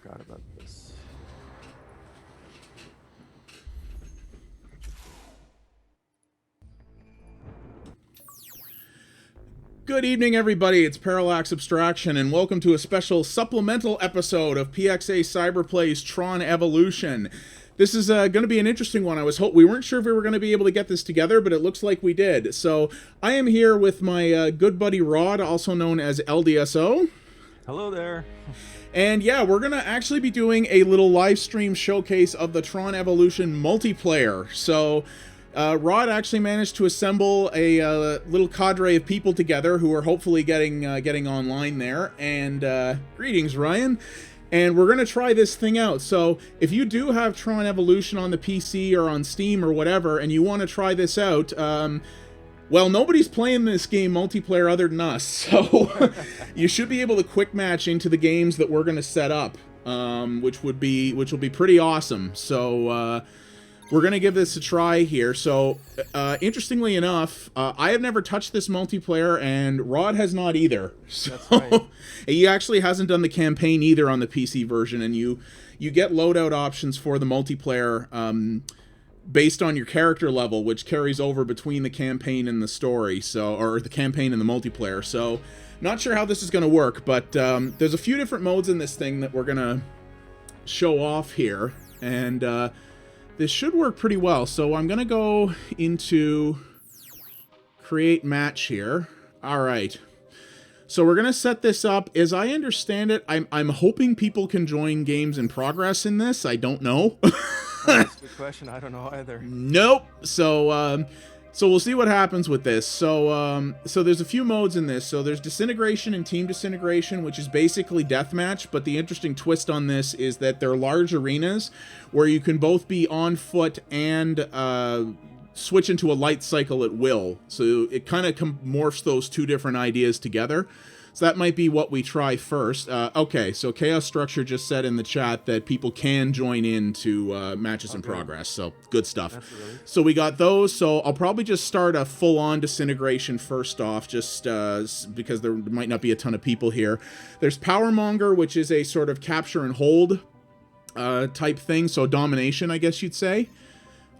forgot about this. Good evening, everybody. It's Parallax Abstraction, and welcome to a special supplemental episode of PXA Cyberplays Tron Evolution. This is going to be an interesting one. We weren't sure if we were going to be able to get this together, but it looks like we did. So I am here with my good buddy Rod, also known as LDSO. Hello there. And yeah, we're going to actually be doing a little live stream showcase of the Tron Evolution multiplayer. So Rod actually managed to assemble a little cadre of people together who are hopefully getting online there. And greetings, Ryan. And we're going to try this thing out. So if you do have Tron Evolution on the PC or on Steam or whatever, and you want to try this out, well, nobody's playing this game multiplayer other than us. So you should be able to quick match into the games that we're going to set up, which will be pretty awesome. So we're going to give this a try here. So, interestingly enough, I have never touched this multiplayer, and Rod has not either. So, that's right. He actually hasn't done the campaign either on the PC version, and you get loadout options for the multiplayer based on your character level, which carries over between the campaign and the story, or the campaign and the multiplayer. So, not sure how this is going to work, but there's a few different modes in this thing that we're going to show off here, and this should work pretty well. So I'm going to go into create match here. All right. So we're going to set this up. As I understand it, I'm hoping people can join games in progress in this. I don't know. That's a good question. I don't know either. Nope. So we'll see what happens with this. So there's a few modes in this. So there's disintegration and team disintegration, which is basically deathmatch, but the interesting twist on this is that they're large arenas where you can both be on foot and switch into a light cycle at will. So it kind of morphs those two different ideas together. So that might be what we try first. Okay, so Chaos Structure just said in the chat that people can join in to matches in progress, so good stuff. Absolutely. So we got those, so I'll probably just start a full-on disintegration first off, just because there might not be a ton of people here. There's Power Monger, which is a sort of capture and hold type thing, so domination, I guess you'd say.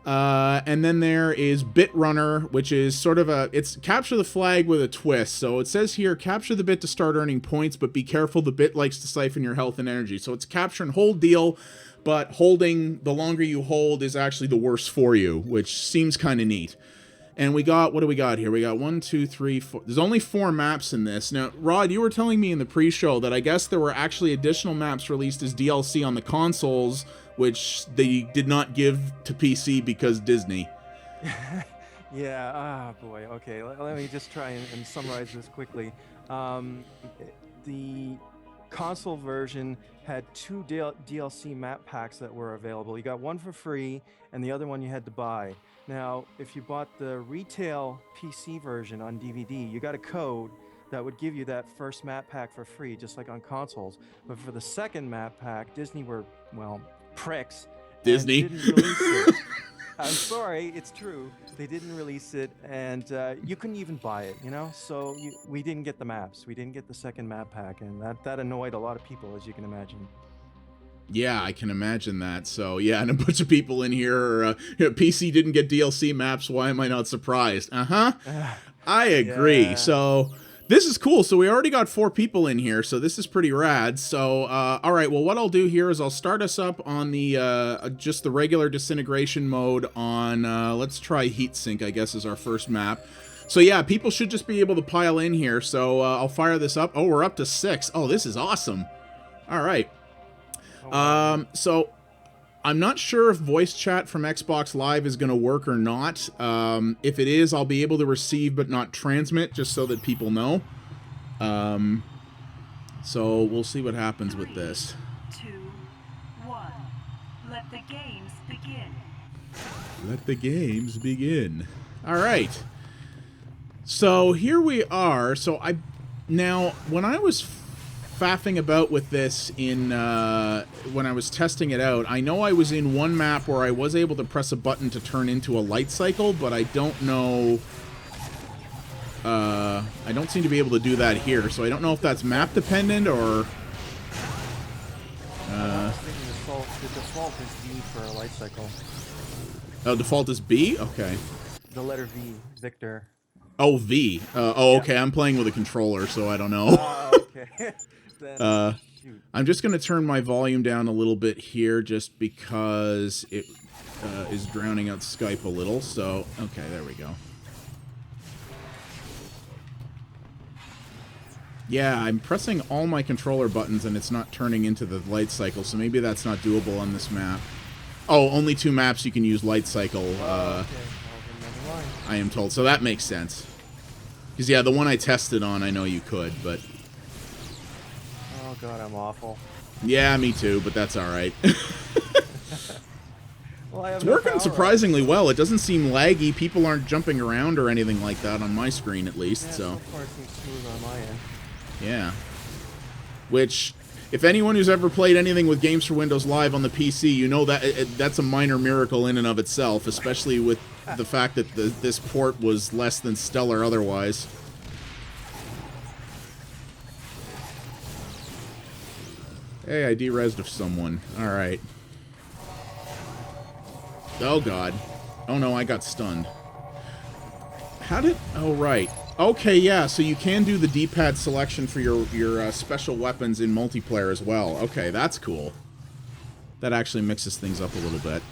And then there is Bit Runner, which is sort of it's capture the flag with a twist. So it says here, capture the bit to start earning points, but be careful, the bit likes to siphon your health and energy. So it's a capture and hold deal, but holding, the longer you hold is actually the worse for you, which seems kind of neat. And we got, what do we got here? We got 1, 2, 3, 4. There's only 4 maps in this. Now, Rod, you were telling me in the pre-show that I guess there were actually additional maps released as DLC on the consoles, which they did not give to PC because Disney. Yeah, boy. Okay, let me just try and summarize this quickly. The console version had 2 DLC map packs that were available. You got one for free, and the other one you had to buy. Now, if you bought the retail PC version on DVD, you got a code that would give you that first map pack for free, just like on consoles. But for the second map pack, Disney were, well, pricks. Disney. Didn't release it. I'm sorry, it's true. They didn't release it, and you couldn't even buy it, you know? So we didn't get the maps. We didn't get the second map pack, and that annoyed a lot of people, as you can imagine. Yeah, I can imagine that. So, yeah, and a bunch of people in here PC didn't get DLC maps. Why am I not surprised? I agree. Yeah. So this is cool. So we already got 4 people in here, so this is pretty rad. So, all right, well, what I'll do here is I'll start us up on the just the regular disintegration mode on, let's try Heatsink, I guess, is our first map. So, yeah, people should just be able to pile in here. So I'll fire this up. Oh, we're up to 6. Oh, this is awesome. All right. So I'm not sure if voice chat from Xbox Live is going to work or not. If it is, I'll be able to receive but not transmit, just so that people know. So we'll see what happens with this. 3, 2, 1. Let the games begin. Let the games begin. All right. So here we are. So now when I was faffing about with this in when I was testing it out, I know I was in one map where I was able to press a button to turn into a light cycle, but I don't know, I don't seem to be able to do that here, so I don't know if that's map dependent or The default is V for a light cycle. Oh, default is B? Okay. The letter V, Victor. Oh, V. Oh, okay. I'm playing with a controller, so I don't know. Okay. Then, shoot. I'm just going to turn my volume down a little bit here just because it is drowning out Skype a little. So, okay, there we go. Yeah, I'm pressing all my controller buttons and it's not turning into the light cycle, so maybe that's not doable on this map. Oh, only 2 maps you can use light cycle, Okay. Well, then never mind. I am told. So that makes sense. Because, yeah, the one I tested on, I know you could, but... Oh, God, I'm awful. Yeah, me too, but that's alright. Well, I have It's no working power surprisingly well. It doesn't seem laggy. People aren't jumping around or anything like that on my screen, at least, Yeah, so... so far it seems smooth on my end. Yeah. Which, if anyone who's ever played anything with Games for Windows Live on the PC, you know that that's a minor miracle in and of itself, especially with the fact that this port was less than stellar otherwise. Hey, I de-resed of someone. Alright. Oh, God. Oh, no, I got stunned. How did... Oh, right. Okay, yeah, so you can do the D-pad selection for your special weapons in multiplayer as well. Okay, that's cool. That actually mixes things up a little bit.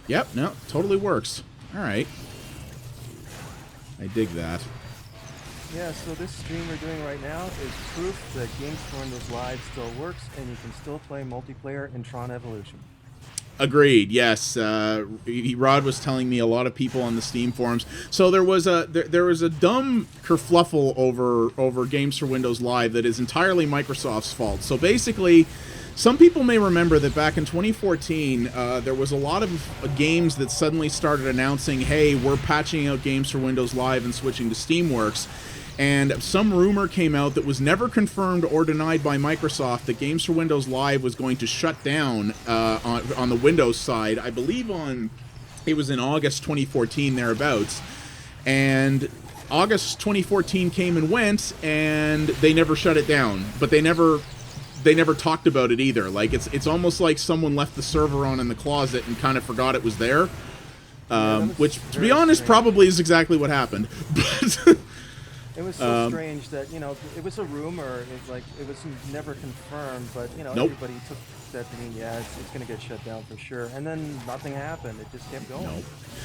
Yep, no, totally works. Alright. I dig that. Yeah, so this stream we're doing right now is proof that Games for Windows Live still works, and you can still play multiplayer in Tron Evolution. Agreed. Yes, Rod was telling me a lot of people on the Steam forums. So there was a dumb kerfluffle over Games for Windows Live that is entirely Microsoft's fault. So basically, some people may remember that back in 2014, there was a lot of games that suddenly started announcing, "Hey, we're patching out Games for Windows Live and switching to Steamworks." And some rumor came out that was never confirmed or denied by Microsoft that Games for Windows Live was going to shut down on the Windows side. I believe it was in August 2014, thereabouts. And August 2014 came and went, and they never shut it down. But they never talked about it either. Like, it's almost like someone left the server on in the closet and kind of forgot it was there. Which, to be honest, strange. Probably is exactly what happened. But... It was so strange that, it was a rumor. It was never confirmed, but, Nope. everybody took that to mean, yeah, it's going to get shut down for sure. And then nothing happened. It just kept going. No.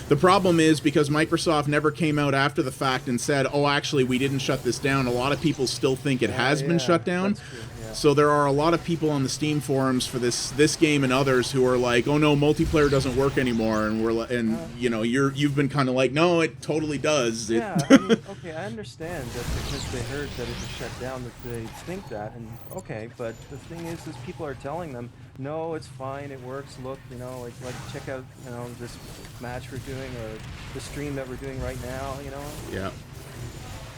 The problem is because Microsoft never came out after the fact and said, "Oh, actually, we didn't shut this down." A lot of people still think it has been shut down. That's true, yeah. So there are a lot of people on the Steam forums for this game and others who are like, "Oh no, multiplayer doesn't work anymore," and you've been kind of like, "No, it totally does." Yeah, I mean, okay, I understand that because they heard that it was shut down that they think that, and okay, but the thing is people are telling them, no, it's fine, it works, look, like check out, this match we're doing, or the stream that we're doing right now, Yeah.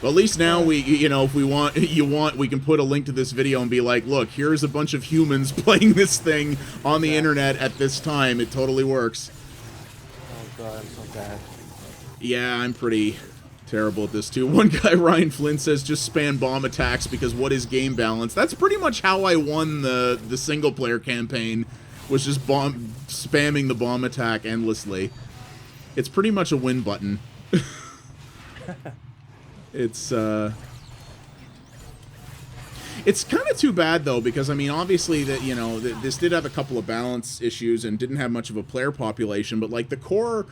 Well, at least now if we can put a link to this video and be like, look, here's a bunch of humans playing this thing on the internet at this time. It totally works. Oh god, I'm so bad. Yeah, I'm pretty terrible at this too. One guy, Ryan Flynn, says just spam bomb attacks because what is game balance? That's pretty much how I won the single player campaign, was just spamming the bomb attack endlessly. It's pretty much a win button. It's kind of too bad though, because I mean, obviously that this did have a couple of balance issues and didn't have much of a player population, but like the core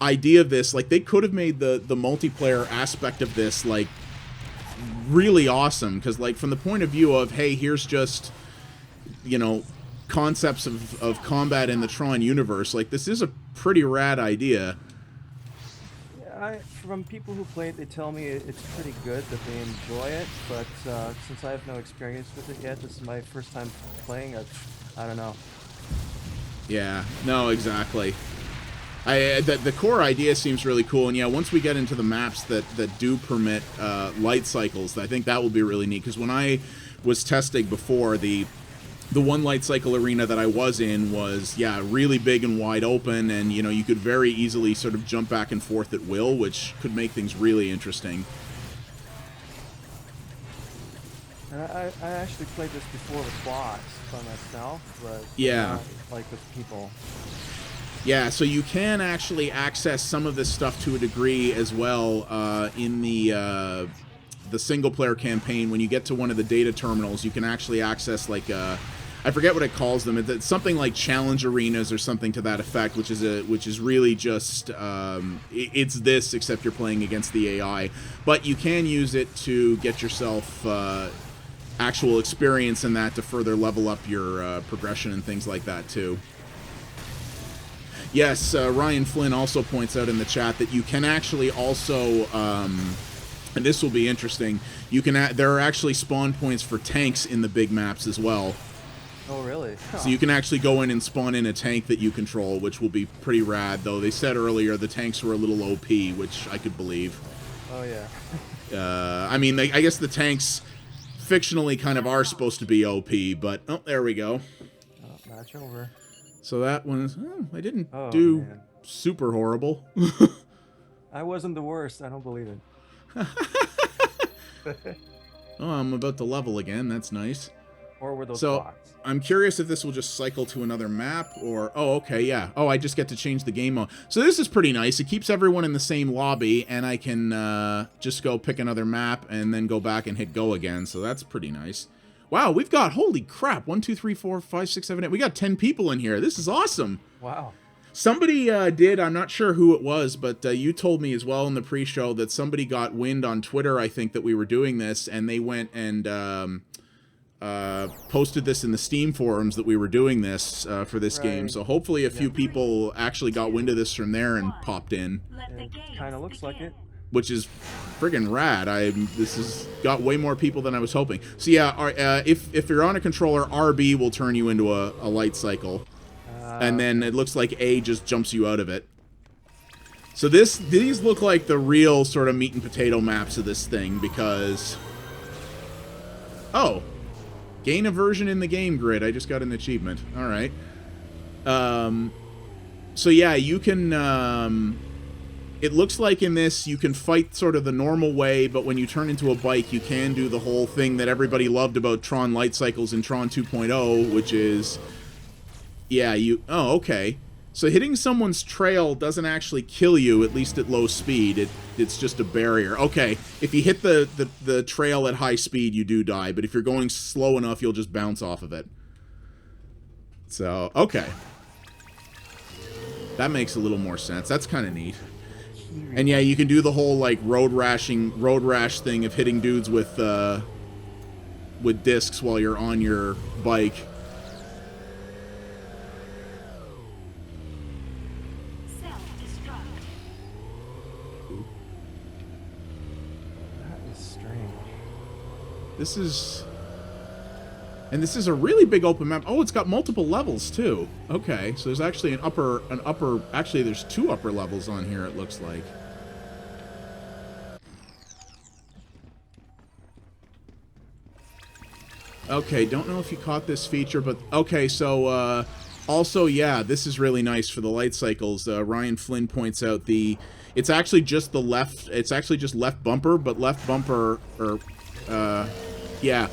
idea of this, like they could have made the multiplayer aspect of this like really awesome, because like from the point of view of, hey, here's just concepts of combat in the Tron universe, like this is a pretty rad idea. From people who play it, they tell me it's pretty good, that they enjoy it, but since I have no experience with it yet, this is my first time playing it, I don't know. Yeah, no, exactly. The core idea seems really cool, and yeah, once we get into the maps that do permit light cycles, I think that will be really neat, because when I was testing before, the one light cycle arena that I was in was, yeah, really big and wide open, and, you could very easily sort of jump back and forth at will, which could make things really interesting. And I actually played this before with bots by myself, but Yeah. not like with people. Yeah, so you can actually access some of this stuff to a degree as well in the single-player campaign. When you get to one of the data terminals, you can actually access, like, I forget what it calls them. It's something like challenge arenas or something to that effect, which is really just it's this, except you're playing against the AI. But you can use it to get yourself actual experience in that to further level up your progression and things like that too. Yes, Ryan Flynn also points out in the chat that you can actually also, and this will be interesting, you can there are actually spawn points for tanks in the big maps as well. Oh, really? Huh. So you can actually go in and spawn in a tank that you control, which will be pretty rad, though they said earlier the tanks were a little OP, which I could believe. Oh, yeah. I mean, I guess the tanks fictionally kind of are supposed to be OP, but, oh, there we go. Oh, match over. So that one, I didn't do man. super horrible. I wasn't the worst. I don't believe it. Oh, I'm about to level again. That's nice. Or were those So, bots? I'm curious if this will just cycle to another map, or... Oh, okay, yeah. Oh, I just get to change the game mode. So this is pretty nice. It keeps everyone in the same lobby, and I can just go pick another map and then go back and hit go again, so that's pretty nice. Wow, we've got... Holy crap. 1, 2, 3, 4, 5, 6, 7, 8. We got 10 people in here. This is awesome. Wow. Somebody did, I'm not sure who it was, but you told me as well in the pre-show that somebody got wind on Twitter, I think, that we were doing this, and they went and posted this in the Steam forums that we were doing this for this game. So hopefully a few people actually got wind of this from there and popped in. It kind of looks like it. Which is friggin' rad. This has got way more people than I was hoping. So yeah, if you're on a controller, RB will turn you into a light cycle. And then it looks like A just jumps you out of it. So these look like the real sort of meat and potato maps of this thing, because... Oh! Gain a version in the game grid. I just got an achievement. Alright. So yeah, you can... it looks like in this, you can fight sort of the normal way, but when you turn into a bike, you can do the whole thing that everybody loved about Tron light cycles in Tron 2.0, which is... Yeah, oh, okay. So hitting someone's trail doesn't actually kill you, at least at low speed. It's just a barrier. Okay, if you hit the trail at high speed, you do die, but if you're going slow enough, you'll just bounce off of it. So, okay. That makes a little more sense. That's kind of neat. And yeah, you can do the whole, like, road rash thing of hitting dudes with discs while you're on your bike. This is a really big open map. Oh, it's got multiple levels too. Okay, so there's actually actually there's 2 upper levels on here, it looks like. Okay, don't know if you caught this feature, but okay, so also, yeah, this is really nice for the light cycles. Ryan Flynn points out it's actually just left bumper, but left bumper, or yeah,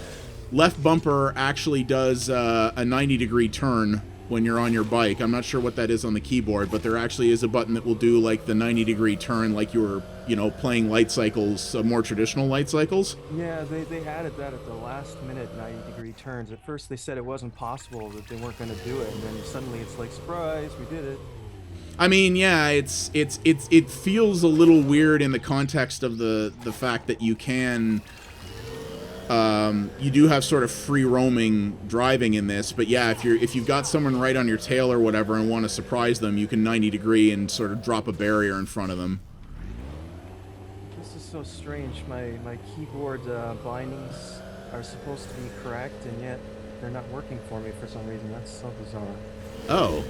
left bumper actually does a 90-degree turn when you're on your bike. I'm not sure what that is on the keyboard, but there actually is a button that will do, like, the 90-degree turn like you were, playing light cycles, more traditional light cycles. Yeah, they added that at the last minute, 90-degree turns. At first they said it wasn't possible, that they weren't going to do it, and then suddenly it's like, surprise, we did it. I mean, yeah, it feels a little weird in the context of the fact that you can... you do have sort of free roaming driving in this, but yeah, if you've got someone right on your tail or whatever and want to surprise them, you can 90-degree and sort of drop a barrier in front of them. This is so strange. My keyboard bindings are supposed to be correct, and yet they're not working for me for some reason. That's so bizarre. Oh.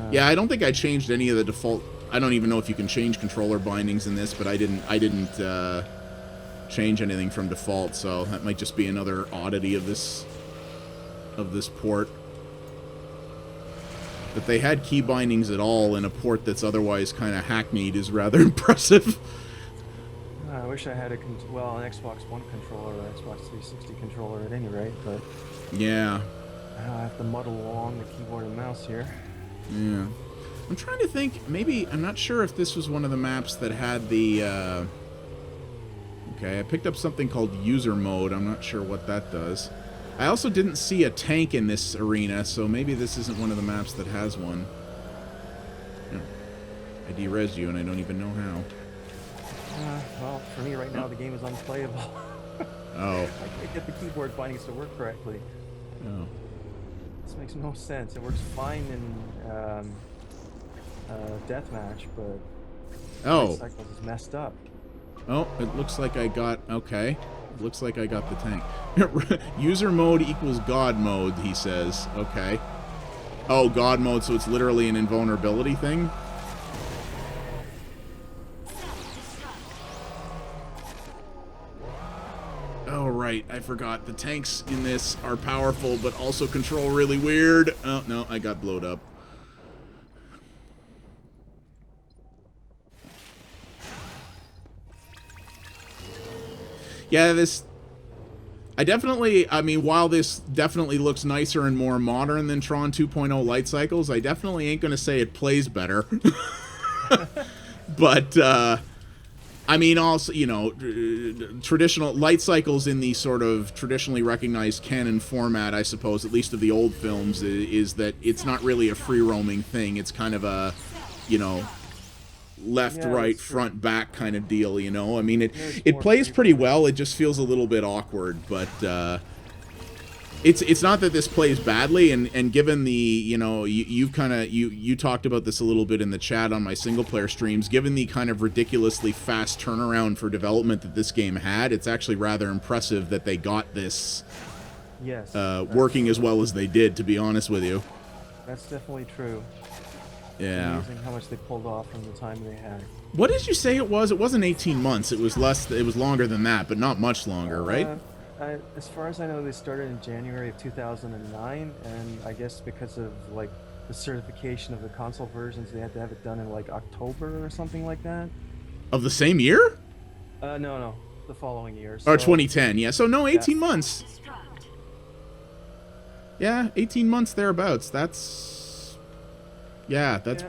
Yeah, I don't think I changed any of the default... I don't even know if you can change controller bindings in this, but I didn't change anything from default, so that might just be another oddity of this port. That they had key bindings at all in a port that's otherwise kind of hackneyed is rather impressive. wish I had an Xbox One controller or Xbox 360 controller at any rate, but Yeah. I have to muddle along the keyboard and mouse here. Yeah. I'm trying to think, maybe, I'm not sure if this was one of the maps that had the, okay, I picked up something called user mode. I'm not sure what that does. I also didn't see a tank in this arena, so maybe this isn't one of the maps that has one. Yeah. I de-resed you and I don't even know how. Well, for me right now, the game is unplayable. Oh. I can't get the keyboard bindings to work correctly. Oh. This makes no sense. It works fine in deathmatch, but Oh. Cycles is messed up. Oh, it looks like I got... Okay. It looks like I got the tank. User mode equals God mode, he says. Okay. Oh, God mode, so it's literally an invulnerability thing? Oh, right. I forgot. The tanks in this are powerful, but also control really weird. Oh, no. I got blowed up. Yeah, this... I mean, while this definitely looks nicer and more modern than Tron 2.0 Light Cycles, I definitely ain't gonna say it plays better. But, I mean, also, you know, traditional Light Cycles in the sort of traditionally recognized canon format, I suppose, at least of the old films, is that it's not really a free-roaming thing. It's kind of a, you know... left, right, front, back kind of deal, you know? I mean, it plays pretty well, it just feels a little bit awkward, but, it's not that this plays badly, and given the, you know, you talked about this a little bit in the chat on my single-player streams, given the kind of ridiculously fast turnaround for development that this game had, it's actually rather impressive that they got this working as well as they did, to be honest with you. That's definitely true. Yeah. Amazing how much they pulled off from the time they had. What did you say it was? It wasn't 18 months. It was less. It was longer than that, but not much longer, right? As far as I know, they started in January of 2009, and I guess because of like the certification of the console versions, they had to have it done in like October or something like that. Of the same year? No, the following year. Or 2010, yeah. So no, 18 months. Yeah, 18 months thereabouts. That's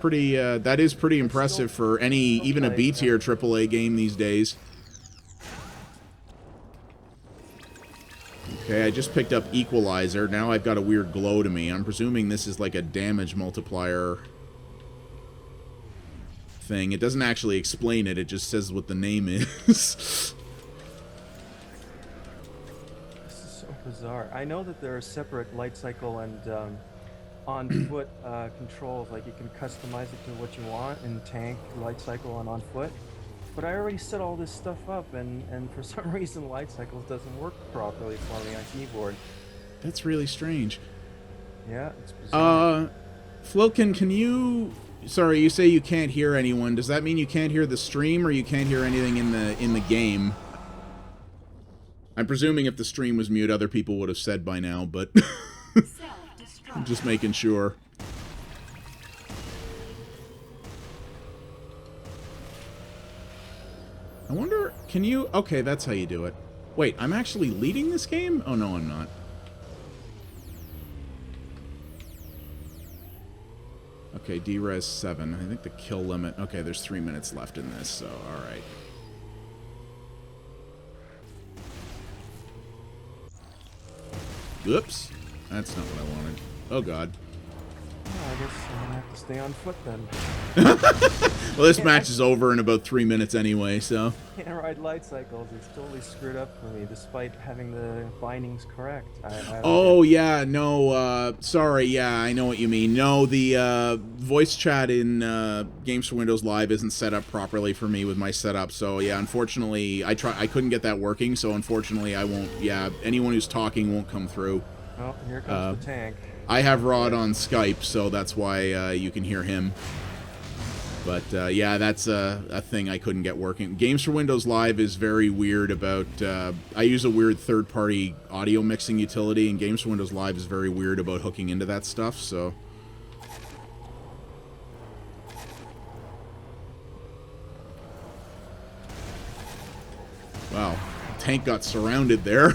pretty, that is pretty impressive for even a B-tier AAA game these days. Okay, I just picked up Equalizer. Now I've got a weird glow to me. I'm presuming this is like a damage multiplier thing. It doesn't actually explain it. It just says what the name is. This is so bizarre. I know that there are separate light cycle and on-foot controls, like you can customize it to what you want in tank, light cycle, and on-foot. But I already set all this stuff up, and for some reason light cycles doesn't work properly for me on keyboard. That's really strange. Yeah, it's bizarre. Flokin, can you... Sorry, you say you can't hear anyone. Does that mean you can't hear the stream, or you can't hear anything in the game? I'm presuming if the stream was mute, other people would have said by now, but... I'm just making sure. I wonder, can you... Okay, that's how you do it. Wait, I'm actually leading this game? Oh, no, I'm not. Okay, D-Res 7. I think the kill limit... Okay, there's 3 minutes left in this, so alright. Oops. That's not what I wanted. Oh, God. Oh, I guess I'm gonna have to stay on foot then. Well, this match is over in about 3 minutes anyway, so... Can't ride light cycles. It's totally screwed up for me, despite having the bindings correct. Yeah, no, sorry, yeah, I know what you mean. No, the voice chat in Games for Windows Live isn't set up properly for me with my setup, so yeah, unfortunately, I couldn't get that working, so unfortunately I won't, yeah, anyone who's talking won't come through. Oh, here comes the tank. I have Rod on Skype, so that's why you can hear him. But, yeah, that's a thing I couldn't get working. Games for Windows Live is very weird about... I use a weird third-party audio mixing utility, and Games for Windows Live is very weird about hooking into that stuff, so... Wow, tank got surrounded there.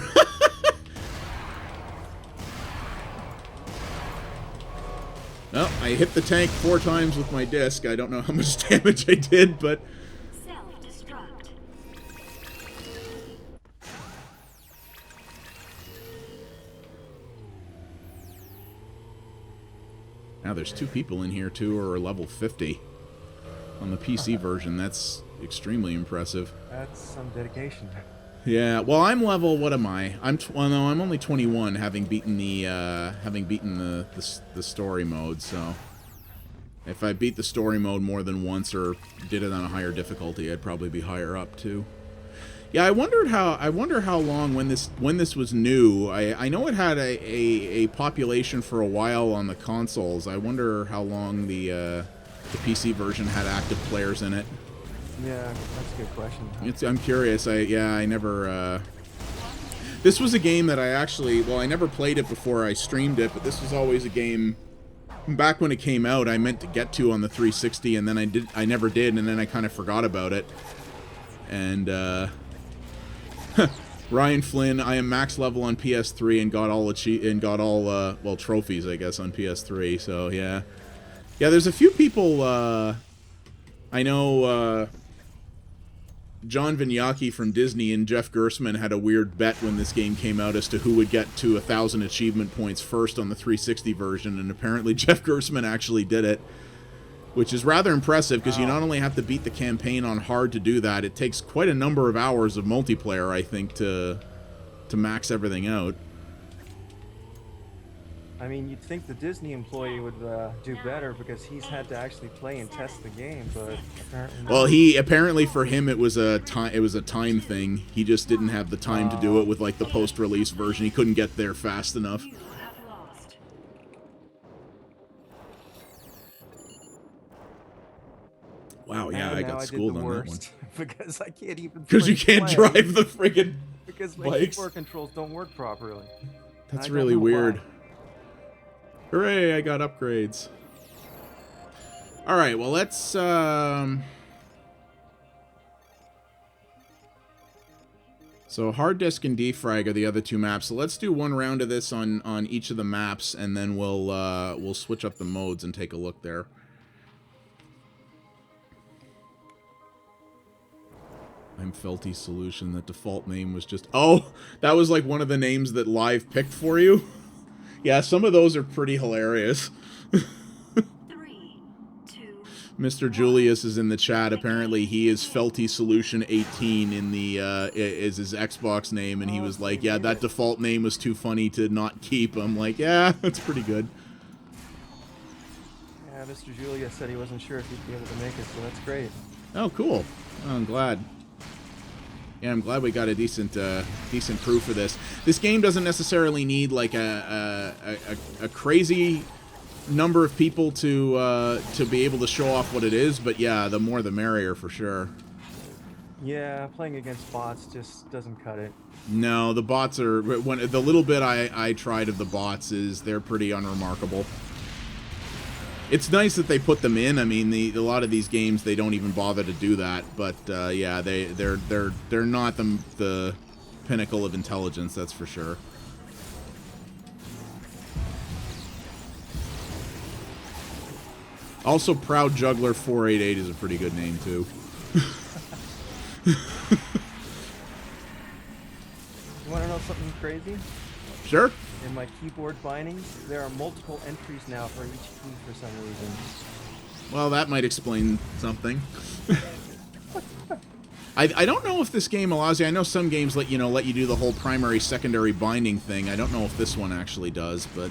Well, I hit the tank 4 times with my disc. I don't know how much damage I did, but... Self-destruct. Now there's 2 people in here, too, who are level 50. On the PC version, that's extremely impressive. That's some dedication. Yeah, well, I'm level. What am I? Well, no, I'm only 21, having beaten the story mode. So, if I beat the story mode more than once or did it on a higher difficulty, I'd probably be higher up too. Yeah, I wonder how long when this was new. I know it had a population for a while on the consoles. I wonder how long the PC version had active players in it. Yeah, that's a good question. I'm curious. I never... This was a game that I actually... Well, I never played it before I streamed it, but this was always a game... Back when it came out, I meant to get to on the 360, and then I never did, and then I kind of forgot about it. And, Ryan Flynn, I am max level on PS3 and got all well, trophies, I guess, on PS3, so, yeah. Yeah, there's a few people, I know, John Vignacchi from Disney and Jeff Gersman had a weird bet when this game came out as to who would get to 1,000 achievement points first on the 360 version, and apparently Jeff Gersman actually did it, which is rather impressive because you not only have to beat the campaign on hard to do that, it takes quite a number of hours of multiplayer, I think, to max everything out. I mean, you'd think the Disney employee would do better because he's had to actually play and test the game, but apparently not. Well, apparently for him it was a time thing. He just didn't have the time to do it with like the post-release version. He couldn't get there fast enough. You have lost. Wow, yeah, And I now got did schooled the on that one. worst because I can't even. Because you can't play drive the friggin' because my bikes. keyboard controls don't work properly. That's I don't really know weird. why. Hooray, I got upgrades. Alright, well, let's, So, hard disk and defrag are the other 2 maps. So let's do one round of this on each of the maps, and then we'll switch up the modes and take a look there. I'm Felty Solution. The default name was just... Oh! That was like one of the names that Live picked for you? Yeah, some of those are pretty hilarious. 3, 2, Mr. Julius is in the chat. Apparently, he is Felty Solution 18 in the is his Xbox name, and he was like, "Yeah, that default name was too funny to not keep." I'm like, "Yeah, that's pretty good." Yeah, Mr. Julia said he wasn't sure if he'd be able to make it, so that's great. Oh, cool. Oh, I'm glad. Yeah, I'm glad we got a decent crew for this. This game doesn't necessarily need like a crazy number of people to be able to show off what it is, but yeah, the more the merrier for sure. Yeah, playing against bots just doesn't cut it. No, the bots are the little bit I tried of the bots is they're pretty unremarkable. It's nice that they put them in. I mean, a lot of these games they don't even bother to do that. But yeah, they're not the pinnacle of intelligence, that's for sure. Also, Proud Juggler 488 is a pretty good name too. You want to know something crazy? Sure. In my keyboard bindings, there are multiple entries now for each key for some reason. Well, that might explain something. I don't know if this game allows you. I know some games let you do the whole primary secondary binding thing. I don't know if this one actually does, but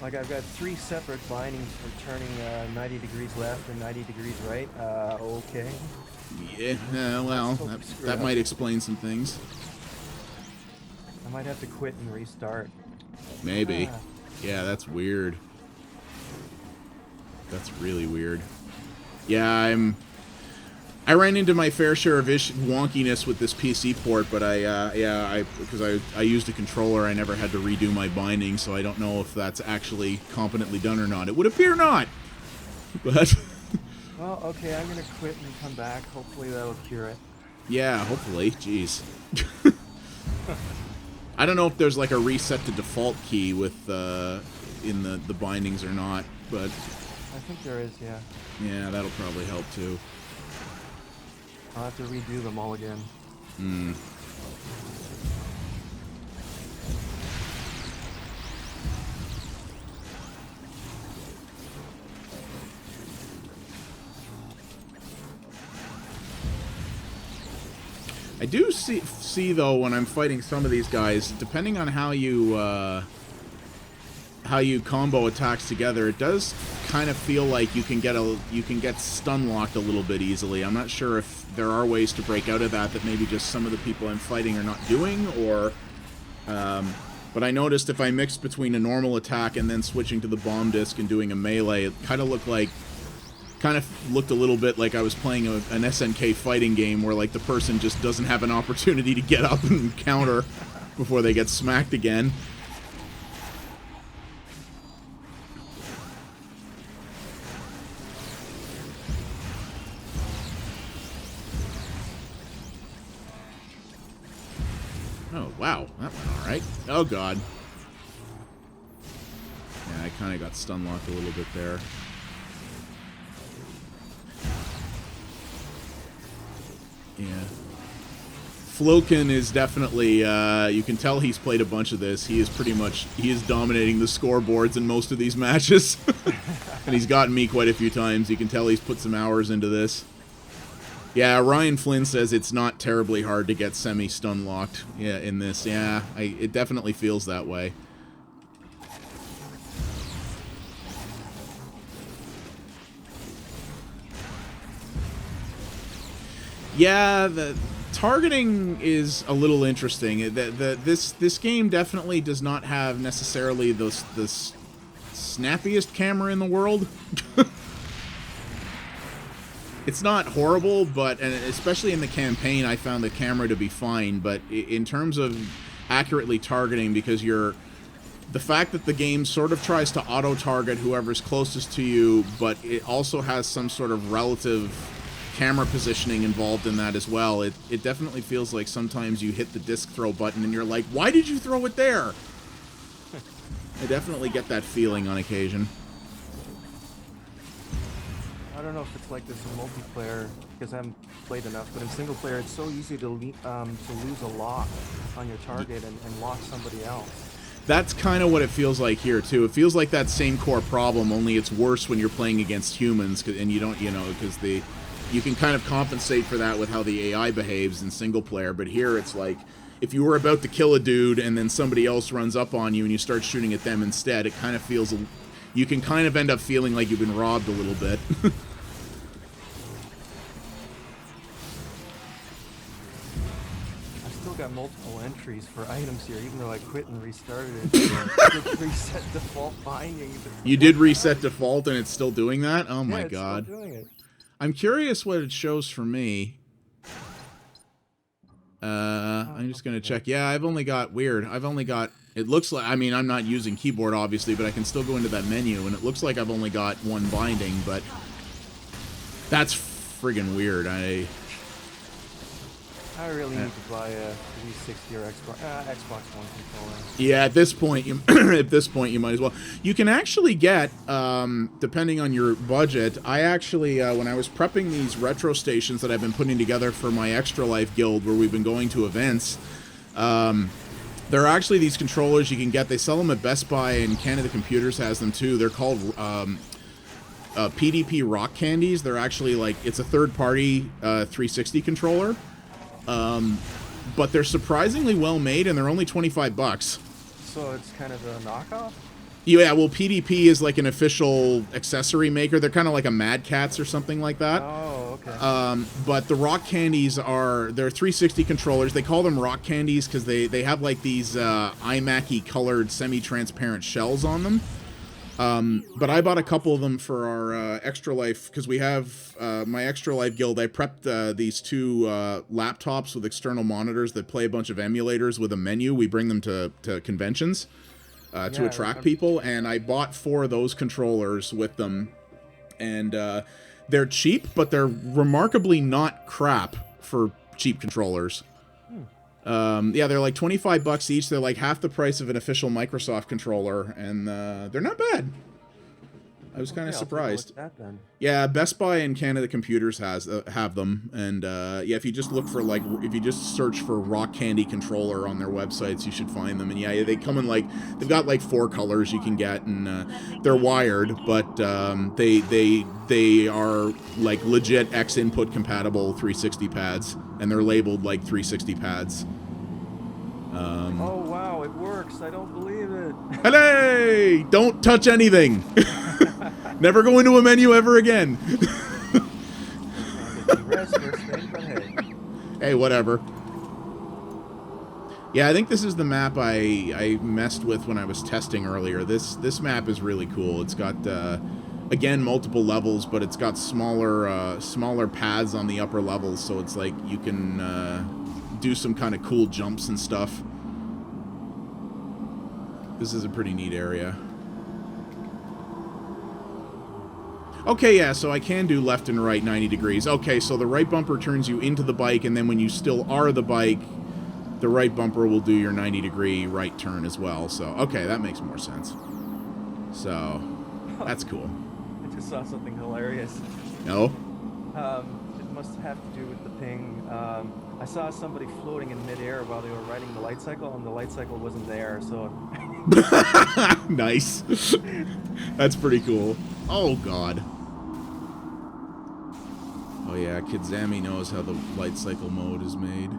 Like I've got 3 separate bindings for turning 90 degrees left and 90 degrees right. Okay. yeah, well, that might explain some things. I might have to quit and restart. Maybe. Yeah, that's weird. That's really weird. Yeah, I ran into my fair share of wonkiness with this PC port, but because I used a controller, I never had to redo my binding, so I don't know if that's actually competently done or not. It would appear not. But Well, okay, I'm gonna quit and come back. Hopefully that'll cure it. Yeah, hopefully. Jeez. I don't know if there's like a reset to default key with in the bindings or not, but I think there is, yeah. yeah, that'll probably help too. I'll have to redo them all again. Hmm. I do see though when I'm fighting some of these guys, depending on how you combo attacks together, it does kind of feel like you can get stun locked a little bit easily. I'm not sure if there are ways to break out of that maybe just some of the people I'm fighting are not doing, or but I noticed if I mixed between a normal attack and then switching to the bomb disc and doing a melee, it kind of looked a little bit like I was playing an SNK fighting game where like the person just doesn't have an opportunity to get up and counter before they get smacked again. Oh, wow. That went alright. Oh, God. Yeah, I kind of got stun locked a little bit there. Yeah. Floken is definitely, you can tell he's played a bunch of this. He is dominating the scoreboards in most of these matches. And he's gotten me quite a few times. You can tell he's put some hours into this. Yeah, Ryan Flynn says it's not terribly hard to get semi-stun locked in this. Yeah, it definitely feels that way. Yeah, the targeting is a little interesting. This game definitely does not have necessarily the snappiest camera in the world. It's not horrible, but and especially in the campaign, I found the camera to be fine. But in terms of accurately targeting, because the fact that the game sort of tries to auto-target whoever's closest to you, but it also has some sort of relative camera positioning involved in that as well. It definitely feels like sometimes you hit the disc throw button and you're like, why did you throw it there? I definitely get that feeling on occasion. I don't know if it's like this in multiplayer because I haven't played enough, but in single player it's so easy to lose a lock on your target and lock somebody else. That's kind of what it feels like here too. It feels like that same core problem, only it's worse when you're playing against humans, and you don't, because you can kind of compensate for that with how the AI behaves in single player. But here it's like if you were about to kill a dude and then somebody else runs up on you and you start shooting at them instead, it kind of feels, you can kind of end up feeling like you've been robbed a little bit. Got multiple entries for items here, even though I quit and restarted it. Reset default binding. You did reset default and it's still doing that? Oh my it's God. Still doing it. I'm curious what it shows for me. I'm just gonna check. Yeah, I've only got, it looks like, I mean, I'm not using keyboard obviously, but I can still go into that menu and it looks like I've only got one binding, but that's friggin' weird. I really need to buy a 360 or Xbox One controller. Yeah, at this point, you might as well. You can actually get, depending on your budget. I actually, when I was prepping these retro stations that I've been putting together for my Extra Life guild, where we've been going to events, there are actually these controllers you can get. They sell them at Best Buy, and Canada Computers has them too. They're called PDP Rock Candies. They're actually like, it's a third-party 360 controller. But they're surprisingly well made, and they're only $25. So it's kind of a knockoff? Yeah, well, PDP is like an official accessory maker. They're kind of like a Mad Catz or something like that. Oh, okay. But the Rock Candies they're 360 controllers. They call them Rock Candies because they have like these iMac-y colored semi-transparent shells on them. But I bought a couple of them for our Extra Life, because we have my Extra Life guild. I prepped these two laptops with external monitors that play a bunch of emulators with a menu. We bring them to conventions to attract people, and I bought 4 of those controllers with them. And they're cheap, but they're remarkably not crap for cheap controllers. Yeah, they're like $25 each. They're like half the price of an official Microsoft controller, and they're not bad. I was kind of surprised. I'll take a look at that then. Yeah, Best Buy and Canada Computers have them, and yeah, if you just look for like, if you just search for Rock Candy controller on their websites, you should find them. And yeah, they come in like, they've got like 4 colors you can get, and they're wired, but they are like legit X input compatible 360 pads, and they're labeled like 360 pads. Oh wow, it works! I don't believe it. Hey! Don't touch anything. Never go into a menu ever again. Hey, whatever. Yeah, I think this is the map I messed with when I was testing earlier. This map is really cool. It's got again multiple levels, but it's got smaller paths on the upper levels, so it's like you can do some kind of cool jumps and stuff. This is a pretty neat area. Okay, yeah, so I can do left and right 90 degrees. Okay, so the right bumper turns you into the bike, and then when you still are the bike, the right bumper will do your 90-degree right turn as well. So, okay, that makes more sense. So, that's cool. I just saw something hilarious. No? It must have to do with the ping. I saw somebody floating in midair while they were riding the light cycle, and the light cycle wasn't there, so... Nice. That's pretty cool. Oh, God. Oh, yeah, Kidzami knows how the light cycle mode is made.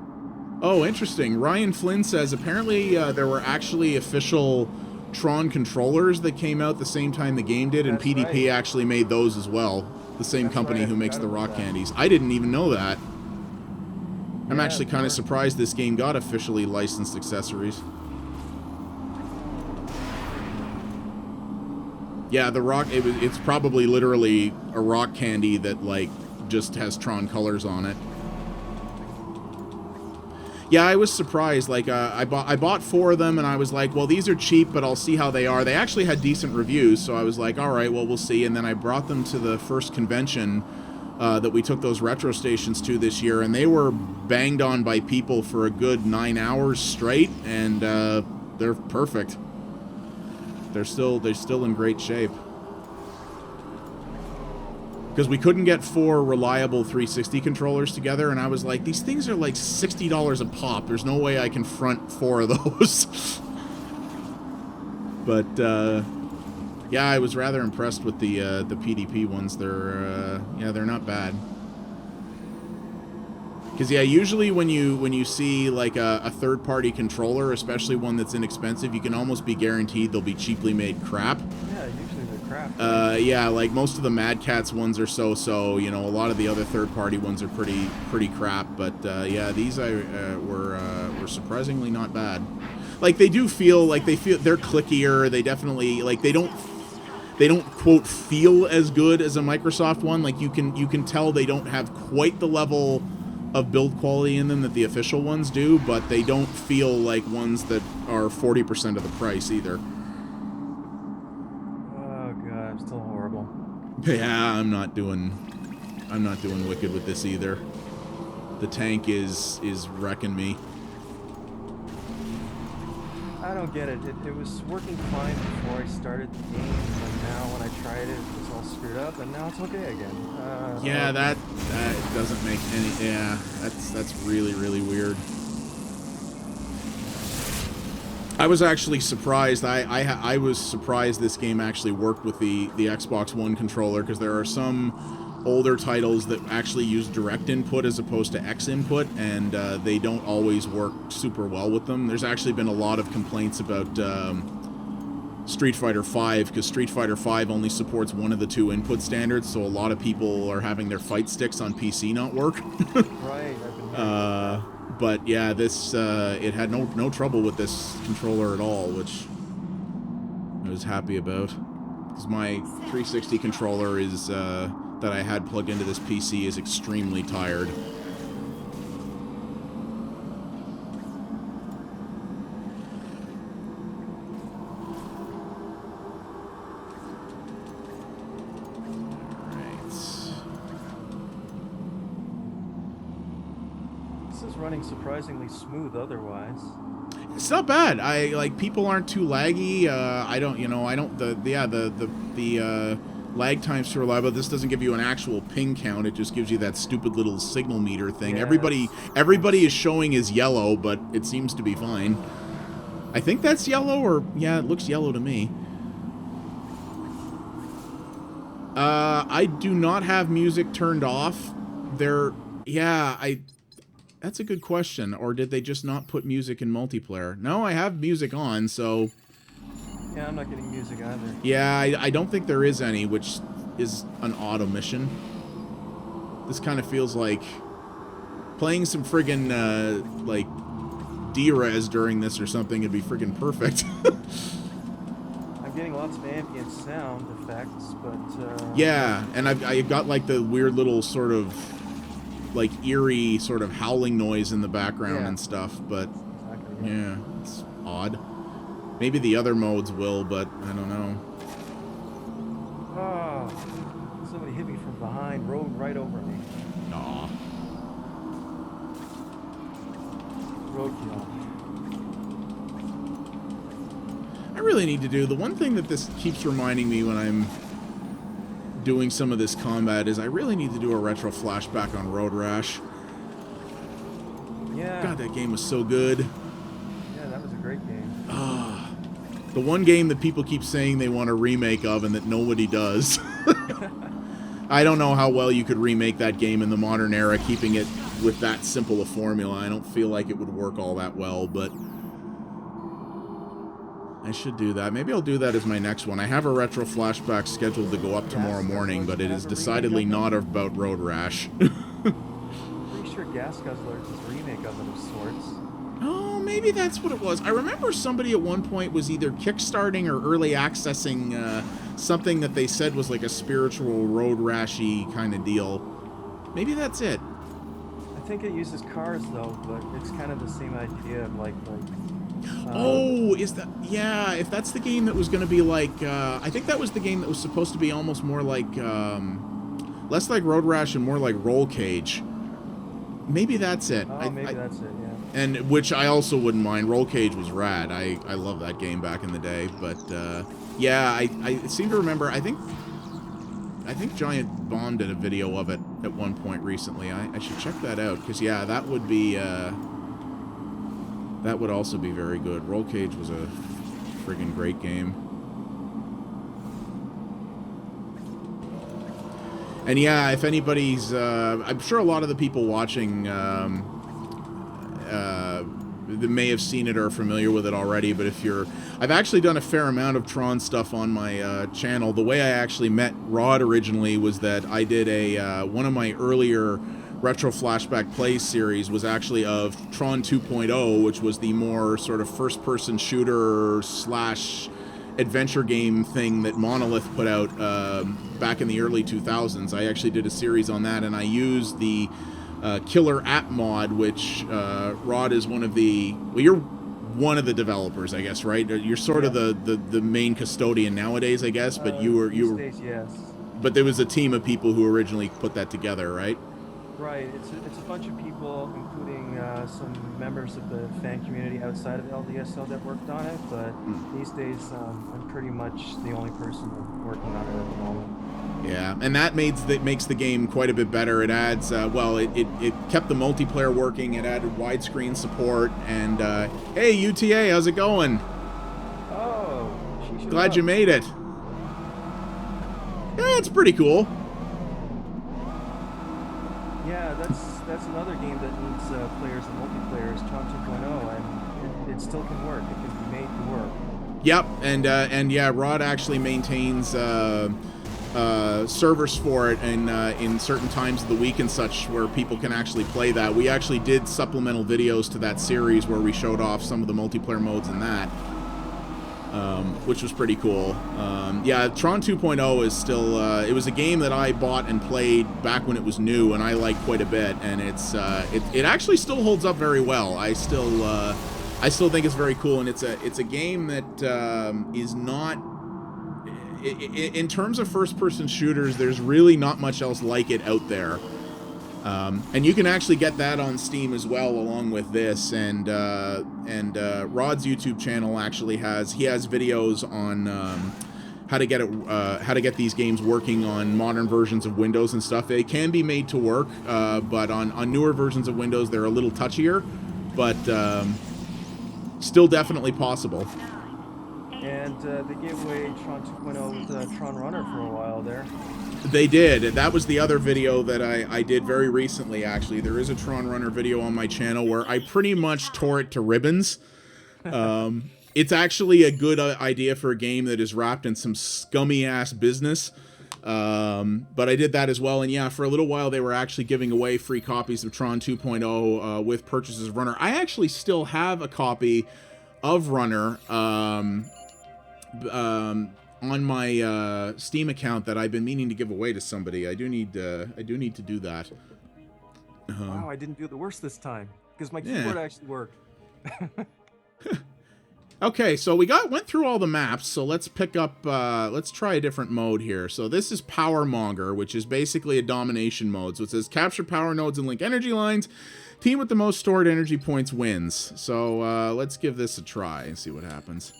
Oh, interesting. Ryan Flynn says apparently there were actually official Tron controllers that came out the same time the game did, and That's PDP right. actually made those as well. The same That's company right, I who makes the forgot rock about that. candies. I didn't even know that. I'm Yeah, actually kind sure. of surprised this game got officially licensed accessories. Yeah, the rock, it's probably literally a rock candy that, like, just has Tron colors on it. Yeah, I was surprised. Like, I bought 4 of them, and I was like, well, these are cheap, but I'll see how they are. They actually had decent reviews, so I was like, all right, well, we'll see. And then I brought them to the first convention that we took those retro stations to this year, and they were banged on by people for a good 9 hours straight, and they're perfect. They're still in great shape. Because we couldn't get 4 reliable 360 controllers together, and I was like, these things are like $60 a pop. There's no way I can front 4 of those. But yeah, I was rather impressed with the PDP ones. They're not bad. Because yeah, usually when you see like a third-party controller, especially one that's inexpensive, you can almost be guaranteed they'll be cheaply made crap. Yeah, usually they're crap. Yeah, like most of the Mad Catz ones are so. You know, a lot of the other third-party ones are pretty crap. But yeah, these were surprisingly not bad. Like they do feel like they're clickier. They definitely like they don't quote feel as good as a Microsoft one. Like you can tell they don't have quite the level of build quality in them that the official ones do, but they don't feel like ones that are 40% of the price either. Oh god, I'm still horrible. Yeah, I'm not doing wicked with this either. The tank is wrecking me. I don't get it. It was working fine before I started the game, and now when I tried it, it was all screwed up, and now it's okay again. Yeah, that doesn't make any. Yeah, that's really weird. I was actually surprised. I was surprised this game actually worked with the Xbox One controller, because there are some older titles that actually use direct input as opposed to X input, and they don't always work super well with them. There's actually been a lot of complaints about Street Fighter V, because Street Fighter V only supports one of the 2 input standards, so a lot of people are having their fight sticks on PC not work. Right, I've been hearing But yeah, this it had no trouble with this controller at all, which I was happy about, because my 360 controller is that I had plugged into this PC is extremely tired. running surprisingly smooth otherwise. It's not bad. People aren't too laggy. I don't, the lag times too reliable. This doesn't give you an actual ping count. It just gives you that stupid little signal meter thing. Yeah, everybody is showing as yellow, but it seems to be fine. I think that's yellow, or yeah, it looks yellow to me. I do not have music turned off. That's a good question. Or did they just not put music in multiplayer? No, I have music on, so... Yeah, I'm not getting music either. Yeah, I don't think there is any, which is an odd omission. This kind of feels like playing some friggin', D-Res during this or something would be friggin' perfect. I'm getting lots of ambient sound effects, but... Yeah, and I got, like, the weird little sort of... like eerie sort of howling noise in the background and stuff, but Exactly, yeah, it's odd. Maybe the other modes will, but I don't know. Oh, somebody hit me from behind, rode right over me. Aw. Roadkill. I really need to do the one thing that this keeps reminding me when I'm doing some of this combat is I really need to do a retro flashback on Road Rash. Yeah. God, that game was so good. Yeah, that was a great game. The one game that people keep saying they want a remake of and that nobody does. I don't know how well you could remake that game in the modern era, keeping it with that simple a formula. I don't feel like it would work all that well, but I should do that. Maybe I'll do that as my next one. I have a retro flashback scheduled to go up tomorrow morning, but it is decidedly not about Road Rash. Pretty sure Gas Guzzler is a remake of it of sorts. Oh, maybe that's what it was. I remember somebody at one point was either kickstarting or early accessing something that they said was like a spiritual Road Rashy kind of deal. Maybe that's it. I think it uses cars though, but it's kind of the same idea of Oh, is that... Yeah, if that's the game that was going to be like... I think that was the game that was supposed to be almost more like... less like Road Rash and more like Roll Cage. Maybe that's it. Oh, maybe that's it, yeah. And which I also wouldn't mind. Roll Cage was rad. I love that game back in the day. But, yeah, I seem to remember... I think Giant Bomb did a video of it at one point recently. I should check that out. Because, yeah, that would be... that would also be very good. Roll Cage was a friggin' great game. And yeah, if anybody's... I'm sure a lot of the people watching that may have seen it or are familiar with it already, but if you're... I've actually done a fair amount of Tron stuff on my channel. The way I actually met Rod originally was that I did a one of my earlier... retro flashback plays series was actually of Tron 2.0, which was the more sort of first-person shooter slash adventure game thing that Monolith put out back in the early 2000s. I actually did a series on that, and I used the Killer App mod, which Rod is one of the... Well, you're one of the developers, I guess, right? You're sort of the main custodian nowadays, I guess, but you were... Days, yes. But there was a team of people who originally put that together, right? Right, it's a bunch of people, including some members of the fan community outside of LDSL that worked on it, but these days I'm pretty much the only person working on it at the moment. Yeah, and that makes the game quite a bit better. It adds, it kept the multiplayer working, it added widescreen support, and, hey, UTA, how's it going? Oh, glad you made it. Yeah, it's pretty cool. Yeah, that's another game that needs players and multiplayer, is Tron 2.0, and it still can work. It can be made to work. Yep, and yeah, Rod actually maintains servers for it, and in certain times of the week and such, where people can actually play that. We actually did supplemental videos to that series where we showed off some of the multiplayer modes in that. Which was pretty cool. Yeah, Tron 2.0 is still... it was a game that I bought and played back when it was new, and I liked quite a bit. And it's it actually still holds up very well. I still think it's very cool, and it's a game that is not... in terms of first-person shooters, there's really not much else like it out there. And you can actually get that on Steam as well, along with this. And Rod's YouTube channel actually has videos on how to get these games working on modern versions of Windows and stuff. They can be made to work, but on newer versions of Windows, they're a little touchier, but still definitely possible. And they gave away Tron 2.0 with Tron Runner for a while there. They did. That was the other video that I did very recently, actually. There is a Tron Runner video on my channel where I pretty much tore it to ribbons. It's actually a good idea for a game that is wrapped in some scummy-ass business. But I did that as well. And yeah, for a little while, they were actually giving away free copies of Tron 2.0 with purchases of Runner. I actually still have a copy of Runner on my Steam account that I've been meaning to give away to somebody. I do need to do that. Wow, I didn't do the worst this time because my keyboard actually worked. Okay, so we went through all the maps, so let's pick up, let's try a different mode here. So this is Power Monger, which is basically a domination mode. So it says capture power nodes and link energy lines. Team with the most stored energy points wins. So let's give this a try and see what happens.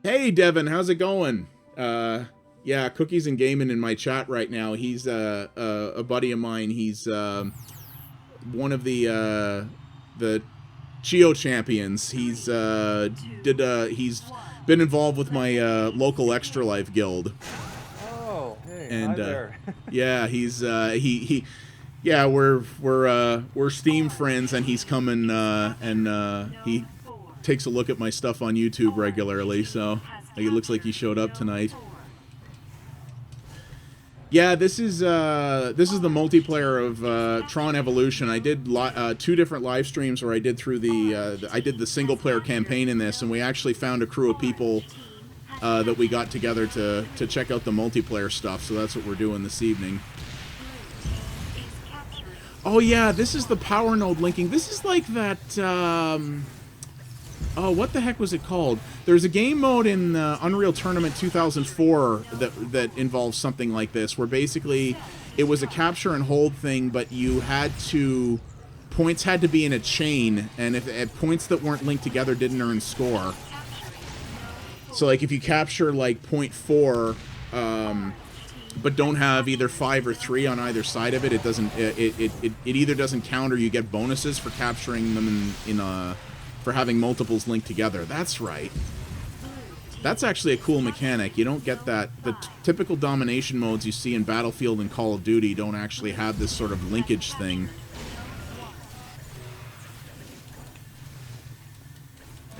Hey, Devin, how's it going? Yeah, Cookies and Gaming in my chat right now. He's a buddy of mine. He's one of the Chio champions. He's he's been involved with my local Extra Life guild. Oh, hey, and hi there. yeah, he's yeah, we're Steam friends, and he's coming and he takes a look at my stuff on YouTube regularly, so it looks like he showed up tonight. Yeah, this is the multiplayer of Tron Evolution. I did 2 different live streams where I did through I did the single player campaign in this, and we actually found a crew of people that we got together to check out the multiplayer stuff. So that's what we're doing this evening. Oh yeah, this is the power node linking. This is like that. Oh, what the heck was it called? There's a game mode in Unreal Tournament 2004 that involves something like this, where basically it was a capture and hold thing, but you had to... Points had to be in a chain, and if points that weren't linked together didn't earn score. So, like, if you capture, like, point 4, but don't have either 5 or 3 on either side of it, it doesn't... It either doesn't count or you get bonuses for capturing them in a... for having multiples linked together. That's right. That's actually a cool mechanic. You don't get that. The typical domination modes you see in Battlefield and Call of Duty don't actually have this sort of linkage thing.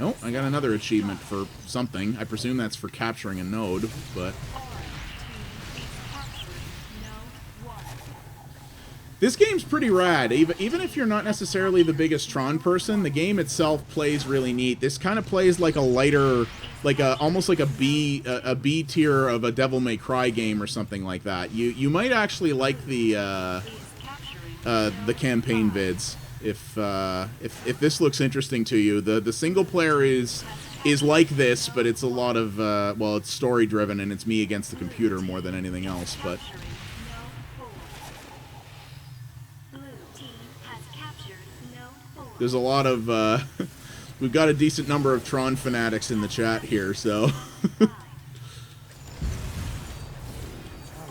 Oh, I got another achievement for something. I presume that's for capturing a node, but... This game's pretty rad. Even if you're not necessarily the biggest Tron person, the game itself plays really neat. This kind of plays like a lighter, like almost like a B tier of a Devil May Cry game or something like that. You might actually like the campaign vids if this looks interesting to you. The single player is like this, but it's a lot of well, it's story driven and it's me against the computer more than anything else, but. There's a lot of, we've got a decent number of Tron fanatics in the chat here, so. I'm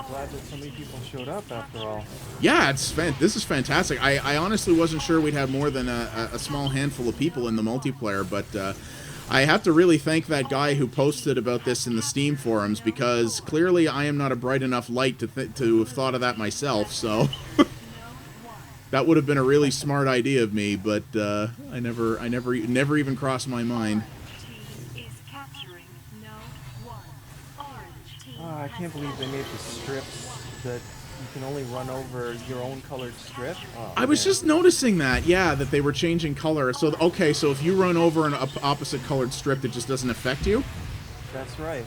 glad that so many people showed up after all. Yeah, this is fantastic. I honestly wasn't sure we'd have more than a small handful of people in the multiplayer, but I have to really thank that guy who posted about this in the Steam forums, because clearly I am not a bright enough light to have thought of that myself, so. That would have been a really smart idea of me, but I never even crossed my mind. I can't believe they made the strips that you can only run over your own colored strip. Oh, I was just noticing that, yeah, that they were changing color. So okay, so if you run over an opposite colored strip, it just doesn't affect you? That's right.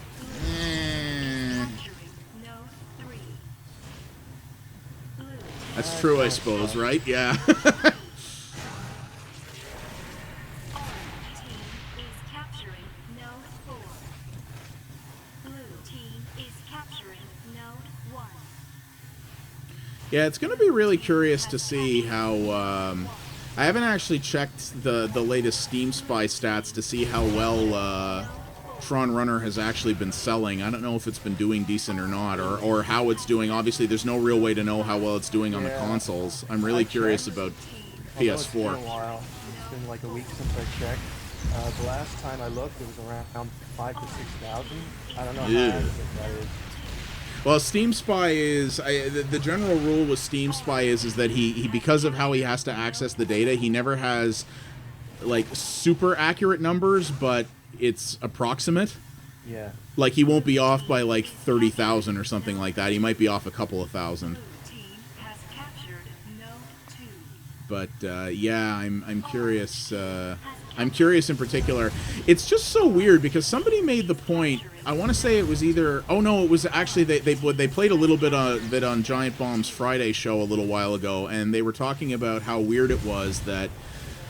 That's true, I suppose, right? Yeah. Yeah, it's going to be really curious to see how. I haven't actually checked the latest Steam Spy stats to see how well Tron Runner has actually been selling. I don't know if it's been doing decent or not, or how it's doing. Obviously, there's no real way to know how well it's doing on the consoles. I'm really curious about PS4. It's been a while. It's been like a week since I checked. The last time I looked, it was around 5,000 to 6,000. I don't know how accurate that is. Well, Steam Spy is the general rule with Steam Spy is that he because of how he has to access the data, he never has like super accurate numbers, but it's approximate. Yeah. Like he won't be off by like 30,000 or something like that. He might be off a couple of thousand. But yeah, I'm curious. I'm curious in particular. It's just so weird because somebody made the point. I want to say it was either. Oh no, it was actually they played a little bit on Giant Bomb's Friday show a little while ago, and they were talking about how weird it was that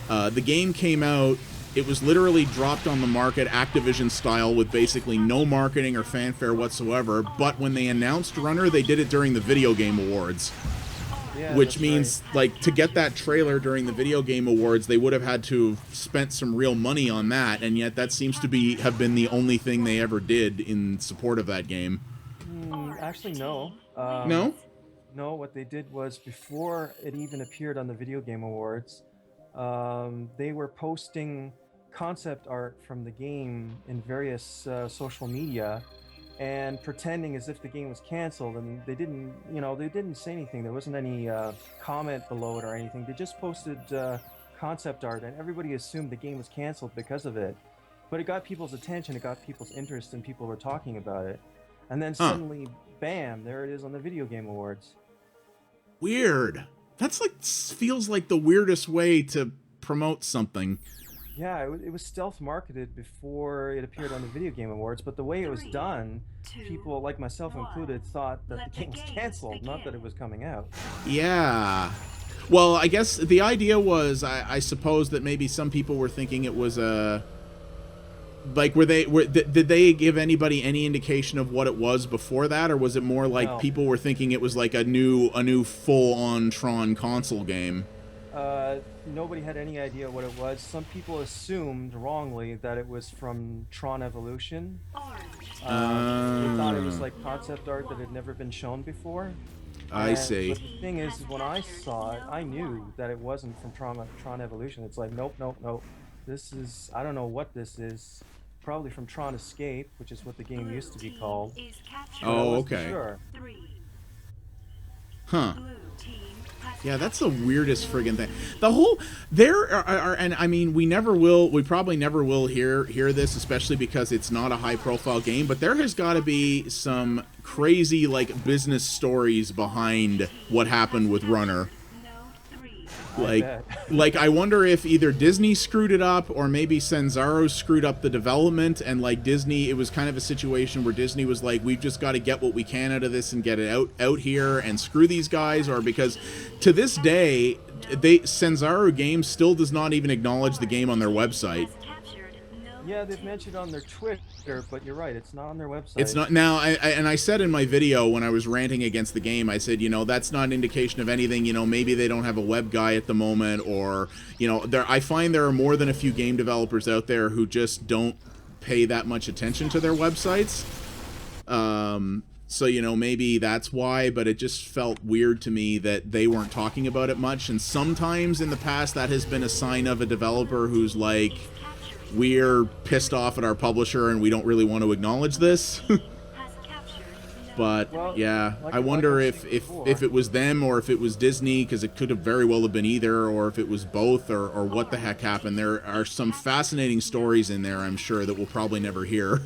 the game came out. It was literally dropped on the market Activision style with basically no marketing or fanfare whatsoever. But when they announced Runner, they did it during the Video Game Awards. Yeah, which means, like, to get that trailer during the Video Game Awards, they would have had to have spent some real money on that, and yet that seems to have been the only thing they ever did in support of that game. Actually, no. No? No, what they did was, before it even appeared on the Video Game Awards, they were posting concept art from the game in various social media, and pretending as if the game was canceled, and they didn't say anything. There wasn't any comment below it or anything. They just posted concept art, and everybody assumed the game was canceled because of it. But it got people's attention, it got people's interest, and people were talking about it. And then suddenly, bam, there it is on the Video Game Awards. Weird. That's like, feels like the weirdest way to promote something. Yeah, it was stealth marketed before it appeared on the Video Game Awards, but the way it was done, people, like myself included, thought that the game was canceled, not that it was coming out. Yeah. Well, I guess the idea was, I suppose that maybe some people were thinking it was a... Like, did they give anybody any indication of what it was before that, or was it more like people were thinking it was like a new full-on Tron console game? Nobody had any idea what it was. Some people assumed wrongly that it was from Tron Evolution. They thought it was like concept art that had never been shown before. I see. But the thing is, when I saw it, I knew that it wasn't from Tron Evolution. It's like, nope. This is, I don't know what this is. Probably from Tron Escape, which is what the game used to be called. Oh, okay. Sure. Huh. Yeah, that's the weirdest friggin' thing. The whole there are and I mean we probably never will hear this, especially because it's not a high profile game, but there has got to be some crazy like business stories behind what happened with Runner. Like I wonder if either Disney screwed it up or maybe Sanzaro screwed up the development, and like Disney, it was kind of a situation where Disney was like, we've just got to get what we can out of this and get it out here and screw these guys, or because to this day Sanzaro Games still does not even acknowledge the game on their website. Yeah, they've mentioned on their Twitter, but you're right, it's not on their website. It's not now. I said in my video when I was ranting against the game, I said, that's not an indication of anything. Maybe they don't have a web guy at the moment, or I find there are more than a few game developers out there who just don't pay that much attention to their websites. So maybe that's why, but it just felt weird to me that they weren't talking about it much. And sometimes in the past, that has been a sign of a developer who's like, we're pissed off at our publisher and we don't really want to acknowledge this. But yeah, I wonder if it was them or if it was Disney, because it could have very well have been either, or if it was both, or what the heck happened. There are some fascinating stories in there, I'm sure, that we'll probably never hear.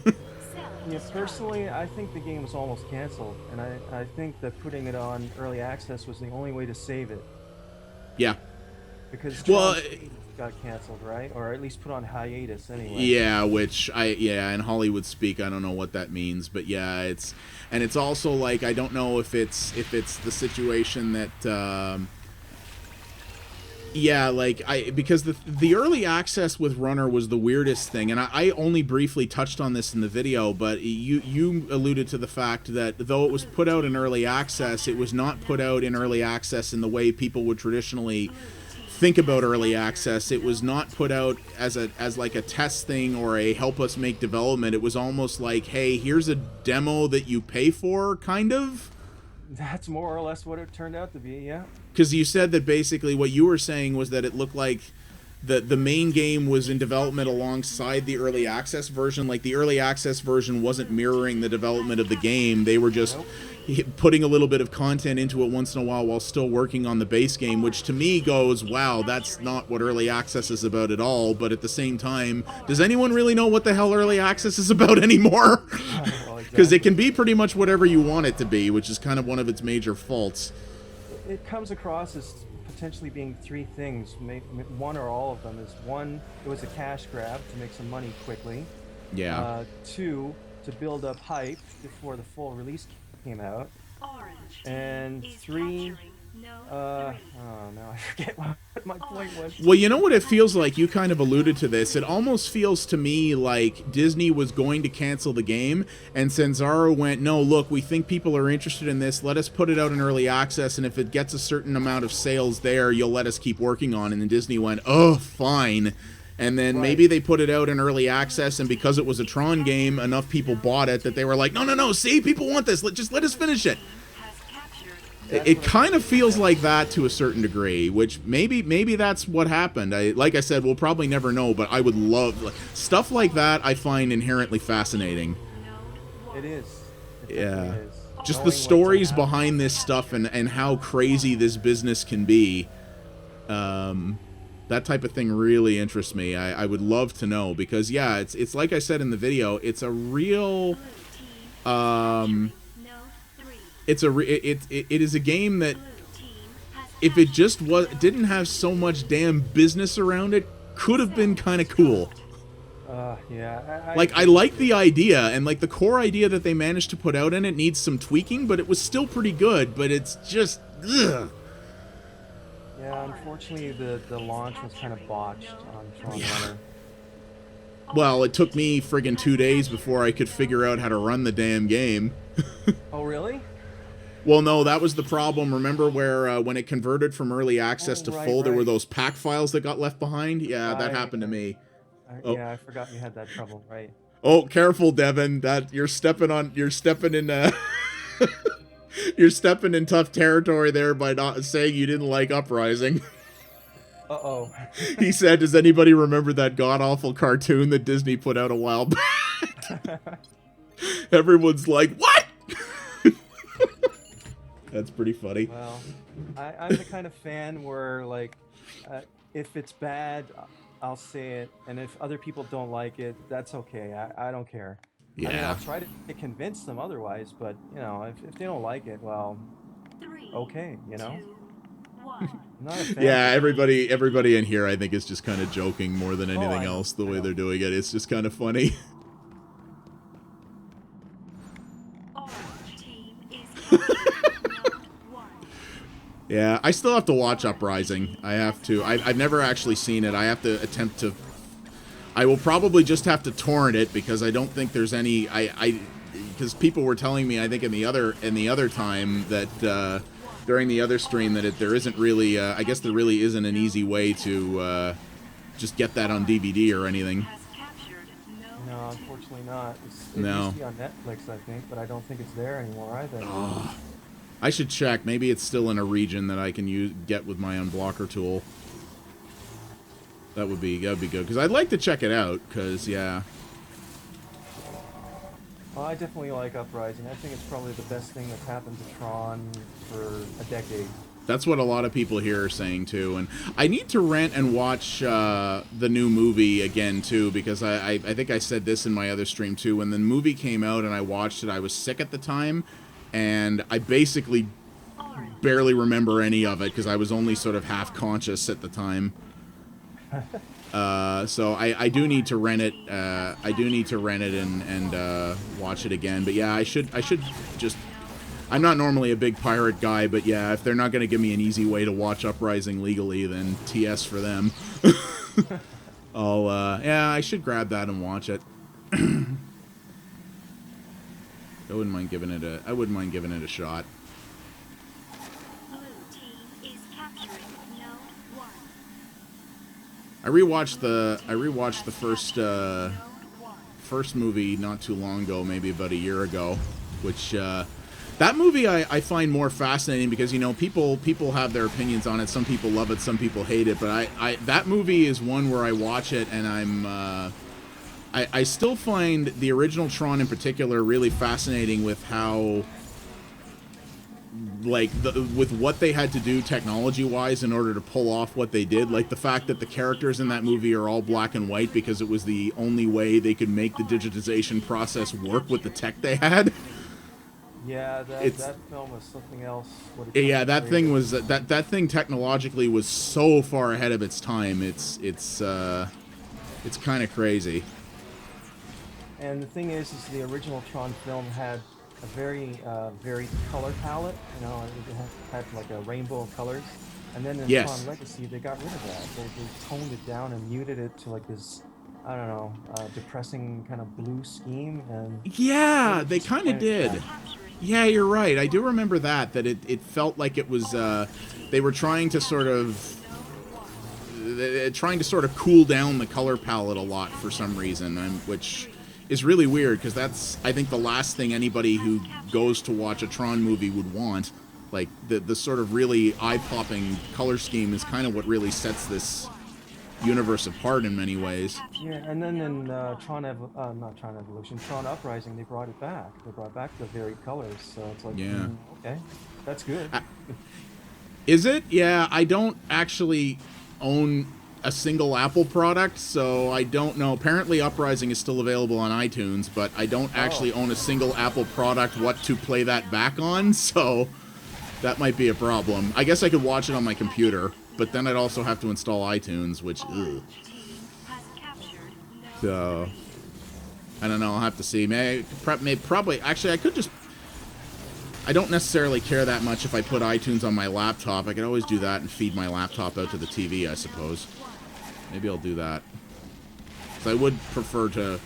Yeah, personally, I think the game was almost canceled, and I think that putting it on early access was the only way to save it. Yeah. Because Tron got canceled, right? Or at least put on hiatus anyway. Yeah, which in Hollywood speak, I don't know what that means, but yeah, it's also like I don't know if it's the situation that Yeah, like because the early access with Runner was the weirdest thing, and I only briefly touched on this in the video, but you alluded to the fact that though it was put out in early access, it was not put out in early access in the way people would traditionally think about early access. It was not put out as like a test thing or a help us make development. It was almost like, hey, here's a demo that you pay for, kind of. That's more or less what it turned out to be, yeah. Because you said that basically what you were saying was that it looked like the main game was in development alongside the early access version. Like the early access version wasn't mirroring the development of the game. They were just putting a little bit of content into it once in a while still working on the base game, which to me goes, wow, that's not what early access is about at all. But at the same time, does anyone really know what the hell early access is about anymore? Because it can be pretty much whatever you want it to be, which is kind of one of its major faults. It comes across as potentially being three things. One or all of them is: one, it was a cash grab to make some money quickly. Yeah. Two, to build up hype before the full release came out. And three, oh no, I forget what my point was. Well, you know what it feels like? You kind of alluded to this. It almost feels to me like Disney was going to cancel the game, and Sanzaro went, no, look, we think people are interested in this. Let us put it out in early access, and if it gets a certain amount of sales there, you'll let us keep working on it. And then Disney went, oh, fine. And then maybe they put it out in early access, and because it was a Tron game, enough people bought it that they were like, no, see, people want this. Just let us finish it. It kind of feels like that to a certain degree, which maybe that's what happened. Like I said, we'll probably never know, but I would love stuff like that. I find inherently fascinating. It is. Yeah. Is. Just Knowing the stories behind this stuff and how crazy this business can be. That type of thing really interests me. I would love to know because yeah, it's like I said in the video, it's a real it is a game that if it just didn't have so much damn business around it, could have been kind of cool. Yeah. I like the idea, and like the core idea that they managed to put out in it needs some tweaking, but it was still pretty good. But it's just, ugh. Yeah, unfortunately, the launch was kind of botched on Tron Runner. Well, it took me friggin' 2 days before I could figure out how to run the damn game. Oh, really? Well, no, that was the problem. Remember where when it converted from early access to full, there were those pack files that got left behind? Yeah, that happened to me. Yeah, I forgot you had that trouble, right? Oh, careful, Devin. That you're stepping in you're stepping in tough territory there by not saying you didn't like Uprising. Uh-oh. He said, does anybody remember that god-awful cartoon that Disney put out a while back? Everyone's like, what? That's pretty funny. Well, I'm the kind of fan where, like, if it's bad, I'll say it, and if other people don't like it, that's okay. I don't care. Yeah. I mean, I'll try to convince them otherwise, but, you know, if they don't like it, well, okay, you know? I'm not a fan. Yeah, everybody in here, I think, is just kind of joking more than anything else, the way they're doing it. It's just kind of funny. Yeah, I still have to watch Uprising. I have to. I've never actually seen it. I have to attempt to. I will probably just have to torrent it because I don't think there's any. Because people were telling me, I think in the other time that during the other stream that there isn't really. I guess there really isn't an easy way to just get that on DVD or anything. No, unfortunately not. It No. used to be on Netflix, I think, but I don't think it's there anymore either. Oh. I should check. Maybe it's still in a region that I can get with my unblocker tool. That'd be good because I'd like to check it out. Because yeah. Well, I definitely like Uprising. I think it's probably the best thing that's happened to Tron for a decade. That's what a lot of people here are saying too, and I need to rent and watch the new movie again too because I think I said this in my other stream too. When the movie came out and I watched it, I was sick at the time. And I basically barely remember any of it because I was only sort of half conscious at the time. So I do need to rent it. I do need to rent it and watch it again. But yeah, I should just. I'm not normally a big pirate guy, but yeah, if they're not going to give me an easy way to watch Uprising legally, then TS for them. Yeah, I should grab that and watch it. I wouldn't mind giving it a shot. Blue team is capturing node 1. I rewatched the Node 1. first movie not too long ago, maybe about a year ago, which that movie I find more fascinating because, you know, people have their opinions on it. Some people love it, some people hate it, but I that movie is one where I watch it and I still find the original Tron in particular really fascinating with how, like, with what they had to do technology-wise in order to pull off what they did. Like, the fact that the characters in that movie are all black and white because it was the only way they could make the digitization process work with the tech they had. Yeah, that film was something else. Yeah, that thing was that thing technologically was so far ahead of its time. It's kind of crazy. And the thing is the original Tron film had a very varied color palette. You know, it had like a rainbow of colors. And then in Yes. Tron Legacy, they got rid of that. They toned it down and muted it to like this, I don't know, depressing kind of blue scheme. And Yeah, they kind of did. Yeah, you're right. I do remember that it felt like it was they were trying to sort of cool down the color palette a lot for some reason, which is really weird because that's, I think, the last thing anybody who goes to watch a Tron movie would want. Like, the sort of really eye-popping color scheme is kind of what really sets this universe apart in many ways. yeah, and then in not Tron Evolution, Tron Uprising, they brought it back. They brought back the varied colors. So it's like, Yeah. Okay, that's good. Is it? Yeah, I don't actually own a single Apple product, so I don't know. Apparently Uprising is still available on iTunes, but I don't actually own a single Apple product what to play that back on, so that might be a problem. I guess I could watch it on my computer, but then I'd also have to install iTunes, which, ugh. So, I don't know, I'll have to see. Probably, actually, I could just... I don't necessarily care that much if I put iTunes on my laptop. I could always do that and feed my laptop out to the TV, I suppose. Maybe I'll do that. So I would prefer to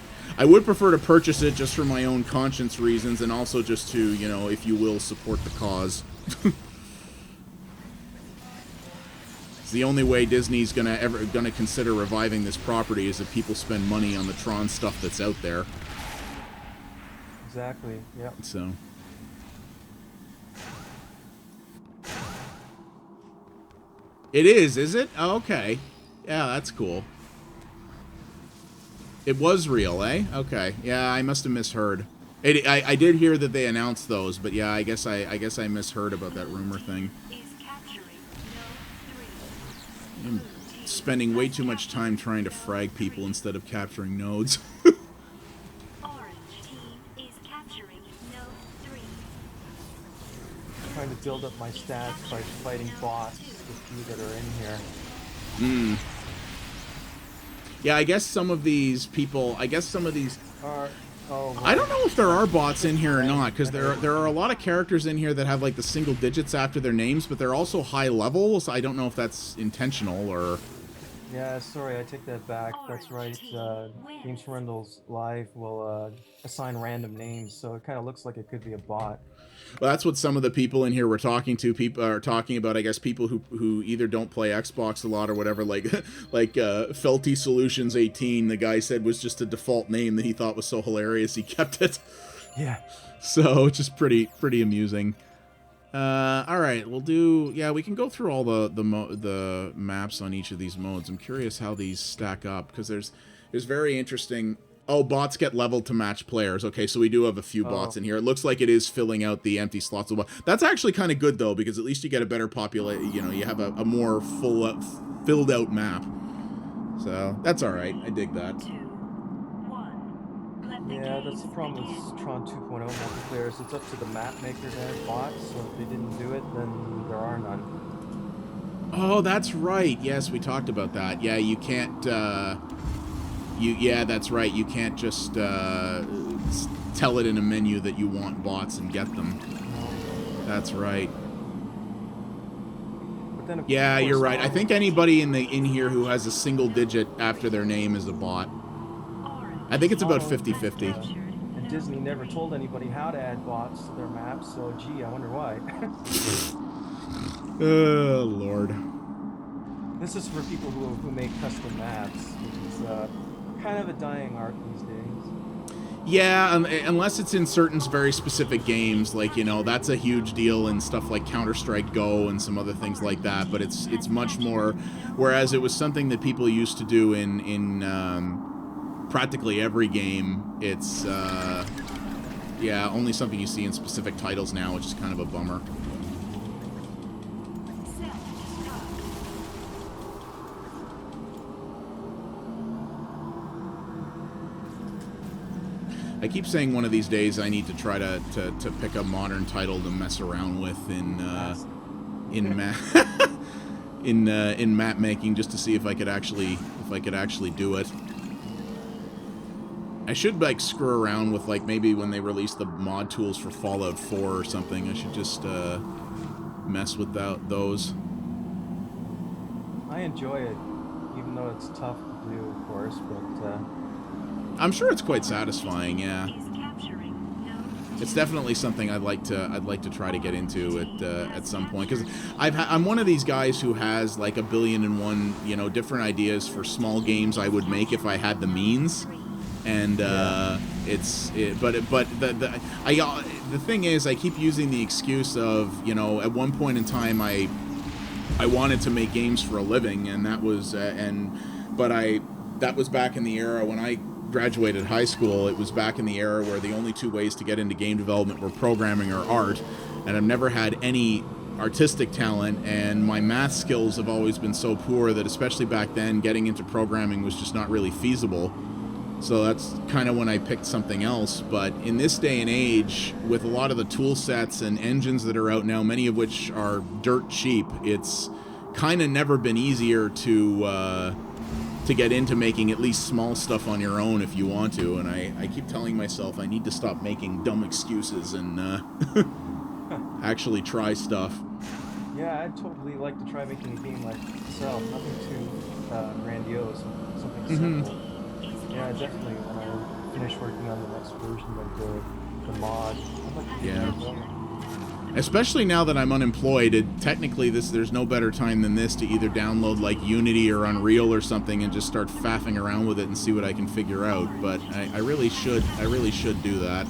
purchase it just for my own conscience reasons and also just to, you know, if you will, support the cause. It's the only way Disney's gonna consider reviving this property is if people spend money on the Tron stuff that's out there. Exactly. Yep. So. It is it? Oh, okay. Yeah, that's cool. It was real, eh? Okay. Yeah, I must have misheard. I did hear that they announced those, but yeah, I guess I misheard about that rumor thing. I'm spending way too much time trying to frag people instead of capturing nodes. Orange team is capturing node 3. Trying to build up my stats by fighting bots, the few that are in here. Yeah, I guess some of these Are I don't know if there are bots in here or not, because there are a lot of characters in here that have like the single digits after their names, but they're also high level, so I don't know if that's intentional or... Yeah, sorry, I take that back. That's right. Games Rendell's Live will assign random names, so it kind of looks like it could be a bot. Well, that's what some of the people in here were talking to. People are talking about, I guess, people who either don't play Xbox a lot or whatever. Like Felty Solutions 18, the guy said was just a default name that he thought was so hilarious he kept it. Yeah. So it's just pretty amusing. All right, we'll do. Yeah, we can go through all the maps on each of these modes. I'm curious how these stack up because there's very interesting. Oh, bots get leveled to match players. Okay, so we do have a few bots in here. It looks like it is filling out the empty slots. That's actually kind of good, though, because at least you get a better population. You know, you have a more filled out map. So that's all right. I dig that. 2, 1. Let the Yeah, that's the games problem begin. with Tron 2.0 multiplayer. Is it's up to the map maker to add bots, so if they didn't do it, then there are none. Oh, that's right. Yes, we talked about that. Yeah, you can't... Yeah, that's right. You can't just tell it in a menu that you want bots and get them. That's right. But then, of Yeah, you're course, right. I think anybody in here who has a single digit after their name is a bot. I think it's about 50-50. And Disney never told anybody how to add bots to their maps, so gee, I wonder why. Oh, Lord. This is for people who make custom maps, which is kind of a dying art these days. Yeah, unless it's in certain very specific games, like, you know, that's a huge deal in stuff like Counter-Strike Go and some other things like that, but it's much more, whereas it was something that people used to do in practically every game, it's, yeah, only something you see in specific titles now, which is kind of a bummer. I keep saying one of these days I need to try to pick a modern title to mess around with in map in map making, just to see if I could actually do it. I should like screw around with, like, maybe when they release the mod tools for Fallout 4 or something, I should just mess with those. I enjoy it, even though it's tough to do, of course, but I'm sure it's quite satisfying, yeah. It's definitely something I'd like to try to get into at some point, because I'm one of these guys who has like 1,000,000,001, you know, different ideas for small games I would make if I had the means, and the thing is, I keep using the excuse of, you know, at one point in time I wanted to make games for a living, and that was that was back in the era when I graduated high school. It was back in the era where the only two ways to get into game development were programming or art, and I've never had any artistic talent, and my math skills have always been so poor that, especially back then, getting into programming was just not really feasible. So that's kind of when I picked something else. But in this day and age, with a lot of the tool sets and engines that are out now, many of which are dirt cheap, it's kind of never been easier to get into making at least small stuff on your own if you want to. And I keep telling myself I need to stop making dumb excuses and actually try stuff. yeah, I'd totally like to try making a game like itself. Nothing too grandiose, something simple. Yeah, definitely when I finish working on the next version of the mod, I'd like to do that as well. Especially now that I'm unemployed, technically there's no better time than this to either download like Unity or Unreal or something and just start faffing around with it and see what I can figure out. But I really should do that.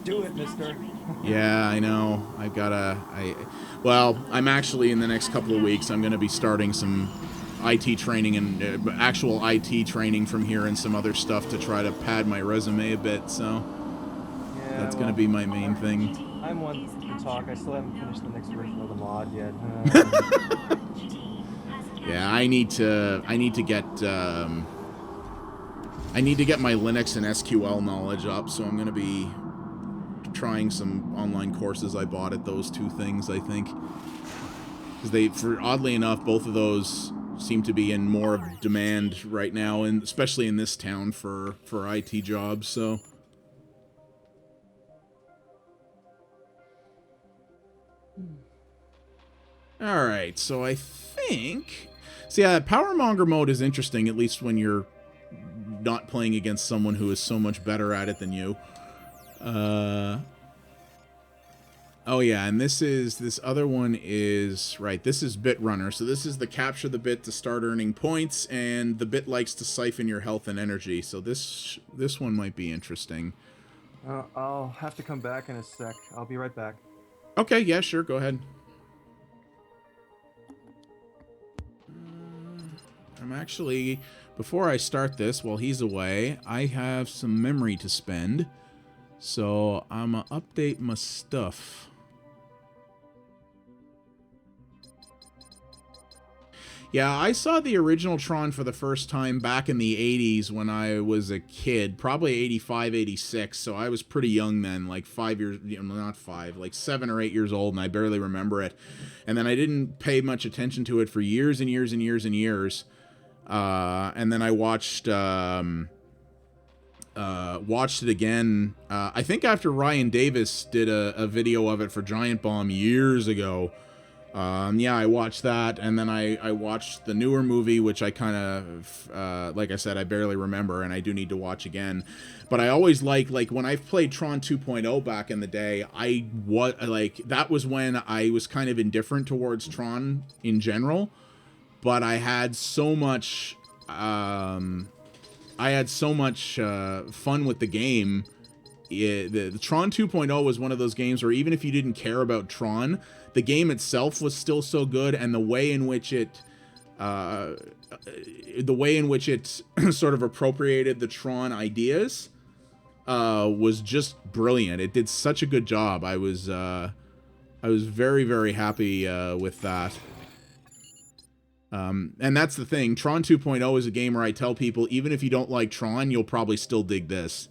Do it, mister. Yeah, I know. Well, I'm actually, in the next couple of weeks, I'm going to be starting some IT training and actual IT training from here and some other stuff to try to pad my resume a bit, so that's going to be my main thing. I'm one to talk. I still haven't finished the next version of the mod yet. Yeah, I need to get my Linux and SQL knowledge up, so I'm going to be trying some online courses I bought at those two things, I think. Because oddly enough, both of those seem to be in more of demand right now, and especially in this town for IT jobs, so. Alright, so I think... See, Power Monger mode is interesting, at least when you're not playing against someone who is so much better at it than you. Oh yeah, and this other one is... Right, this is Bit Runner, so this is the capture the bit to start earning points, and the bit likes to siphon your health and energy, so this one might be interesting. I'll have to come back in a sec. I'll be right back. Okay, yeah, sure, go ahead. I'm actually, before I start this, while he's away, I have some memory to spend. So I'm gonna update my stuff. Yeah, I saw the original Tron for the first time back in the 80s when I was a kid, probably 85, 86, so I was pretty young then, like 5 years, not 5, like 7 or 8 years old, and I barely remember it. And then I didn't pay much attention to it for years and years and years and years. And then I watched watched it again. I think after Ryan Davis did a video of it for Giant Bomb years ago. Yeah, I watched that, and then I watched the newer movie, which I kind of, like I said, I barely remember, and I do need to watch again. But I always like when I've played Tron 2.0 back in the day, that was when I was kind of indifferent towards Tron in general, but I had so much, fun with the game. The Tron 2.0 was one of those games where even if you didn't care about Tron, the game itself was still so good, and the way in which it sort of appropriated the Tron ideas was just brilliant. It did such a good job. I was very, very happy with that. And that's the thing. Tron 2.0 is a game where I tell people, even if you don't like Tron, you'll probably still dig this.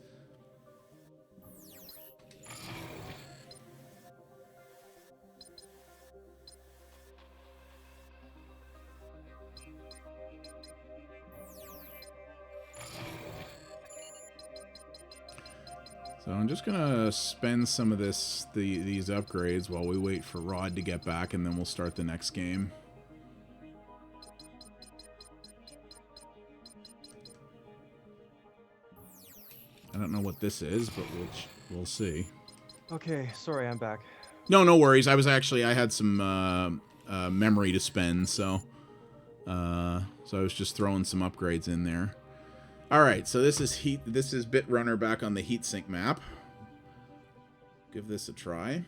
So I'm just gonna spend some of these upgrades while we wait for Rod to get back, and then we'll start the next game. I don't know what this is, but we'll see. Okay, sorry, I'm back. No worries. I had some memory to spend, so I was just throwing some upgrades in there. All right, so this is Bitrunner back on the heatsink map. Give this a try.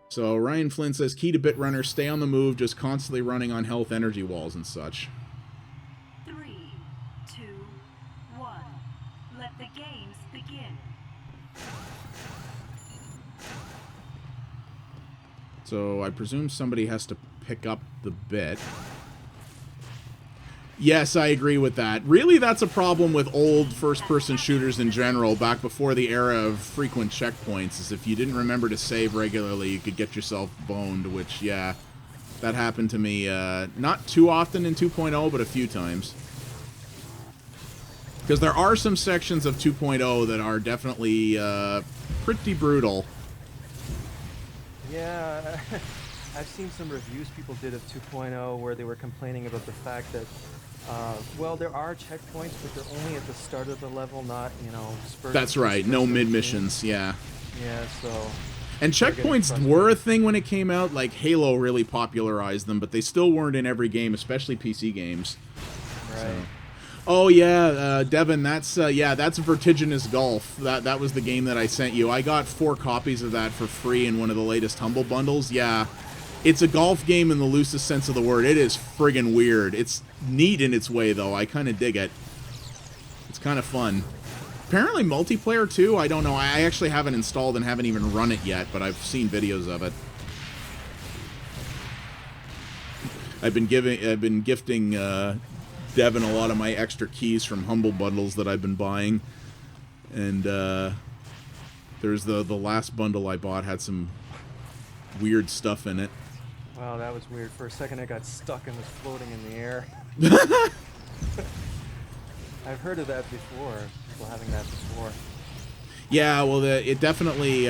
So Ryan Flynn says, key to Bitrunner, stay on the move, just constantly running on health energy walls and such. 3, 2, 1. Let the games begin. So I presume somebody has to pick up the bit. Yes, I agree with that. Really, that's a problem with old first-person shooters in general, back before the era of frequent checkpoints, is if you didn't remember to save regularly, you could get yourself boned, which, yeah, that happened to me not too often in 2.0, but a few times. Because there are some sections of 2.0 that are definitely pretty brutal. Yeah, I've seen some reviews people did of 2.0 where they were complaining about the fact that, well, there are checkpoints, but they're only at the start of the level, not, spurts. That's right, no mid-missions, yeah. Yeah, so... And checkpoints were a thing when it came out, like Halo really popularized them, but they still weren't in every game, especially PC games. Right. So. Oh yeah, Devin, that's Vertiginous Golf. That was the game that I sent you. I got 4 copies of that for free in one of the latest Humble Bundles. Yeah, it's a golf game in the loosest sense of the word. It is friggin' weird. It's neat in its way, though. I kind of dig it. It's kind of fun. Apparently multiplayer, too. I don't know. I actually haven't installed and haven't even run it yet, but I've seen videos of it. I've been gifting Devin a lot of my extra keys from Humble Bundles that I've been buying. And there's the last bundle I bought had some weird stuff in it. Wow, that was weird. For a second I got stuck and was floating in the air. I've heard of that before. People having that before. Yeah, well, it definitely...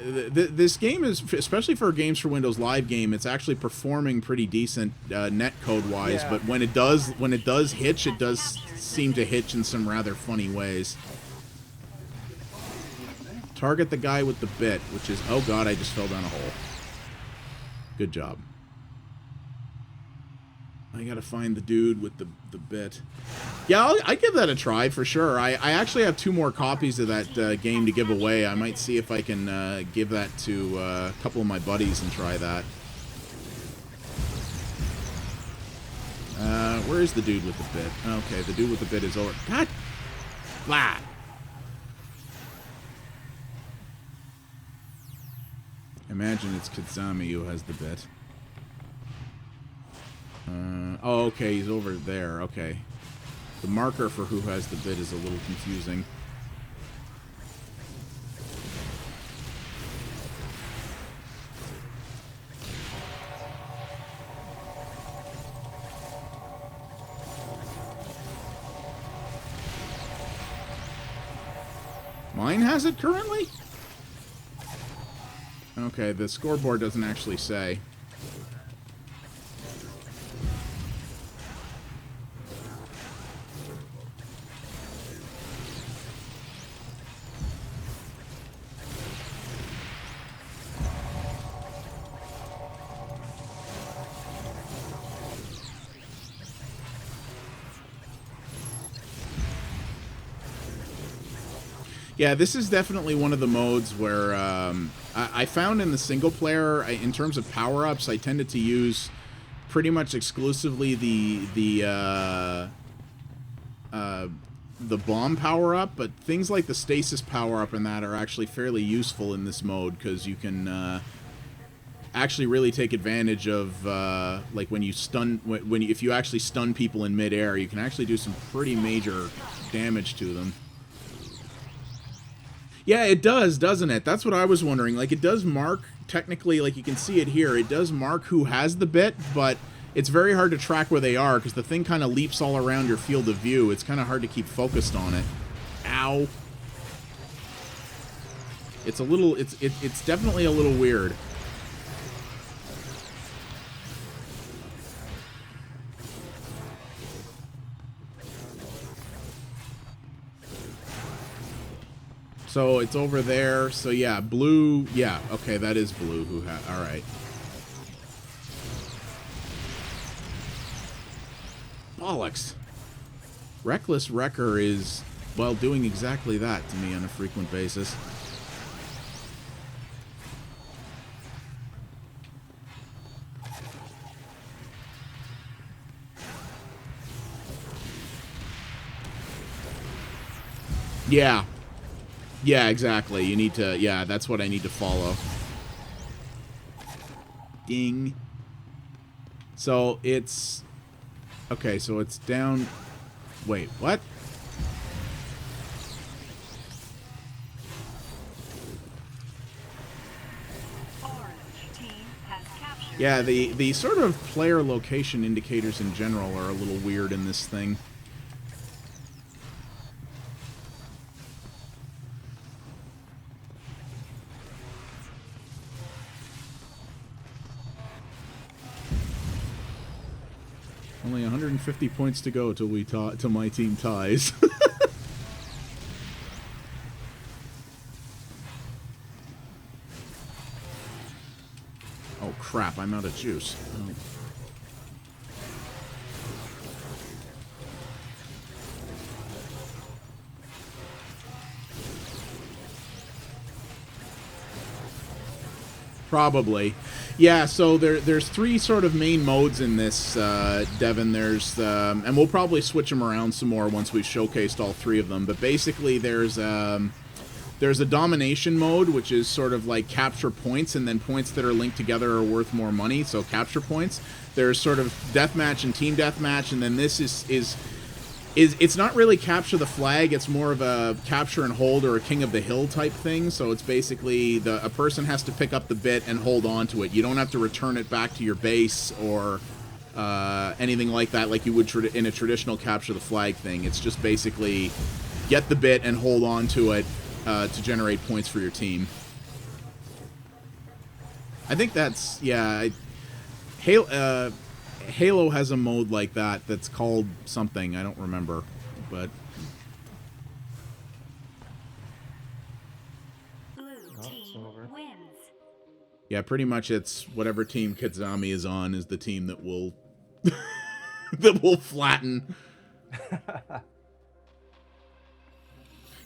this game is, especially for games for Windows Live game, it's actually performing pretty decent net code wise. Yeah. But when it does hitch, it does seem to hitch in some rather funny ways. Target the guy with the bit, which is, oh god, I just fell down a hole. Good job. I gotta find the dude with the bit. Yeah, I give that a try for sure. I actually have 2 more copies of that game to give away. I might see if I can give that to a couple of my buddies and try that. Where is the dude with the bit? Okay, the dude with the bit is over. God! Blah! Imagine it's Kazami who has the bit. Oh, okay, he's over there. Okay. The marker for who has the bit is a little confusing. Mine has it currently? Okay, the scoreboard doesn't actually say. Yeah, this is definitely one of the modes where I found in the single player, in terms of power-ups, I tended to use pretty much exclusively the bomb power-up, but things like the stasis power-up and that are actually fairly useful in this mode because you can actually really take advantage of like when you stun if you actually stun people in midair, you can actually do some pretty major damage to them. Yeah, it does, doesn't it? That's what I was wondering. Like, it does mark, technically, like you can see it here, it does mark who has the bit, but it's very hard to track where they are because the thing kind of leaps all around your field of view. It's kind of hard to keep focused on it. Ow. It's a little, it's definitely a little weird. So it's over there. So yeah, blue. Yeah, okay, that is blue who had. All right. Bollocks. Reckless Wrecker is, well, doing exactly that to me on a frequent basis. Yeah. Yeah, exactly. You need to... Yeah, that's what I need to follow. Ding. So, it's... Okay, so it's down... Wait, what? Yeah, the sort of player location indicators in general are a little weird in this thing. Only 150 points to go till till my team ties. Oh crap, I'm out of juice. Oh. Probably. Yeah, so there's three sort of main modes in this, Devin. There's, and we'll probably switch them around some more once we've showcased all three of them, but basically there's a domination mode, which is sort of like capture points, and then points that are linked together are worth more money, so capture points. There's sort of deathmatch and team deathmatch, and then this is it's not really capture the flag, it's more of a capture and hold or a king of the hill type thing. So it's basically a person has to pick up the bit and hold on to it. You don't have to return it back to your base or anything like that like you would in a traditional capture the flag thing. It's just basically get the bit and hold on to it to generate points for your team. I think that's, yeah, Halo has a mode like that that's called something. I don't remember, but... Blue team wins. Yeah, pretty much it's whatever team Kazami is on is the team that will... that will flatten.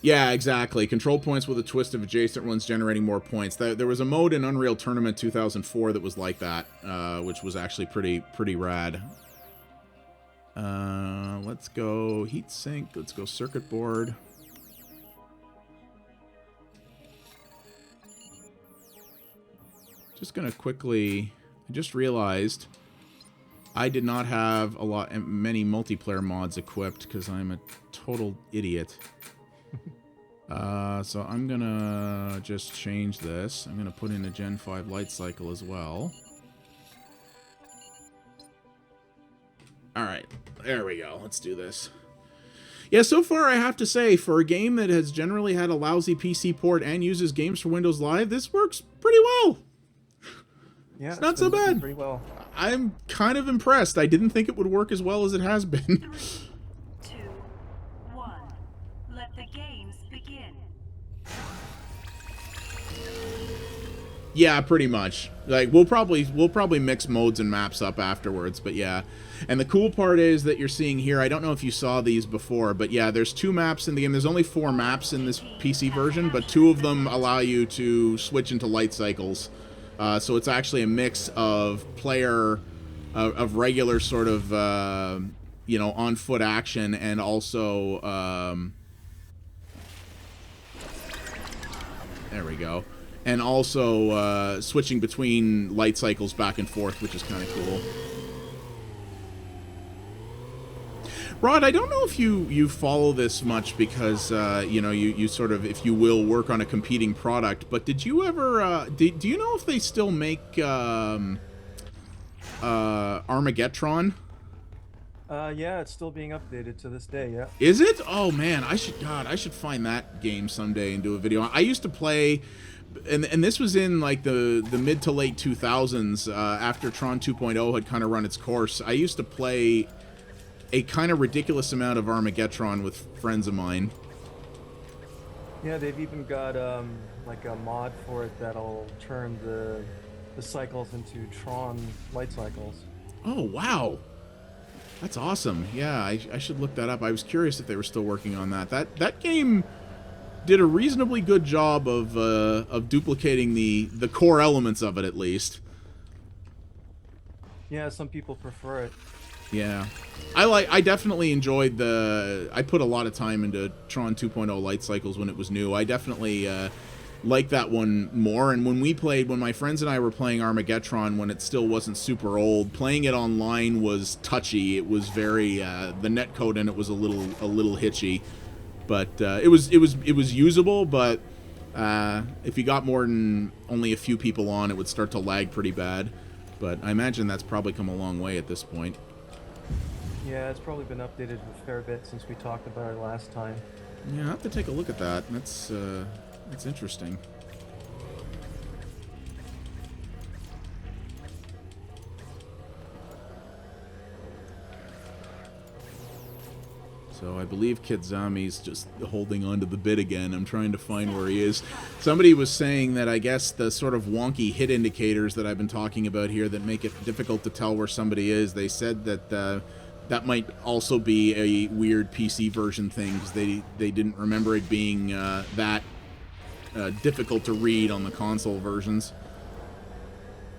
Yeah, exactly. Control points with a twist of adjacent ones generating more points. There was a mode in Unreal Tournament 2004 that was like that, which was actually pretty rad. Let's go heatsink. Let's go circuit board. Just gonna quickly... I just realized I did not have many multiplayer mods equipped because I'm a total idiot. So I'm gonna just change this. I'm gonna put in a Gen 5 light cycle as well. Alright, there we go. Let's do this. Yeah, so far I have to say, for a game that has generally had a lousy PC port and uses games for Windows Live, this works pretty well. Yeah, It's not so been working bad. pretty well. I'm kind of impressed. I didn't think it would work as well as it has been. 3, 2, 1. Let the games begin. Yeah, pretty much. Like we'll probably mix modes and maps up afterwards, but yeah. And the cool part is that you're seeing here, I don't know if you saw these before, but yeah, there's 2 maps in the game. There's only 4 maps in this PC version, but 2 of them allow you to switch into light cycles. So it's actually a mix of player, of regular sort of, on foot action, and also, there we go. And also switching between light cycles back and forth, which is kind of cool. Rod, I don't know if you follow this much because, you sort of, if you will, work on a competing product, but did you ever, do you know if they still make Armageddon? Yeah, it's still being updated to this day, yeah. Is it? Oh, man, I should find that game someday and do a video. I used to play, and this was in, like, the mid to late 2000s, after Tron 2.0 had kind of run its course. I used to play a kind of ridiculous amount of Armageddon with friends of mine. Yeah, they've even got like a mod for it that'll turn the cycles into Tron light cycles. Oh, wow. That's awesome. Yeah, I should look that up. I was curious if they were still working on that. That game did a reasonably good job of duplicating the core elements of it, at least. Yeah, some people prefer it. Yeah. I definitely enjoyed I put a lot of time into Tron 2.0 light cycles when it was new. I definitely liked that one more, and when my friends and I were playing Armageddon when it still wasn't super old, playing it online was touchy. It was very the netcode in it was a little hitchy, but it was usable, but if you got more than only a few people on, it would start to lag pretty bad. But I imagine that's probably come a long way at this point. Yeah, it's probably been updated a fair bit since we talked about it last time. Yeah, I have to take a look at that. That's interesting. So I believe Kidzami's just holding on to the bit again. I'm trying to find where he is. Somebody was saying that I guess the sort of wonky hit indicators that I've been talking about here that make it difficult to tell where somebody is, they said that that might also be a weird PC version thing, because they didn't remember it being that difficult to read on the console versions.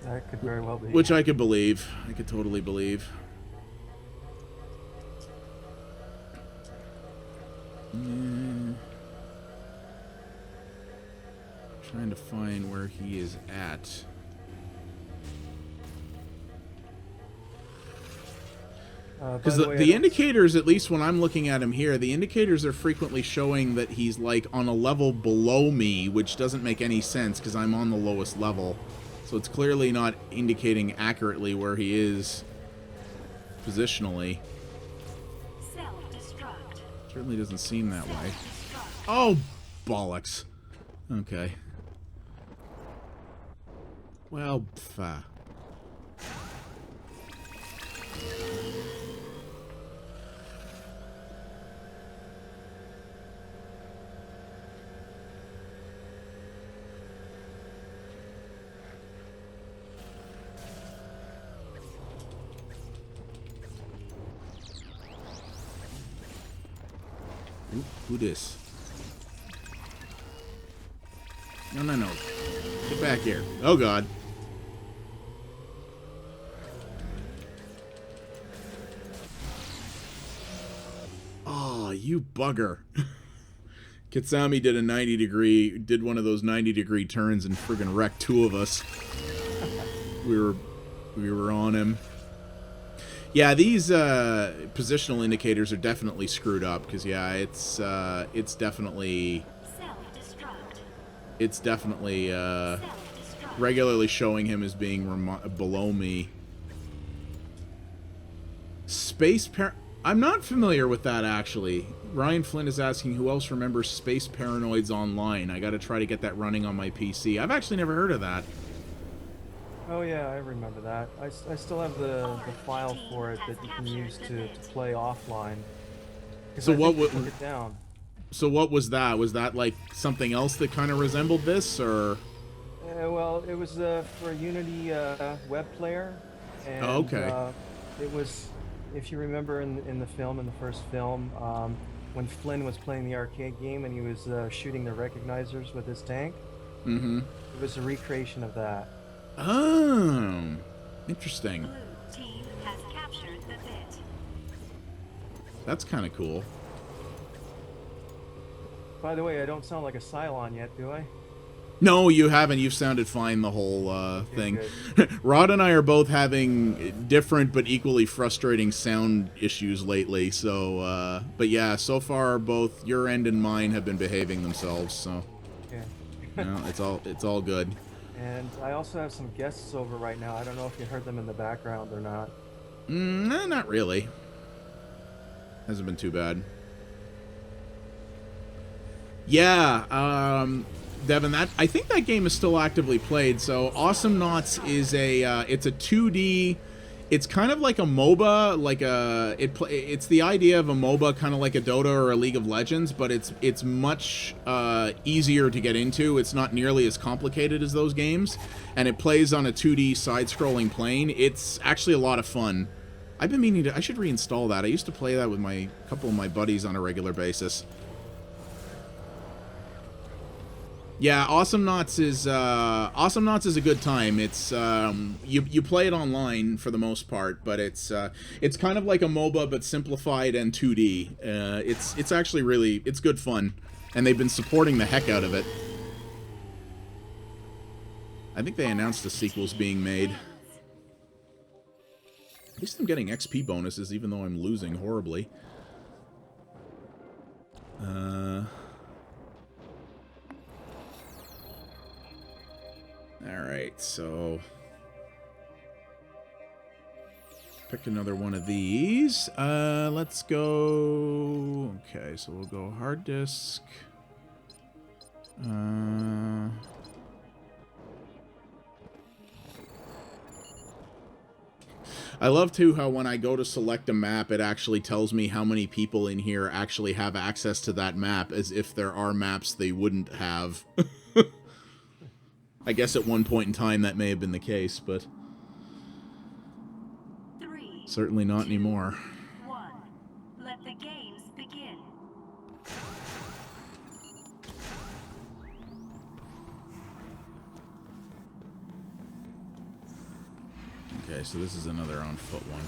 That could very well be. Which I could believe. I could totally believe. Trying to find where he is at. Because the indicators, at least when I'm looking at him here, the indicators are frequently showing that he's like on a level below me, which doesn't make any sense because I'm on the lowest level. So it's clearly not indicating accurately where he is positionally. Self-destruct. Certainly doesn't seem that way. Oh, bollocks. Okay. Well, Ooh, who this? No. Get back here. Oh, God. Oh, you bugger. Kitsami did one of those 90-degree turns and friggin' wrecked 2 of us. We were on him. Yeah, these positional indicators are definitely screwed up, because yeah, it's definitely regularly showing him as being below me. I'm not familiar with that, actually. Ryan Flynn is asking who else remembers Space Paranoids Online. I gotta try to get that running on my PC. I've actually never heard of that. Oh yeah, I remember that. I still have the file for it that you can use to play offline. Because So I what think they took it down. So what was that? Was that like something else that kind of resembled this, or? Well, it was for a Unity web player, and Oh, okay. it was, if you remember in the film, in the first film, when Flynn was playing the arcade game and he was shooting the recognizers with his tank. Mm-hmm. It was a recreation of that. Oh, interesting. Blue team has captured the bit. That's kind of cool. By the way, I don't sound like a Cylon yet, do I? No, you haven't. You've sounded fine the whole thing. Rod and I are both having different but equally frustrating sound issues lately. So, but yeah, so far both your end and mine have been behaving themselves. So, Yeah. no, it's all good. And I also have some guests over right now. I don't know if you heard them in the background or not. Nah, not really. Hasn't been too bad. Yeah, Devin, I think that game is still actively played. So Awesome Knots is it's a 2D. It's kind of like a MOBA, it's the idea of a MOBA, kind of like a Dota or a League of Legends, but it's much easier to get into. It's not nearly as complicated as those games, and it plays on a 2D side-scrolling plane. It's actually a lot of fun. I've been meaning to. I should reinstall that. I used to play that with a couple of my buddies on a regular basis. Yeah, Awesome Knots is a good time. It's you play it online for the most part, but it's kind of like a MOBA but simplified and 2D. It's actually really good fun, and they've been supporting the heck out of it. I think they announced the sequel's being made. At least I'm getting XP bonuses, even though I'm losing horribly. Alright, so pick another one of these. Let's go. Okay, so we'll go hard disk. I love too how when I go to select a map, it actually tells me how many people in here actually have access to that map, as if there are maps they wouldn't have. I guess at one point in time that may have been the case, but certainly not anymore. 1. Let the games begin. Okay, so this is another on foot one.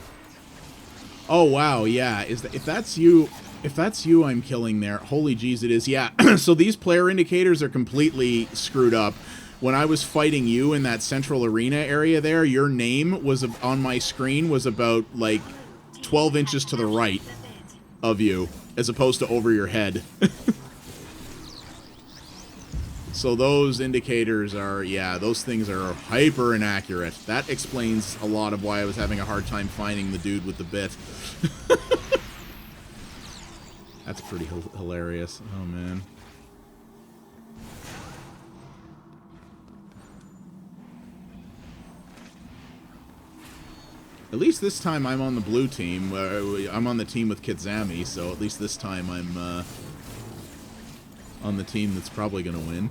Oh wow, yeah. If that's you, I'm killing there. Holy jeez, it is. Yeah. So these player indicators are completely screwed up. When I was fighting you in that central arena area there, your name was on my screen was about like 12 inches to the right of you, as opposed to over your head. So those indicators are, yeah, those things are hyper inaccurate. That explains a lot of why I was having a hard time finding the dude with the bit. That's pretty hilarious. Oh, man. At least this time I'm on the blue team. I'm on the team with Kizami, so at least this time I'm on the team that's probably going to win.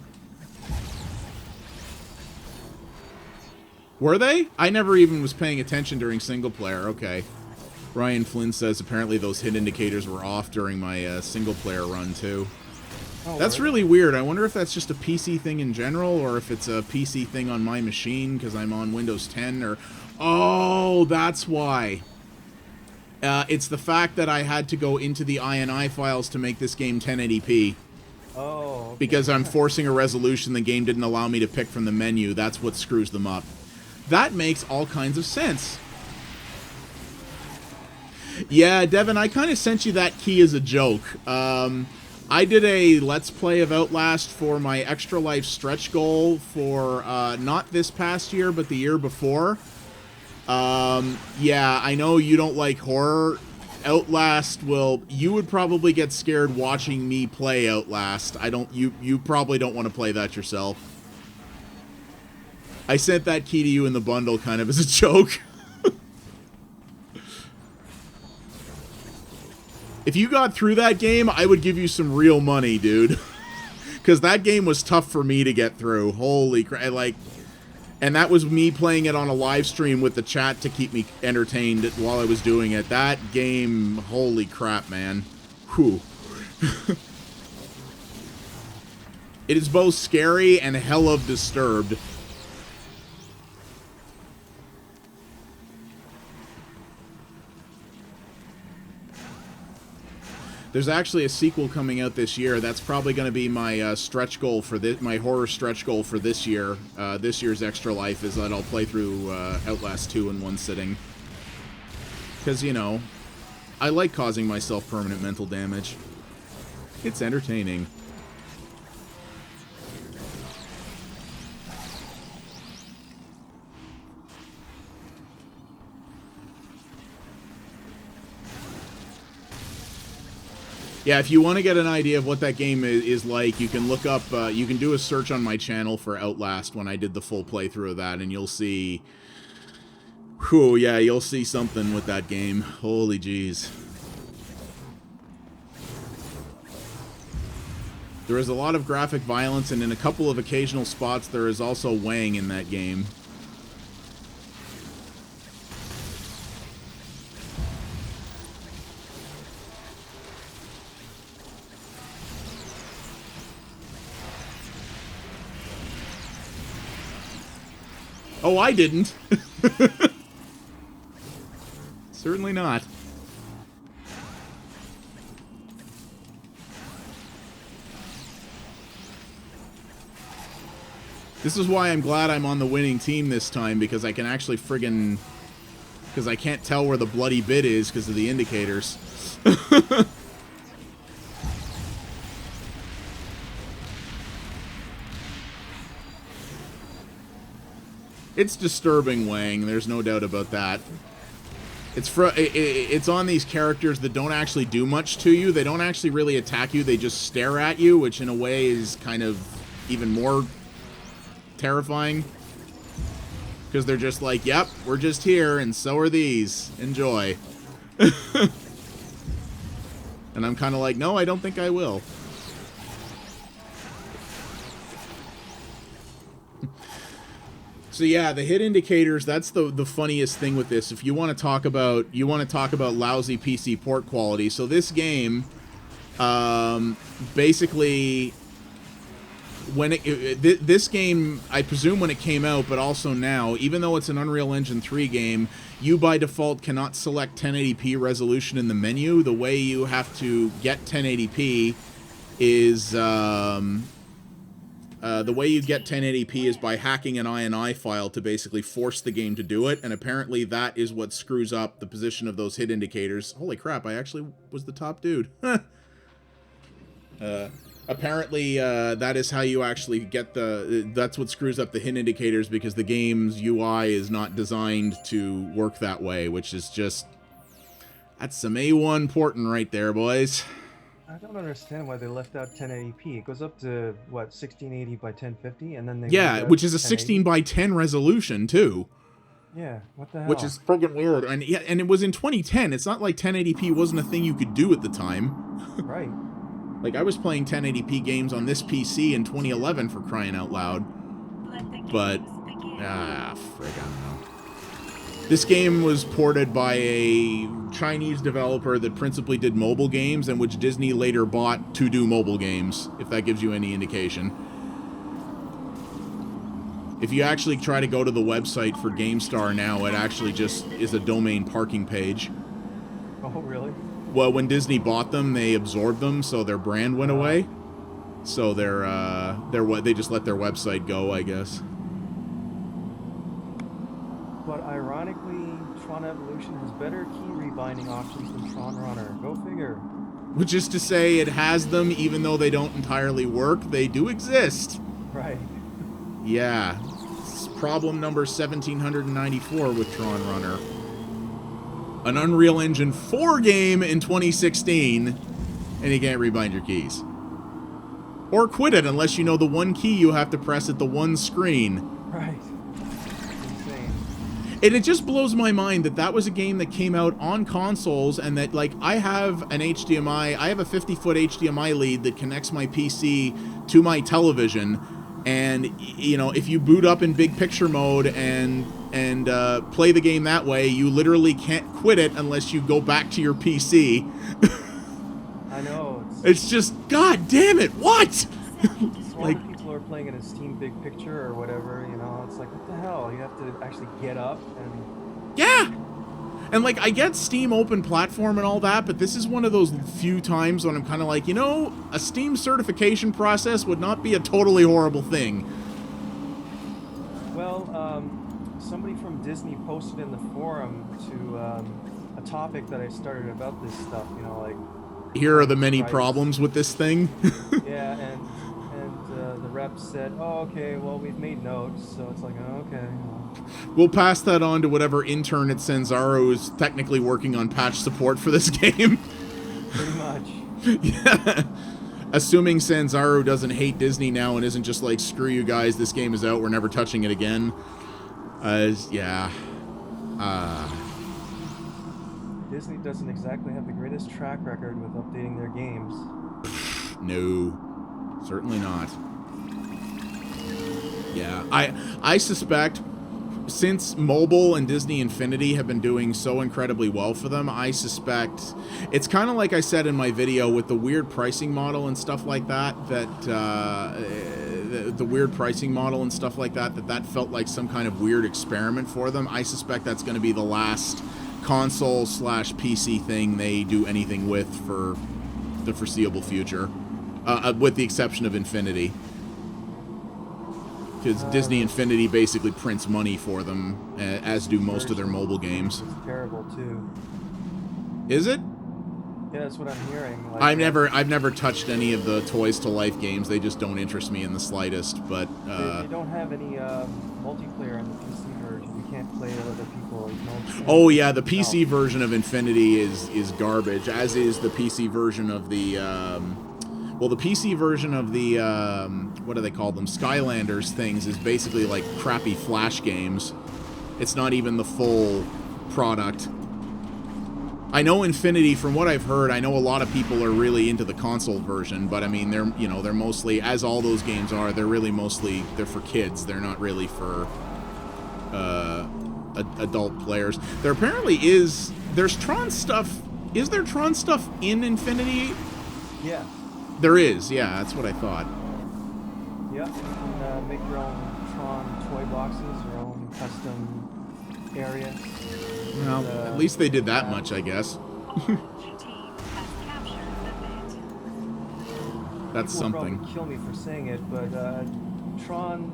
Were they? I never even was paying attention during single player. Okay. Ryan Flynn says apparently those hit indicators were off during my single player run too. Oh, that's really weird. I wonder if that's just a PC thing in general, or if it's a PC thing on my machine because I'm on Windows 10, or... Oh, that's why. It's the fact that I had to go into the INI files to make this game 1080p. Oh, okay. Because I'm forcing a resolution the game didn't allow me to pick from the menu. That's what screws them up. That makes all kinds of sense. Yeah, Devin, I kind of sent you that key as a joke. I did a Let's Play of Outlast for my Extra Life stretch goal for not this past year, but the year before. Yeah, I know you don't like horror, Outlast will... You would probably get scared watching me play Outlast. You probably don't want to play that yourself. I sent that key to you in the bundle kind of as a joke. If you got through that game, I would give you some real money, dude. Because that game was tough for me to get through. Holy crap. Like, and that was me playing it on a live stream with the chat to keep me entertained while I was doing it. That game, holy crap, man. Whew. It is both scary and hell of disturbed. There's actually a sequel coming out this year. That's probably going to be my stretch goal for this, my horror stretch goal for this year. This year's Extra Life is that I'll play through Outlast 2 in one sitting. Because, you know, I like causing myself permanent mental damage. It's entertaining. Yeah, if you want to get an idea of what that game is like, you can look up, you can do a search on my channel for Outlast when I did the full playthrough of that, and you'll see... Whew, yeah, you'll see something with that game. Holy jeez. There is a lot of graphic violence, and in a couple of occasional spots, there is also Wang in that game. Oh, I didn't. Certainly not. This is why I'm glad I'm on the winning team this time, because I can actually friggin... Because I can't tell where the bloody bit is because of the indicators. It's disturbing, Wang. There's no doubt about that. It's on these characters that don't actually do much to you. They don't actually really attack you. They just stare at you, which in a way is kind of even more terrifying. Because they're just like, yep, we're just here, and so are these. Enjoy. And I'm kind of like, no, I don't think I will. So yeah, the hit indicators, that's the funniest thing with this. If you want to talk about lousy PC port quality. So this game basically when this game, I presume when it came out, but also now, even though it's an Unreal Engine 3 game, you by default cannot select 1080p resolution in the menu. The way you have to get 1080p is the way you get 1080p is by hacking an INI file to basically force the game to do it, and apparently that is what screws up the position of those hit indicators. Holy crap, I actually was the top dude. Apparently, that is how you actually get that's what screws up the hit indicators, because the game's UI is not designed to work that way, which is just... That's some A1 porting right there, boys. I don't understand why they left out 1080p. It goes up to, what, 1680 by 1050, and then they... Yeah, which is a 16 by 10 resolution, too. Yeah, what the hell? Which is friggin' weird. And yeah, and it was in 2010. It's not like 1080p wasn't a thing you could do at the time. Right. Like, I was playing 1080p games on this PC in 2011, for crying out loud. But, frig, I don't know. This game was ported by a Chinese developer that principally did mobile games, and which Disney later bought to do mobile games, if that gives you any indication. If you actually try to go to the website for GameStar now, it actually just is a domain parking page. Oh, really? Well, when Disney bought them, they absorbed them, so their brand went away. So they just let their website go, I guess. But ironically, Tron Evolution has better key rebinding options than Tron Runner. Go figure. Which is to say, it has them, even though they don't entirely work. They do exist. Right. Yeah. It's problem number 1794 with Tron Runner. an Unreal Engine 4 game in 2016, and you can't rebind your keys. Or quit it unless you know the one key you have to press at the one screen. Right. Insane. And it just blows my mind that that was a game that came out on consoles, and that, like, I have an HDMI, I have a 50-foot HDMI lead that connects my PC to my television, and, you know, if you boot up in big picture mode and play the game that way, you literally can't quit it unless you go back to your PC. I know. It's just, god damn it, what? Like, people are playing in a Steam Big Picture or whatever, you know, it's like, what the hell? You have to actually get up and... Yeah! And, like, I get Steam open platform and all that, but this is one of those few times when I'm kind of like, you know, a Steam certification process would not be a totally horrible thing. Well, somebody from Disney posted in the forum to a topic that I started about this stuff, you know, like... Here are the many problems with this thing. Yeah, and the rep said, oh, okay, well, we've made notes, so it's like, oh, okay. We'll pass that on to whatever intern at Sanzaro is technically working on patch support for this game. Pretty much. Yeah. Assuming Sanzaro doesn't hate Disney now and isn't just like, screw you guys, this game is out, we're never touching it again. Yeah. Disney doesn't exactly have the greatest track record with updating their games. No, certainly not. Yeah, I suspect, since mobile and Disney Infinity have been doing so incredibly well for them, I suspect it's kind of like I said in my video with the weird pricing model and stuff like that, the weird pricing model and stuff like that, that felt like some kind of weird experiment for them. I suspect that's going to be the last console/PC thing they do anything with for the foreseeable future, with the exception of Infinity. Because Disney Infinity basically prints money for them, as do most of their mobile games. It's terrible too. Is it? Yeah, that's what I'm hearing. Like, I've never touched any of the Toys to Life games. They just don't interest me in the slightest. But they don't have any multiplayer on the PC version. You can't play with other people. Oh yeah, the PC version of Infinity is garbage. As is the PC version of the well, the PC version of the what do they call them? Skylanders things is basically like crappy Flash games. It's not even the full product. I know Infinity, from what I've heard, I know a lot of people are really into the console version, but I mean, they're mostly, as all those games are, they're for kids. They're not really for adult players. There apparently there's Tron stuff. Is there Tron stuff in Infinity? Yeah. There is, yeah, that's what I thought. Yeah, you can make your own Tron toy boxes, your own custom area. Well, at least they did that much, I guess. That's People will something. probably kill me for saying it, but Tron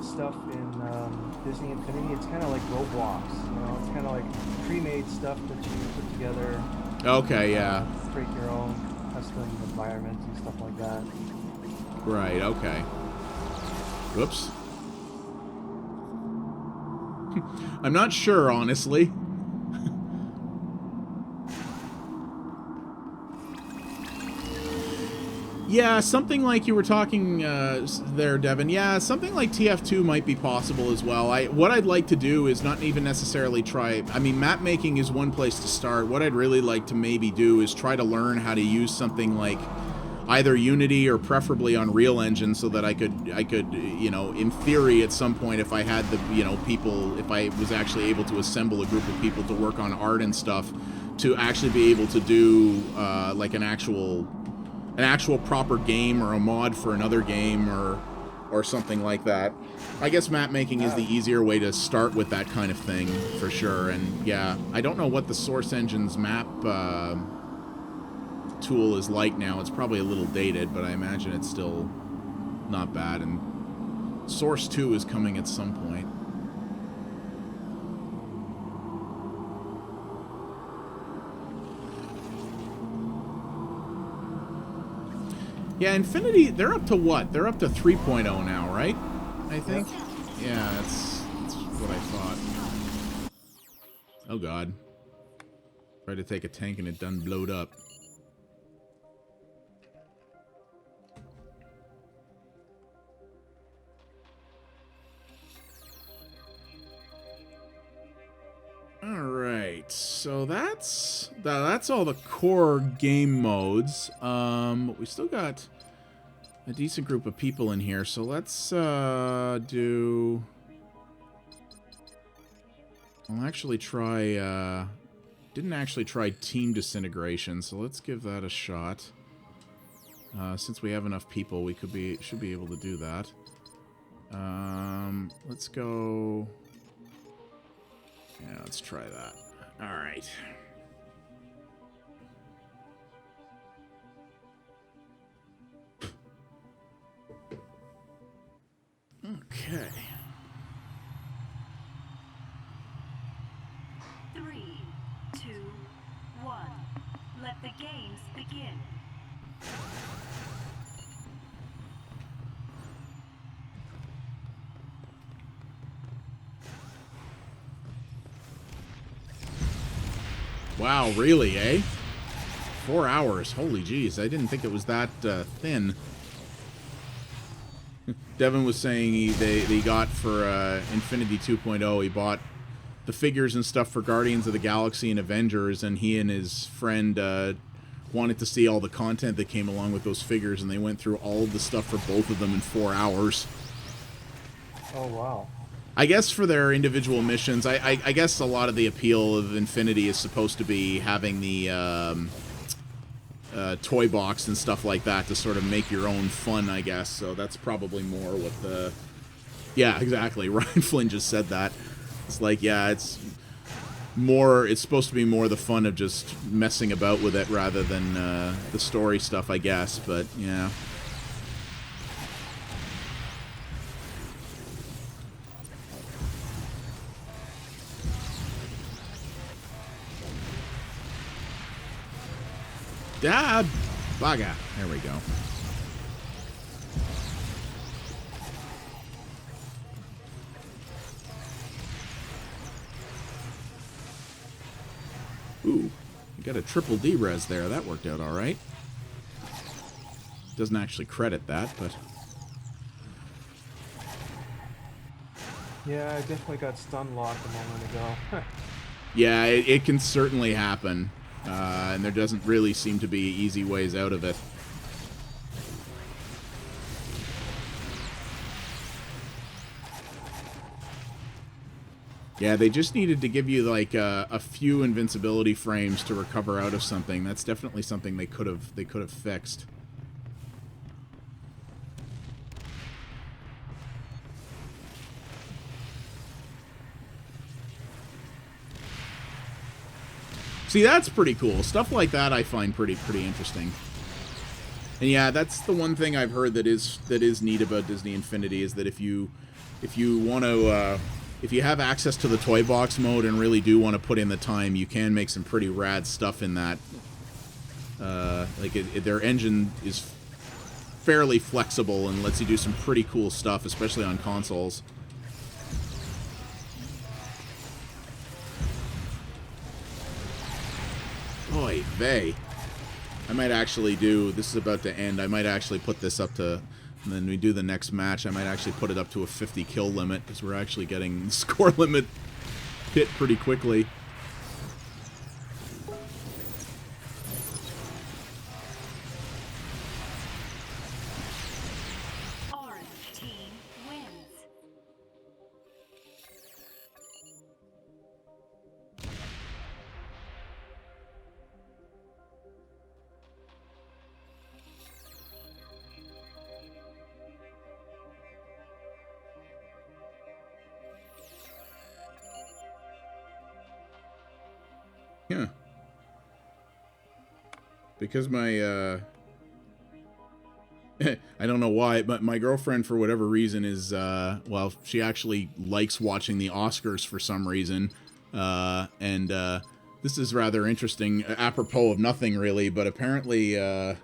stuff in Disney Infinity, it's kind of like Roblox. You know, it's kind of like pre-made stuff that you put together. Okay, yeah. Create your own custom environments and stuff like that. Right, okay. Whoops. I'm not sure, honestly. Yeah, something like you were talking there, Devin. Yeah, something like TF2 might be possible as well. What I'd like to do is not even necessarily try... I mean, map making is one place to start. What I'd really like to maybe do is try to learn how to use something like either Unity or preferably Unreal Engine, so that I could, you know, in theory at some point, if I had the, you know, people, if I was actually able to assemble a group of people to work on art and stuff, to actually be able to do like an actual proper game or a mod for another game or something like that. I guess map making is the easier way to start with that kind of thing, for sure. And yeah, I don't know what the Source Engine's map tool is like now. It's probably a little dated, but I imagine it's still not bad. And Source 2 is coming at some point. Yeah, Infinity, they're up to what? They're up to 3.0 now, right? I think? Yeah, that's what I thought. Oh god. Tried to take a tank and it done blowed up. Alright, so that's all the core game modes. We still got a decent group of people in here, so let's do... I'll actually try, didn't actually try team disintegration, so let's give that a shot. Since we have enough people, we should be able to do that. Let's go... Yeah, let's try that. Alright. Okay. 3, 2, 1. Let the games begin. Wow, really, eh? 4 hours. Holy jeez, I didn't think it was that thin. Devin was saying they got for Infinity 2.0, he bought the figures and stuff for Guardians of the Galaxy and Avengers, and he and his friend wanted to see all the content that came along with those figures, and they went through all of the stuff for both of them in 4 hours. Oh, wow. I guess for their individual missions, I guess a lot of the appeal of Infinity is supposed to be having the toy box and stuff like that to sort of make your own fun, I guess. So that's probably more what the... Yeah, exactly. Ryan Flynn just said that. It's like, yeah, it's supposed to be more the fun of just messing about with it rather than the story stuff, I guess. But, yeah. Ah, baga. There we go. Ooh, you got a triple D res there. That worked out all right. Doesn't actually credit that, but... Yeah, I definitely got stun locked a moment ago. Yeah, it can certainly happen. And there doesn't really seem to be easy ways out of it. Yeah, they just needed to give you like a few invincibility frames to recover out of something. That's definitely something they could have fixed. See, that's pretty cool. Stuff like that I find pretty interesting. And yeah, that's the one thing I've heard that is neat about Disney Infinity is that if you want to if you have access to the toy box mode and really do want to put in the time, you can make some pretty rad stuff in that. Their engine is fairly flexible and lets you do some pretty cool stuff, especially on consoles. Oy vey. I might actually do... This is about to end. I might actually put this up to... And then we do the next match. I might actually put it up to a 50 kill limit, because we're actually getting the score limit hit pretty quickly. Orange team wins. Yeah. Because my, I don't know why, but my girlfriend, for whatever reason, is, well, she actually likes watching the Oscars for some reason. This is rather interesting, apropos of nothing, really, but apparently, the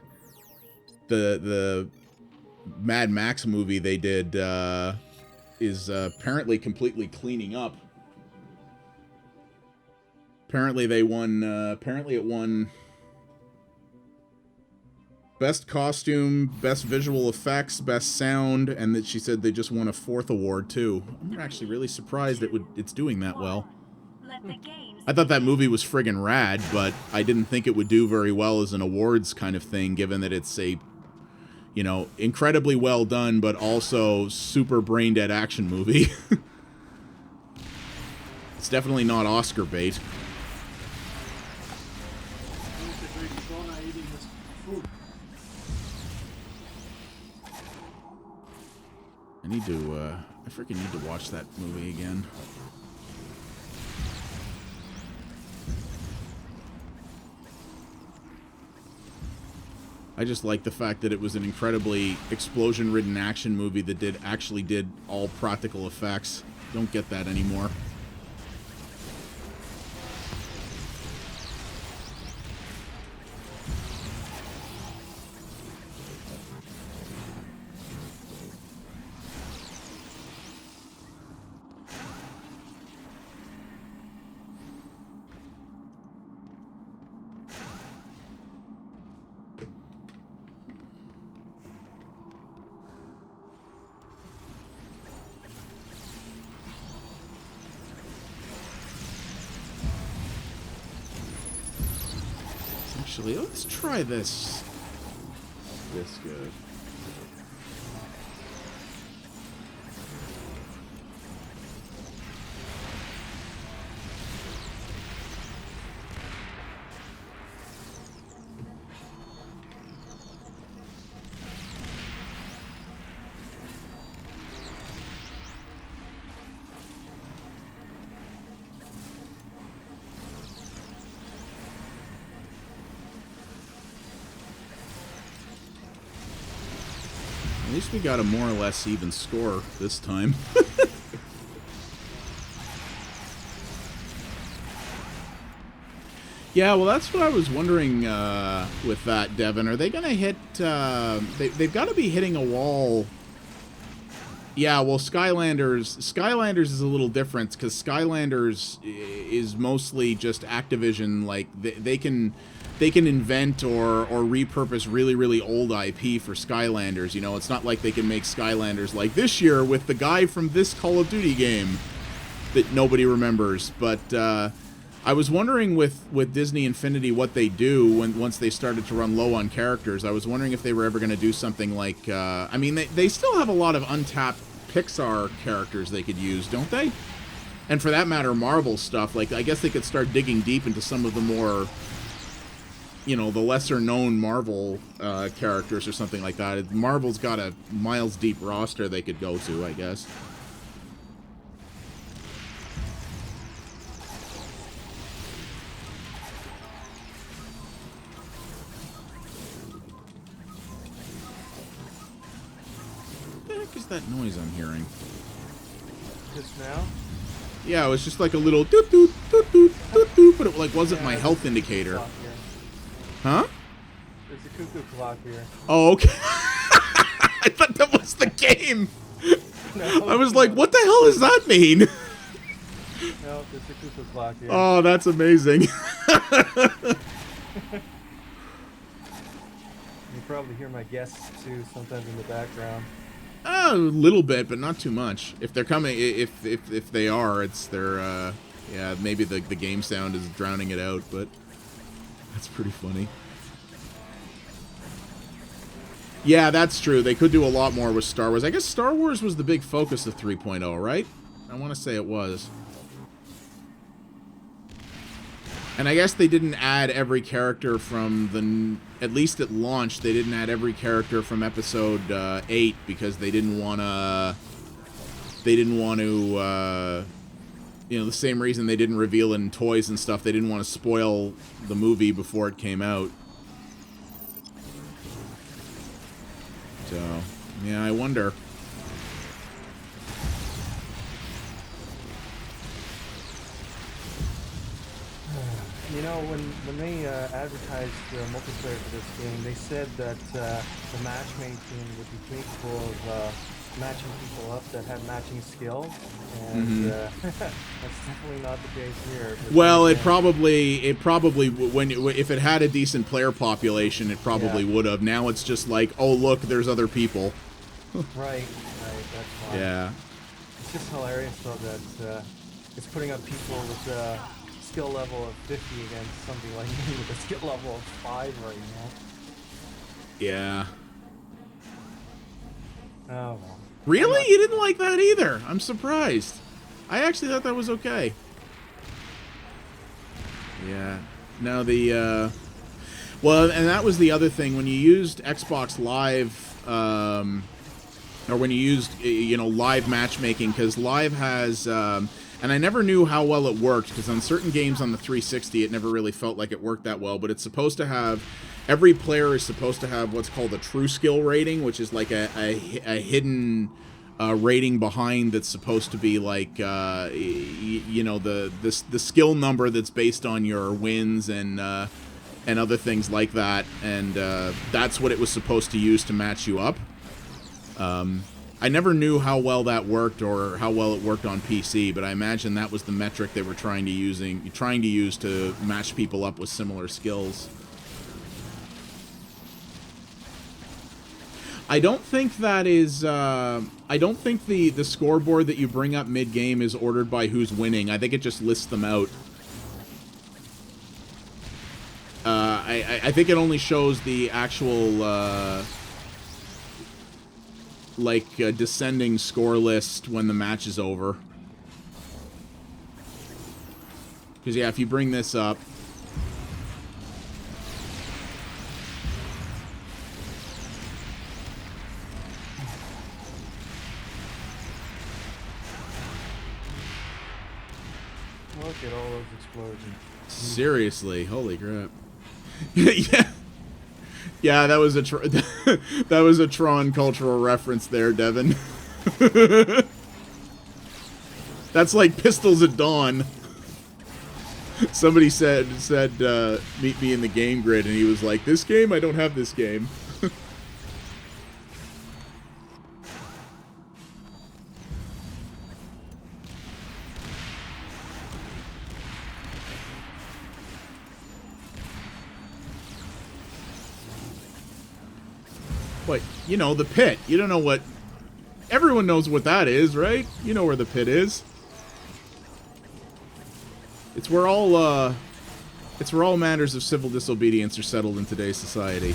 Mad Max movie they did, is apparently completely cleaning up. Apparently they won, apparently it won Best Costume, Best Visual Effects, Best Sound, and that she said they just won a 4th award, too. I'm actually really surprised it's doing that well. Let the games I thought that movie was friggin' rad, but I didn't think it would do very well as an awards kind of thing, given that it's a, you know, incredibly well done, but also super brain-dead action movie. It's definitely not Oscar bait. I freaking need to watch that movie again. I just like the fact that it was an incredibly explosion-ridden action movie that actually did all practical effects. Don't get that anymore. Actually, let's try this. This good. At least we got a more or less even score this time. Yeah, well, that's what I was wondering with that, Devin. Are they going to hit... they've got to be hitting a wall. Yeah, well, Skylanders is a little different, because Skylanders is mostly just Activision. Like, they can invent or repurpose really, really old IP for Skylanders. You know, it's not like they can make Skylanders like this year with the guy from this Call of Duty game that nobody remembers. But I was wondering with Disney Infinity what they do once they started to run low on characters. I was wondering if they were ever going to do something like... I mean, they still have a lot of untapped Pixar characters they could use, don't they? And for that matter, Marvel stuff. Like, I guess they could start digging deep into some of the more... you know, the lesser-known Marvel characters or something like that. Marvel's got a miles-deep roster they could go to, I guess. What the heck is that noise I'm hearing? Just now? Yeah, it was just like a little doot-doot, doot-doot, doot-doot, but it like wasn't my health indicator. Huh? There's a cuckoo clock here. Oh, okay. I thought that was the game. No, I was like, what the hell does that mean? No, there's a cuckoo clock here. Oh, that's amazing. You probably hear my guests, too, sometimes in the background. A little bit, but not too much. If they're coming, if they are, it's their, yeah, maybe the game sound is drowning it out, but that's pretty funny. Yeah, that's true. They could do a lot more with Star Wars. I guess Star Wars was the big focus of 3.0, right? I want to say it was. And I guess they didn't add every character from the... At least at launch, they didn't add every character from Episode 8 because they didn't want to... They didn't want to... you know, the same reason they didn't reveal it in toys and stuff. They didn't want to spoil the movie before it came out. So, yeah, I wonder. You know, when they advertised multiplayer for this game, they said that the matchmaking would be capable of matching people up that had matching skill, and that's definitely not the case here. Well, it probably if it had a decent player population, it probably would have. Now it's just like, oh look, there's other people. Right, that's fine. Yeah. It's just hilarious though that it's putting up people with a skill level of 50 against somebody like me with a skill level of 5 right now. Yeah. Oh well. Really? You didn't like that either? I'm surprised. I actually thought that was okay. Yeah. Now the well, and that was the other thing when you used Xbox Live, or when you used live matchmaking, because Live has, and I never knew how well it worked, because on certain games on the 360 it never really felt like it worked that well, but it's supposed to have, every player is supposed to have what's called a true skill rating, which is like a hidden rating behind that's supposed to be like the skill number that's based on your wins and other things like that, and that's what it was supposed to use to match you up. I never knew how well that worked or how well it worked on PC, but I imagine that was the metric they were trying to use to match people up with similar skills. I don't think that is, I don't think the scoreboard that you bring up mid-game is ordered by who's winning. I think it just lists them out. I think it only shows the actual, descending score list when the match is over. Because, yeah, if you bring this up... Look at all those explosions. Seriously, holy crap. Yeah. Yeah, that was a Tron cultural reference there, Devin. That's like Pistols at Dawn. Somebody said meet me in the game grid, and he was like, this game? I don't have this game. But, you know, the pit. You don't know what... Everyone knows what that is, right? You know where the pit is. It's where all matters of civil disobedience are settled in today's society.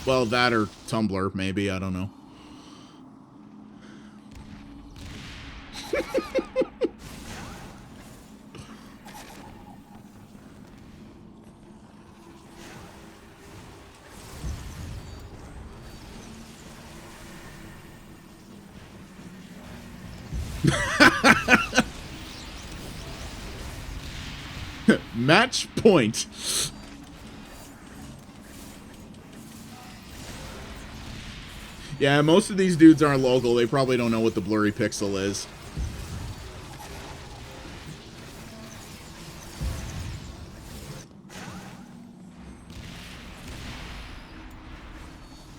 Well, that or Tumblr, maybe. I don't know. Match point. Yeah, most of these dudes aren't local. They probably don't know what the blurry pixel is.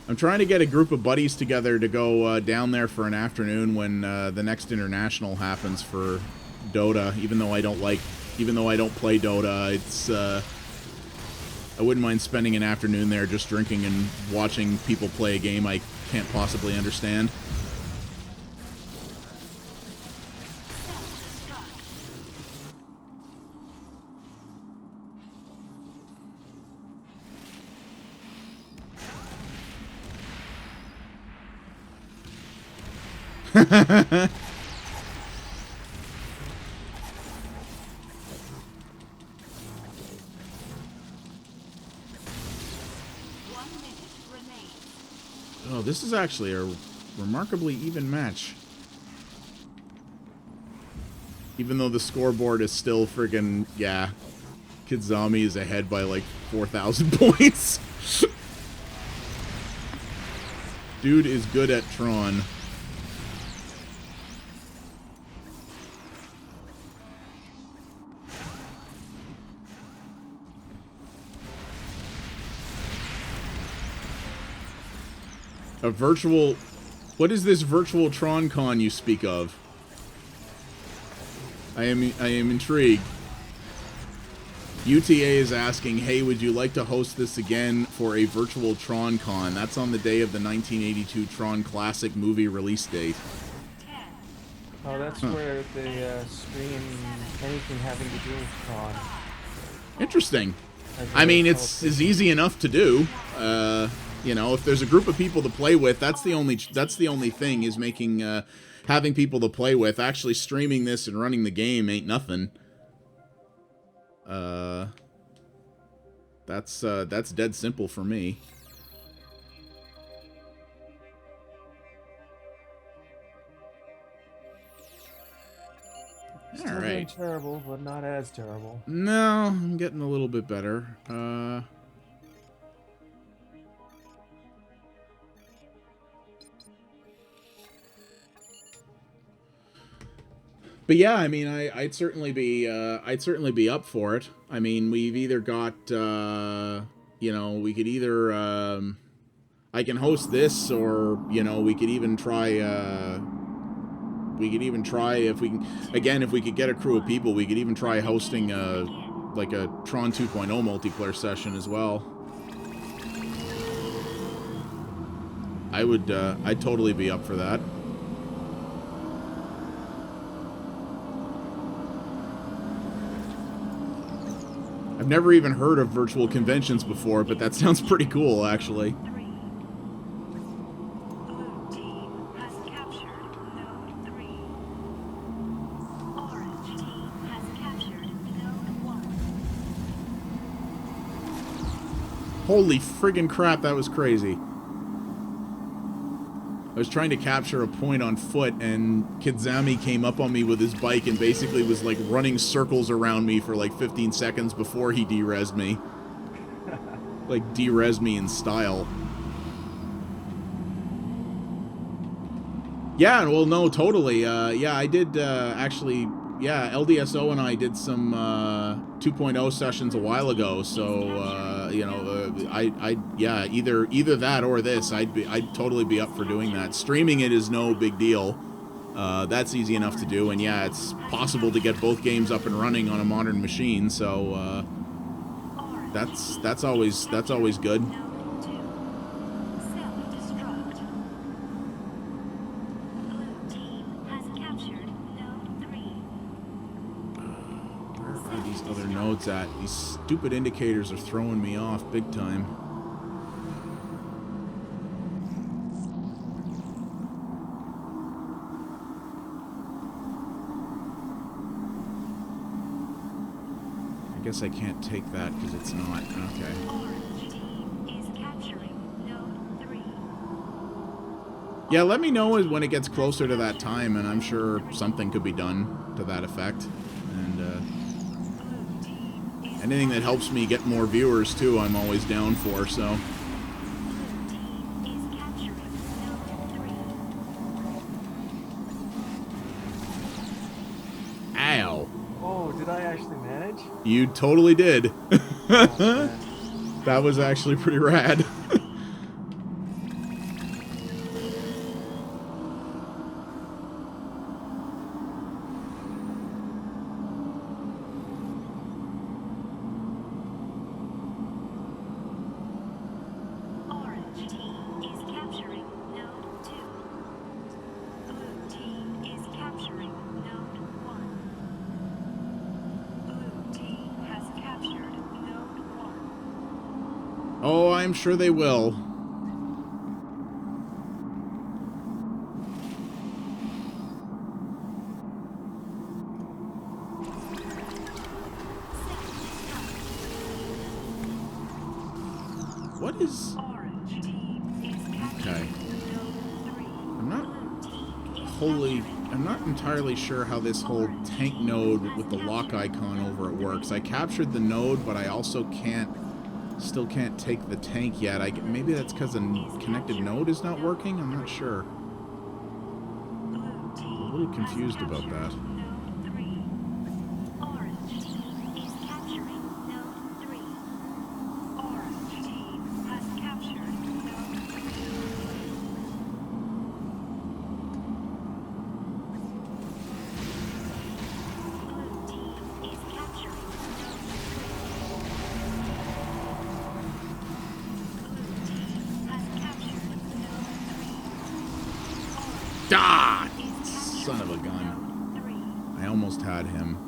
I'm trying to get a group of buddies together to go down there for an afternoon when the next international happens for Dota. Even though I don't play Dota, it's I wouldn't mind spending an afternoon there just drinking and watching people play a game I can't possibly understand. Oh, this is actually a remarkably even match. Even though the scoreboard is still friggin', yeah, Kid Zombie is ahead by like 4,000 points. Dude is good at Tron. A What is this virtual Tron con you speak of? I am intrigued. UTA is asking, hey, would you like to host this again for a virtual Tron con? That's on the day of the 1982 Tron Classic movie release date. Oh, that's where they stream anything having to do with Tron. Interesting. I mean, it's easy enough to do. You know, if there's a group of people to play with, that's the only thing is making having people to play with. Actually streaming this and running the game ain't nothing. That's dead simple for me. Still All right. terrible, but not as terrible. No, I'm getting a little bit better. But yeah, I mean, I'd certainly be up for it. I mean, we've either got you know, we could either I can host this, or you know, we could even try if we can, again, if we could get a crew of people, we could even try hosting like a Tron 2.0 multiplayer session as well. I'd totally be up for that. I've never even heard of virtual conventions before, but that sounds pretty cool, actually. Holy friggin' crap, that was crazy. I was trying to capture a point on foot, and Kidzami came up on me with his bike and basically was like running circles around me for like 15 seconds before he de-resed me. Like de-resed me in style. Yeah, well, no, totally. Yeah, I did actually. Yeah, LDSO and I did some 2.0 sessions a while ago. So you know, yeah, either that or this, I'd totally be up for doing that. Streaming it is no big deal. That's easy enough to do, and yeah, it's possible to get both games up and running on a modern machine. So that's always good. Other nodes at. These stupid indicators are throwing me off big time. I guess I can't take that because it's not. Okay. Yeah, let me know when it gets closer to that time, and I'm sure something could be done to that effect. And anything that helps me get more viewers, too, I'm always down for, so. Ow. Oh, did I actually manage? You totally did. Oh, that was actually pretty rad. Oh, I'm sure they will. What is... Okay. I'm not entirely sure how this whole tank node with the lock icon over it works. I captured the node, but I also still can't take the tank yet. Maybe that's because the connected node is not working? I'm not sure. I'm a little confused about that. Ah! Son of a gun. I almost had him.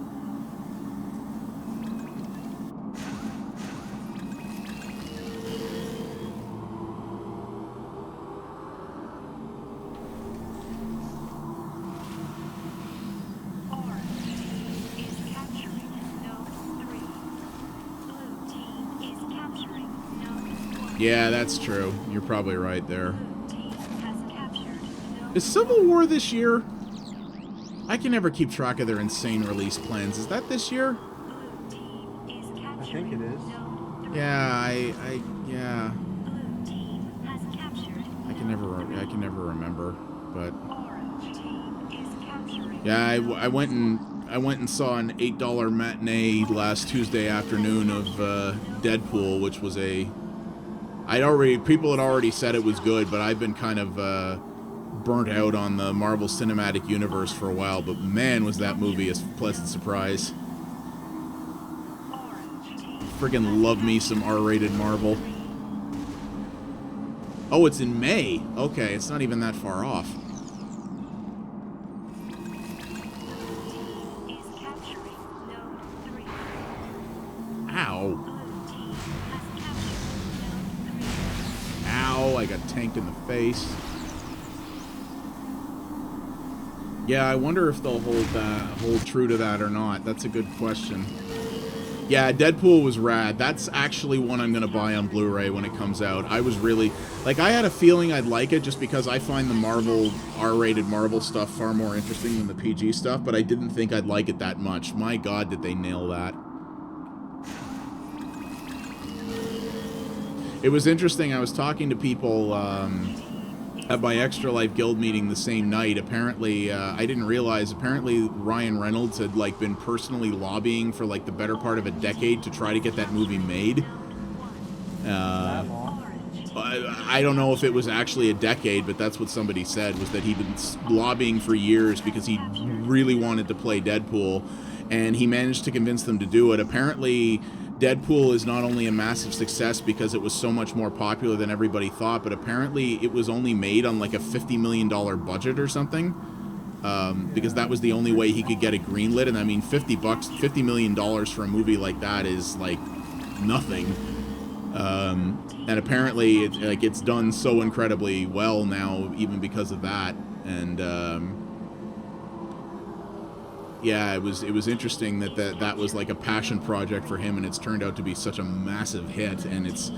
Yeah, that's true. You're probably right there. Is Civil War this year? I can never keep track of their insane release plans. Is that this year? I think it is. Yeah, yeah. I can never remember, but yeah, I went and saw an $8 matinee last Tuesday afternoon of Deadpool, which was people had already said it was good, but I've been kind of burnt out on the Marvel Cinematic Universe for a while, but man, was that movie a pleasant surprise. Friggin' love me some R-rated Marvel. Oh, it's in May. Okay, it's not even that far off. Ow. Ow, I got tanked in the face. Yeah, I wonder if they'll hold true to that or not. That's a good question. Yeah, Deadpool was rad. That's actually one I'm going to buy on Blu-ray when it comes out. I was really... Like, I had a feeling I'd like it just because I find the Marvel, R-rated Marvel stuff far more interesting than the PG stuff, but I didn't think I'd like it that much. My God, did they nail that. It was interesting. I was talking to people at my Extra Life Guild meeting the same night. Apparently, I didn't realize, apparently Ryan Reynolds had, like, been personally lobbying for, like, the better part of a decade to try to get that movie made. I don't know if it was actually a decade, but that's what somebody said, was that he'd been lobbying for years because he really wanted to play Deadpool, and he managed to convince them to do it. Apparently, Deadpool is not only a massive success because it was so much more popular than everybody thought, but apparently it was only made on like a $50 million budget or something, because that was the only way he could get it greenlit. And I mean, $50 million for a movie like that is like nothing. And apparently it's done so incredibly well now, even because of that. And yeah, it was interesting that was like a passion project for him, and it's turned out to be such a massive hit. And it's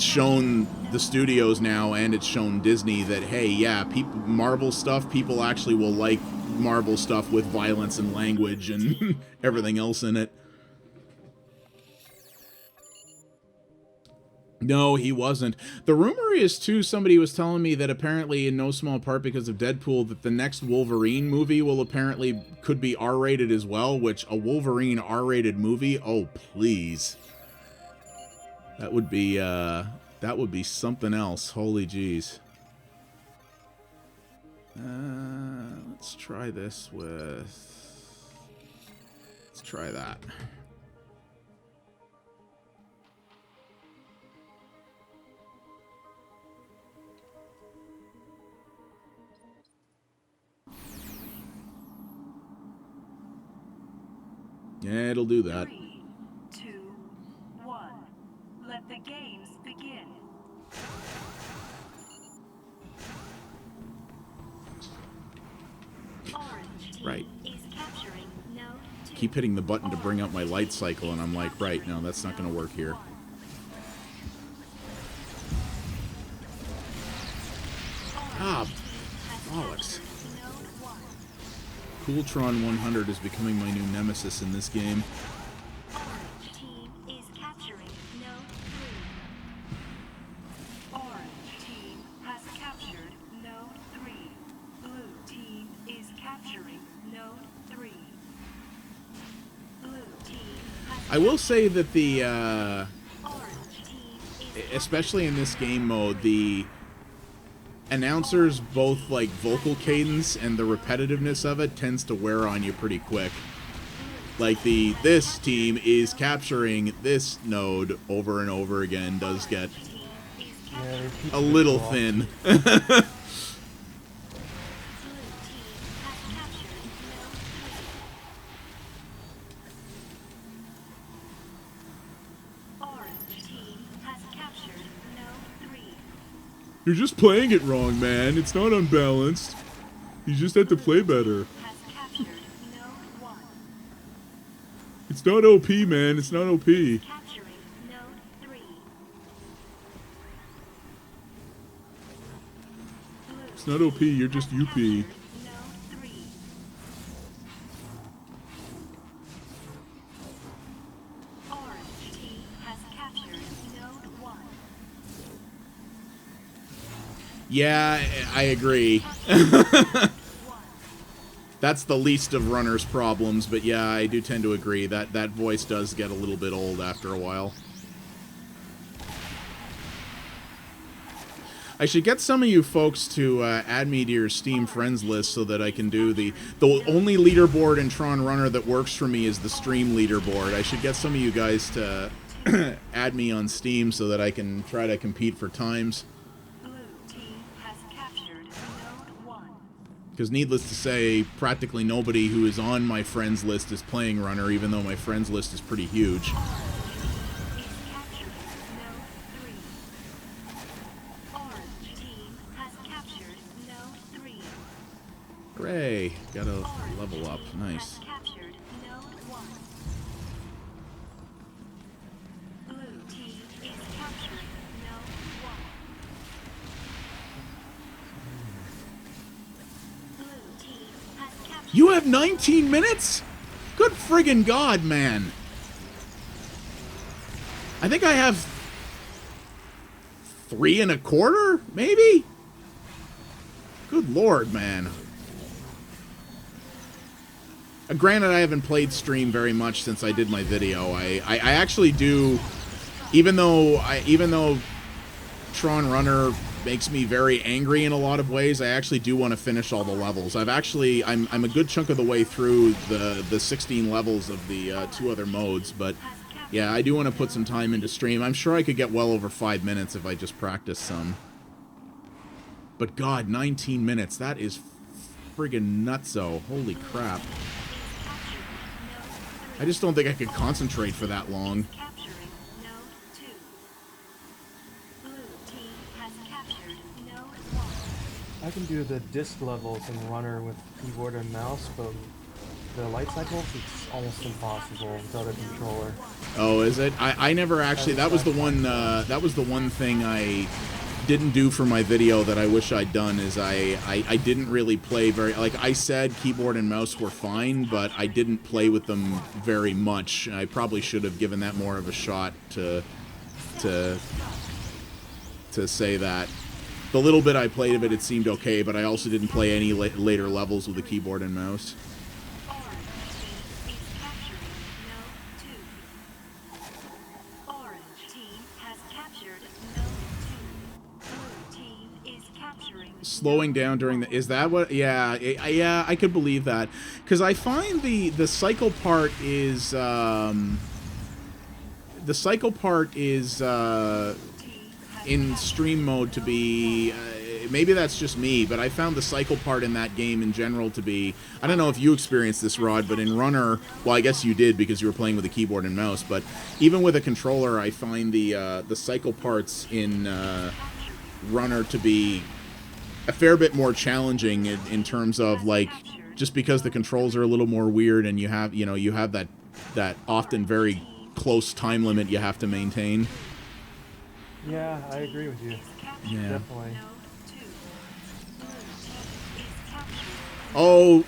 shown the studios now, and it's shown Disney that, hey, yeah, Marvel stuff, people actually will like Marvel stuff with violence and language and everything else in it. No, he wasn't. The rumor is, too, somebody was telling me that apparently, in no small part because of Deadpool, that the next Wolverine movie could be R-rated as well, which, a Wolverine R-rated movie? Oh, please. That would be something else. Holy jeez. Let's try this with... Let's try that. Yeah, it'll do that. 3, 2, 1. Let the games begin. Right. Keep hitting the button to bring up my light cycle, and I'm like, right, no, that's not going to work here. Ah, bollocks. Tron 100 is becoming my new nemesis in this game. Orange team is capturing node 3. Orange team has captured node 3. Blue team is capturing node 3. Blue team has I will say that the, orange team is especially in this game mode, the announcers, both like vocal cadence and the repetitiveness of it, tends to wear on you pretty quick. Like this team is capturing this node over and over again does get Yeah, a little thin. You're just playing it wrong, man. It's not unbalanced. You just have to play better. Has captured node 1. It's not OP, man. It's not OP. Capturing node 3. Blue It's not OP. You're just has UP. captured node 3. Orange team has captured node 1. Yeah, I agree. That's the least of Runner's problems, but yeah, I do tend to agree. That voice does get a little bit old after a while. I should get some of you folks to add me to your Steam friends list so that I can do the only leaderboard in Tron Runner that works for me is the stream leaderboard. I should get some of you guys to add me on Steam so that I can try to compete for times. Blue team has captured node 1. Because needless to say, practically nobody who is on my friends list is playing Runner, even though my friends list is pretty huge. Is capturing node 3. Orange team has captured node 3. Hooray! Got a Orange level up. team Nice. has captured node 1. Blue team is capturing node 1. Blue team has captured. You have 19 minutes? Good friggin' God, man. I think I have 3 1/4, maybe? Good Lord, man. Granted, I haven't played stream very much since I did my video. I actually do, even though Tron Runner makes me very angry in a lot of ways, I actually do want to finish all the levels. I'm a good chunk of the way through the 16 levels of the 2 other modes, but yeah, I do want to put some time into stream. I'm sure I could get well over 5 minutes if I just practice some. But God, 19 minutes, that is friggin' nutso. Holy crap. I just don't think I could concentrate for that long. Capturing node 2. Blue team has captured node 1. I can do the disc levels in Runner with keyboard and mouse, but the light cycles, it's almost impossible without a controller. Oh, is it? I never actually. That was the one thing I didn't do for my video that I wish I'd done. Is I didn't really play very. Like I said, keyboard and mouse were fine, but I didn't play with them very much. I probably should have given that more of a shot to say that. The little bit I played of it, it seemed okay, but I also didn't play any later levels with the keyboard and mouse. Orange team has captured node 2. Blue team is capturing Slowing down during the, is that what? Yeah, yeah, I could believe that, because I find the cycle part is in stream mode to be maybe that's just me, but I found the cycle part in that game in general to be, I don't know if you experienced this, Rod, but in Runner, well, I guess you did because you were playing with a keyboard and mouse, but even with a controller, I find the cycle parts in Runner to be a fair bit more challenging in terms of, like, just because the controls are a little more weird and you have that often very close time limit you have to maintain. Yeah, I agree with you. Yeah. Definitely. Oh,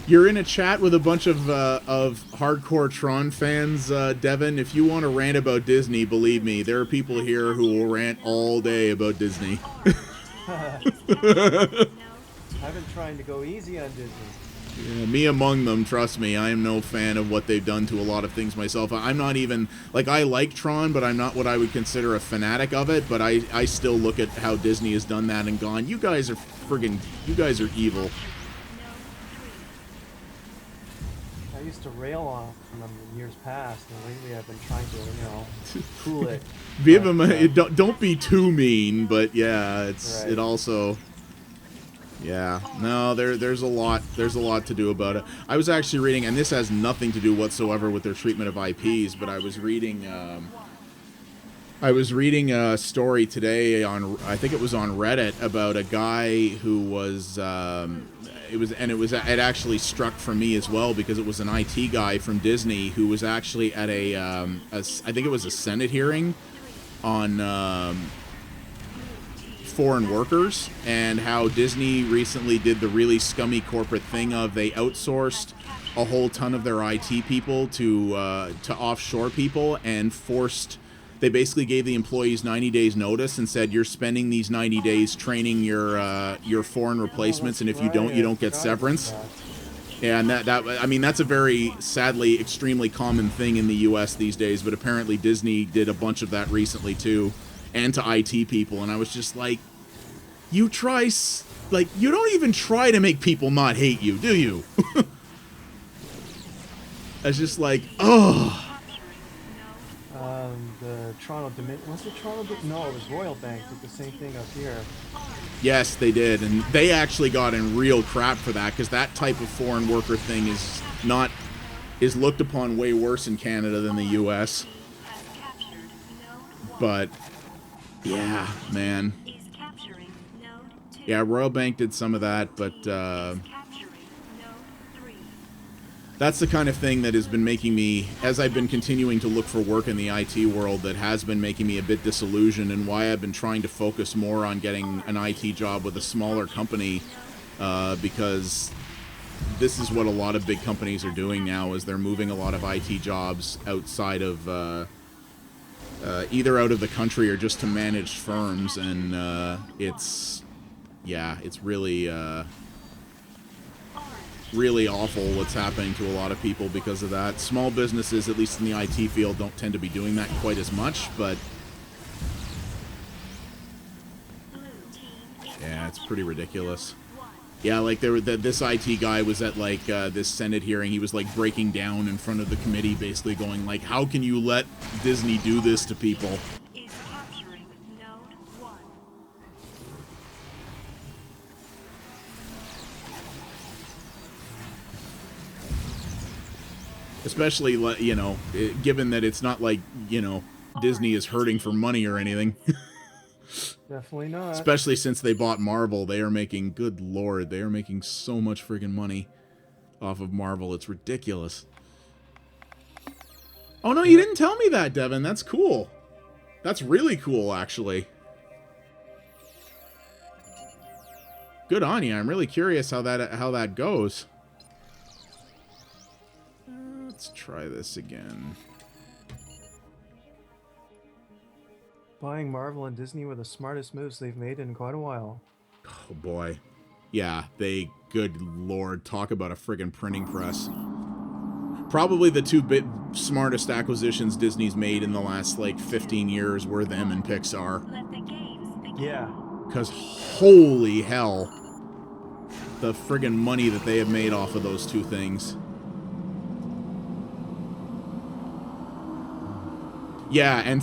you're in a chat with a bunch of hardcore Tron fans, Devin. If you want to rant about Disney, believe me, there are people here who will rant all day about Disney. I've been trying to go easy on Disney. Yeah, me among them, trust me. I am no fan of what they've done to a lot of things myself. I'm not even, like, I like Tron, but I'm not what I would consider a fanatic of it, but I still look at how Disney has done that and gone, you guys are evil. I used to rail on them in years past, and lately I've been trying to, cool it. Don't be too mean, but yeah, it's Right. it also. Yeah, no, there's a lot to do about it. I was actually reading, and this has nothing to do whatsoever with their treatment of IPs, but I was reading I was reading a story today on, I think it was on Reddit, about a guy who was, it actually struck for me as well, because it was an IT guy from Disney who was actually at I think it was a Senate hearing on foreign workers, and how Disney recently did the really scummy corporate thing of they outsourced a whole ton of their IT people to offshore people, and they basically gave the employees 90 days notice and said, you're spending these 90 days training your foreign replacements, and if you don't, you don't get severance. Yeah, and I mean, that's a very, sadly, extremely common thing in the US these days, but apparently Disney did a bunch of that recently too, and to IT people, and I was just like, you don't even try to make people not hate you, do you? I was just like, oh. The Toronto was it Toronto? No, it was Royal Bank did the same thing up here. Yes, they did, and they actually got in real crap for that, because that type of foreign worker thing is looked upon way worse in Canada than the US. But yeah, man. Yeah, Royal Bank did some of that, but that's the kind of thing that has been making me, as I've been continuing to look for work in the IT world, that has been making me a bit disillusioned, and why I've been trying to focus more on getting an IT job with a smaller company, because this is what a lot of big companies are doing now, is they're moving a lot of IT jobs outside of, either out of the country or just to managed firms, and it's really awful what's happening to a lot of people because of that. Small businesses, at least in the IT field, don't tend to be doing that quite as much, but yeah, it's pretty ridiculous. Yeah, like this IT guy was at like this Senate hearing. He was like breaking down in front of the committee, basically going like, how can you let Disney do this to people? Especially, you know, given that it's not like, you know, Disney is hurting for money or anything. Definitely not. Especially since they bought Marvel. They are making, good lord, they are making so much friggin' money off of Marvel. It's ridiculous. Oh, no, you didn't tell me that, Devin. That's cool. That's really cool, actually. Good on you. I'm really curious how that goes. Let's try this again. Buying Marvel and Disney were the smartest moves they've made in quite a while. Oh boy. Yeah, good lord, talk about a friggin' printing press. Probably the two smartest acquisitions Disney's made in the last like 15 years were them and Pixar. Yeah. Because holy hell, the friggin' money that they have made off of those two things. Yeah, and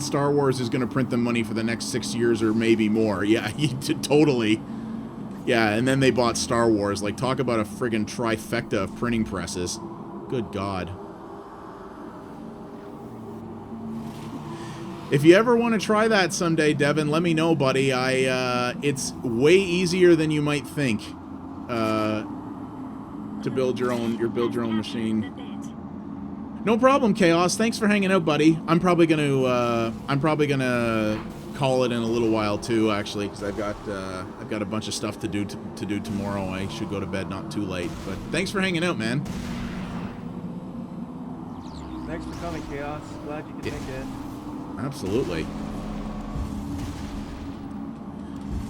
Star Wars is going to print them money for the next 6 years or maybe more. Yeah, totally. Yeah, and then they bought Star Wars. Like, talk about a friggin' trifecta of printing presses. Good God. If you ever want to try that someday, Devin, let me know, buddy. It's way easier than you might think to build your own machine. No problem, Chaos. Thanks for hanging out, buddy. I'm probably gonna call it in a little while too, actually, because I've got a bunch of stuff to do tomorrow. I should go to bed not too late. But thanks for hanging out, man. Thanks for coming, Chaos. Glad you could make it. Absolutely.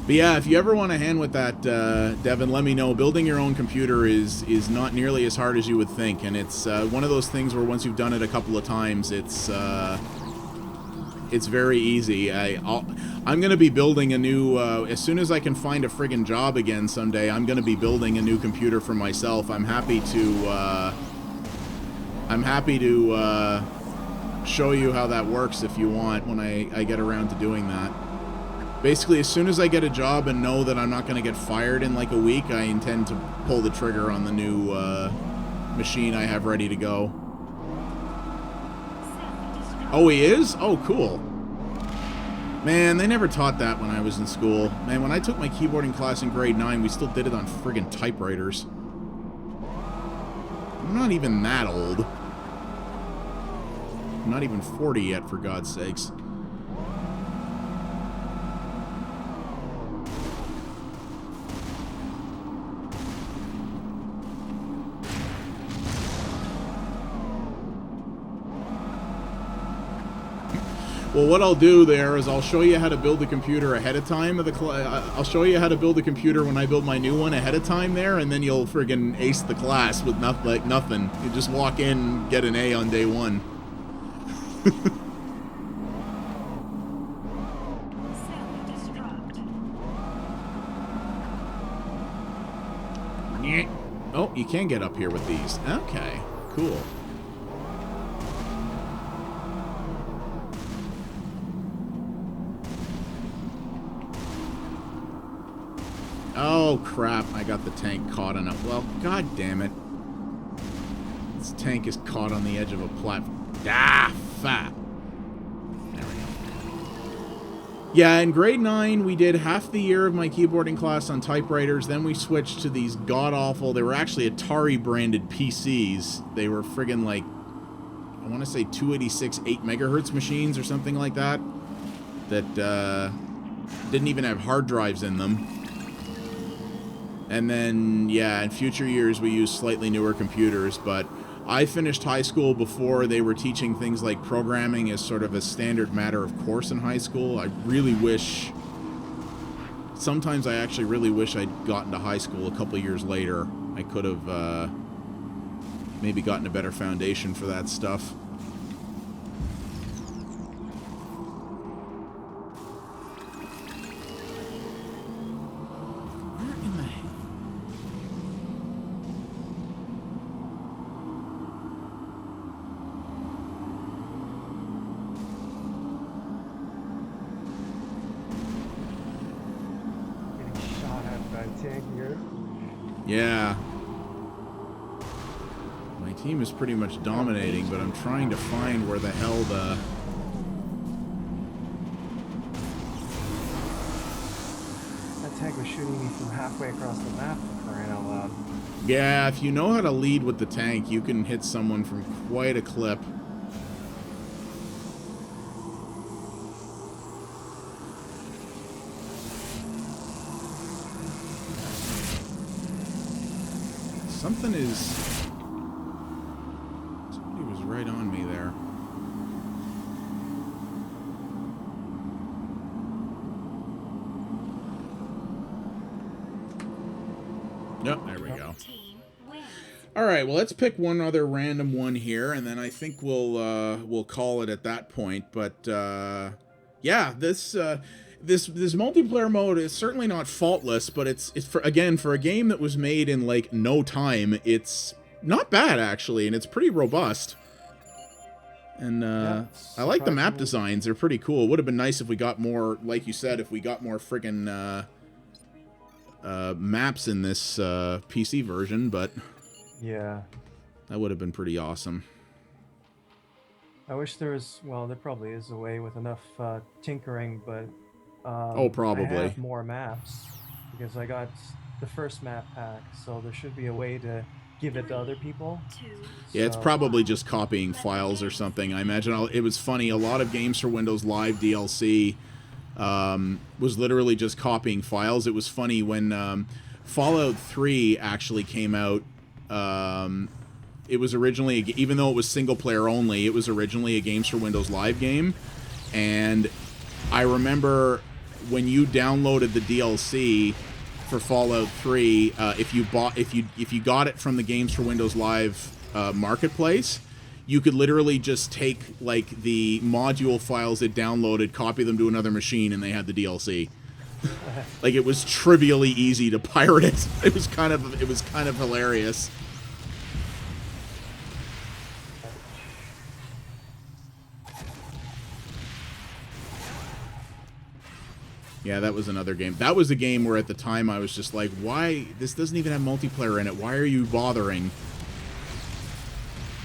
But yeah, if you ever want a hand with that, Devin, let me know. Building your own computer is not nearly as hard as you would think, and it's one of those things where once you've done it a couple of times, it's very easy. I'm going to be building a new, as soon as I can find a friggin' job again someday, I'm going to be building a new computer for myself. I'm happy to show you how that works if you want when I get around to doing that. Basically, as soon as I get a job and know that I'm not going to get fired in like a week, I intend to pull the trigger on the new machine I have ready to go. Oh, he is? Oh, cool. Man, they never taught that when I was in school. Man, when I took my keyboarding class in grade 9, we still did it on friggin' typewriters. I'm not even that old. I'm not even 40 yet, for God's sakes. Well, what I'll do there is I'll show you how to build a computer ahead of time. I'll show you how to build a computer when I build my new one ahead of time there, and then you'll friggin' ace the class with nothing. You just walk in and get an A on day one. Oh, you can get up here with these. Okay, cool. Oh, crap. I got the tank caught on a... Well, god damn it. This tank is caught on the edge of a platform. Ah, fat. There we go. Yeah, in grade 9, we did half the year of my keyboarding class on typewriters. Then we switched to these god-awful... They were actually Atari-branded PCs. They were friggin' like... I want to say 286 8 megahertz machines or something like that. That, didn't even have hard drives in them. And then, yeah, in future years we used slightly newer computers, but I finished high school before they were teaching things like programming as sort of a standard matter of course in high school. I really wish... Sometimes I actually really wish I'd gotten to high school a couple years later. I could have maybe gotten a better foundation for that stuff. Yeah. My team is pretty much dominating, but I'm trying to find where the hell the... That tank was shooting me from halfway across the map, for crying out loud. Yeah, if you know how to lead with the tank, you can hit someone from quite a clip. Something is... Somebody was right on me there. Yep, there we go. Alright, well, let's pick one other random one here, and then I think we'll call it at that point. But, yeah, this multiplayer mode is certainly not faultless, but it's for a game that was made in like no time, it's not bad actually, and it's pretty robust. And yeah, I like the map designs; they're pretty cool. It would have been nice if we got more, like you said, if we got more friggin' maps in this PC version. But yeah, that would have been pretty awesome. I wish there was. Well, there probably is a way with enough tinkering, but. Oh, probably. I have more maps because I got the first map pack, so there should be a way to give it to other people. Yeah, it's probably just copying files or something. I imagine it was funny. A lot of Games for Windows Live DLC was literally just copying files. It was funny when Fallout 3 actually came out. It was originally, even though it was single player only, it was originally a Games for Windows Live game, and I remember when you downloaded the DLC for Fallout 3, if you got it from the Games for Windows Live marketplace, you could literally just take like the module files it downloaded, copy them to another machine, and they had the DLC. Like, it was trivially easy to pirate it. It was kind of hilarious. Yeah, that was another game. That was a game where at the time I was just like, why? This doesn't even have multiplayer in it. Why are you bothering?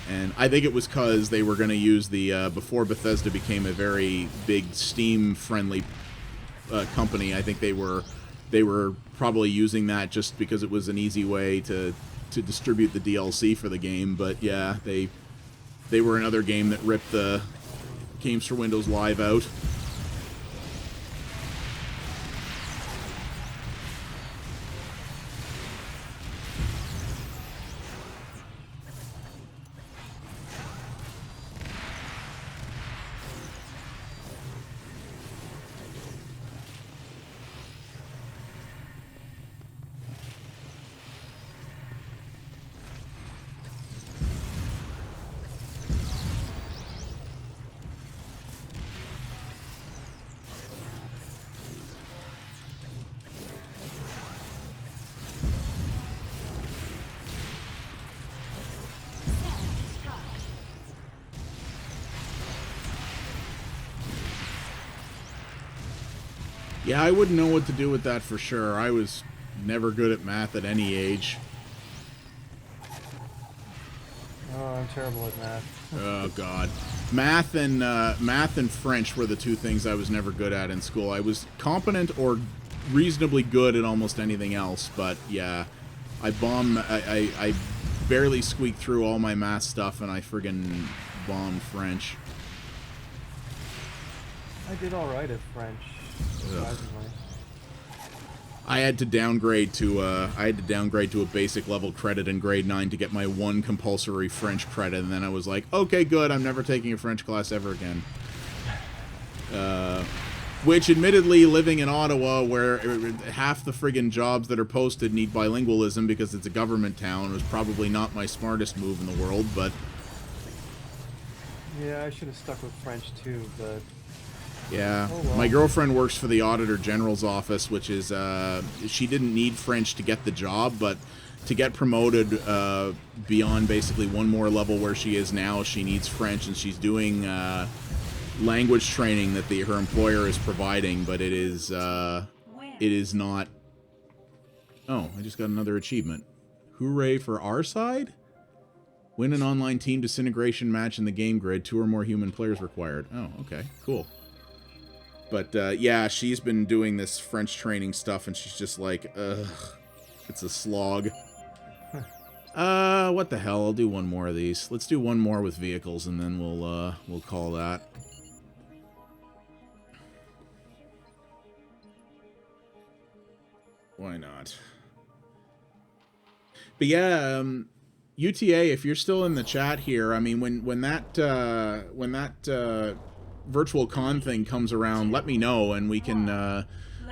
And I think it was because they were going to use the, before Bethesda became a very big Steam-friendly company, I think they were probably using that just because it was an easy way to distribute the DLC for the game. But yeah, they were another game that ripped the Games for Windows Live out. Yeah, I wouldn't know what to do with that for sure. I was never good at math at any age. Oh, I'm terrible at math. Oh God, math and French were the two things I was never good at in school. I was competent or reasonably good at almost anything else, but yeah, I barely squeaked through all my math stuff, and I friggin' bombed French. I did all right at French. Surprisingly. I had to downgrade to a basic level credit in grade 9 to get my one compulsory French credit, and then I was like, okay, good, I'm never taking a French class ever again. Which, admittedly, living in Ottawa, where half the friggin' jobs that are posted need bilingualism because it's a government town, was probably not my smartest move in the world, but... Yeah, I should have stuck with French too, but... Yeah, oh, well. My girlfriend works for the Auditor General's office, which is, she didn't need French to get the job, but to get promoted beyond basically one more level where she is now, she needs French, and she's doing language training that her employer is providing, but it is not... Oh, I just got another achievement. Hooray for our side? Win an online team disintegration match in the game grid. 2 or more human players required. Oh, okay, cool. But, yeah, she's been doing this French training stuff, and she's just like, ugh, it's a slog. What the hell? I'll do one more of these. Let's do one more with vehicles, and then we'll call that. Why not? But yeah, UTA, if you're still in the chat here, I mean, when that virtual con thing comes around, let me know, and we can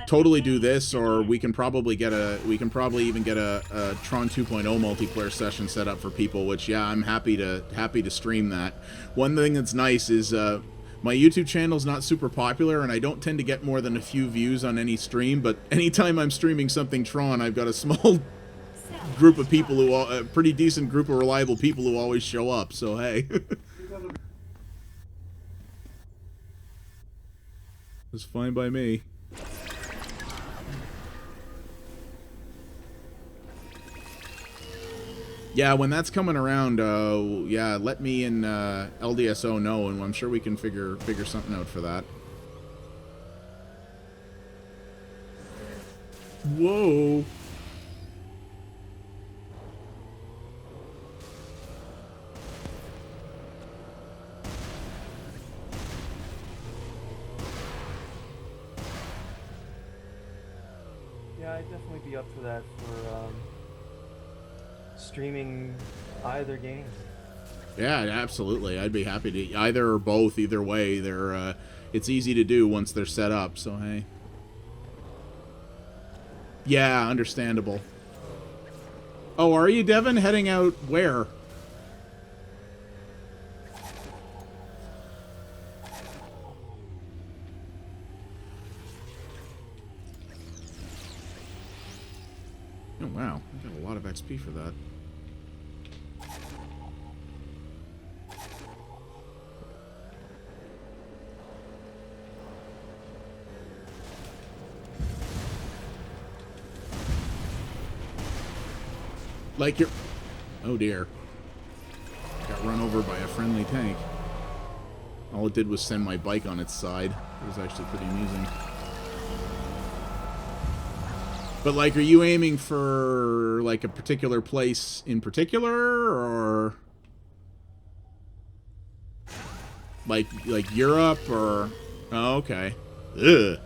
totally do this, or we can probably even get a Tron 2.0 multiplayer session set up for people. Which, yeah, I'm happy to stream that. One thing that's nice is my YouTube channel's not super popular, and I don't tend to get more than a few views on any stream. But anytime I'm streaming something Tron, I've got a small group of people a pretty decent group of reliable people who always show up. So hey. It's fine by me. Yeah, when that's coming around, yeah, let me and LDSO know, and I'm sure we can figure something out for that. Whoa. Yeah, I'd definitely be up for that for streaming either game. Yeah, absolutely. I'd be happy to either or both. Either way, they're it's easy to do once they're set up. So hey. Yeah, understandable. Oh, are you, Devin? Heading out where? Oh, wow. I got a lot of XP for that. Like you're... Oh, dear. Got run over by a friendly tank. All it did was send my bike on its side. It was actually pretty amusing. But, like, are you aiming for, like, a particular place in particular, or... Like Europe, or... Oh, okay. Ugh.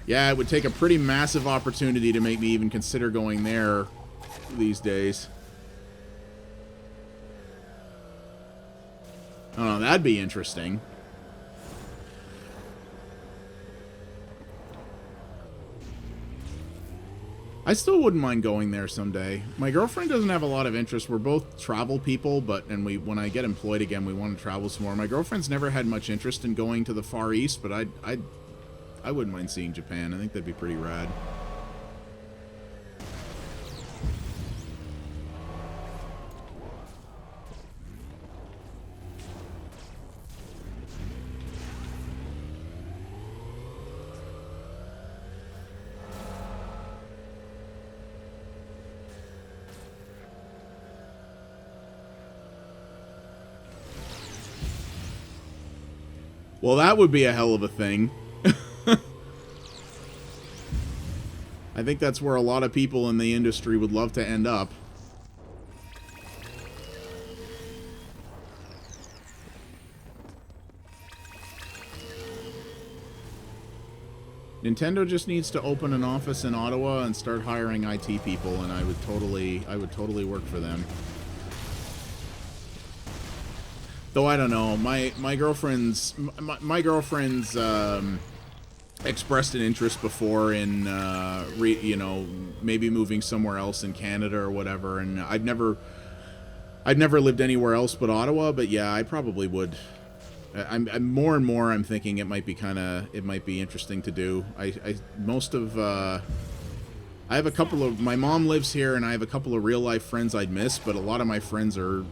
Yeah, it would take a pretty massive opportunity to make me even consider going there these days. Oh, that'd be interesting. I still wouldn't mind going there someday. My girlfriend doesn't have a lot of interest. We're both travel people, when I get employed again, we want to travel some more. My girlfriend's never had much interest in going to the Far East, but I wouldn't mind seeing Japan. I think that'd be pretty rad. Well, that would be a hell of a thing. I think that's where a lot of people in the industry would love to end up. Nintendo just needs to open an office in Ottawa and start hiring IT people, and I would totally work for them. Though I don't know, my girlfriend's expressed an interest before in maybe moving somewhere else in Canada or whatever, and I've never lived anywhere else but Ottawa, but yeah, I probably would. I'm more and more I'm thinking it might be interesting to do. I have a couple of, my mom lives here, and I have a couple of real life friends I'd miss, but a lot of my friends are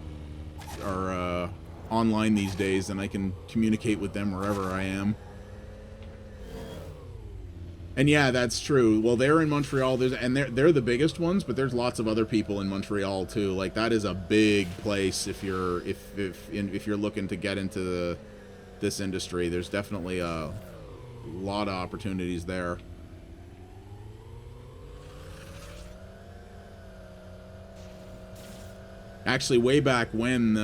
online these days, and I can communicate with them wherever I am. And yeah, that's true. Well, they're in Montreal, they're the biggest ones, but there's lots of other people in Montreal too. Like, that is a big place if you're looking to get into this industry. There's definitely a lot of opportunities there. Actually, way back when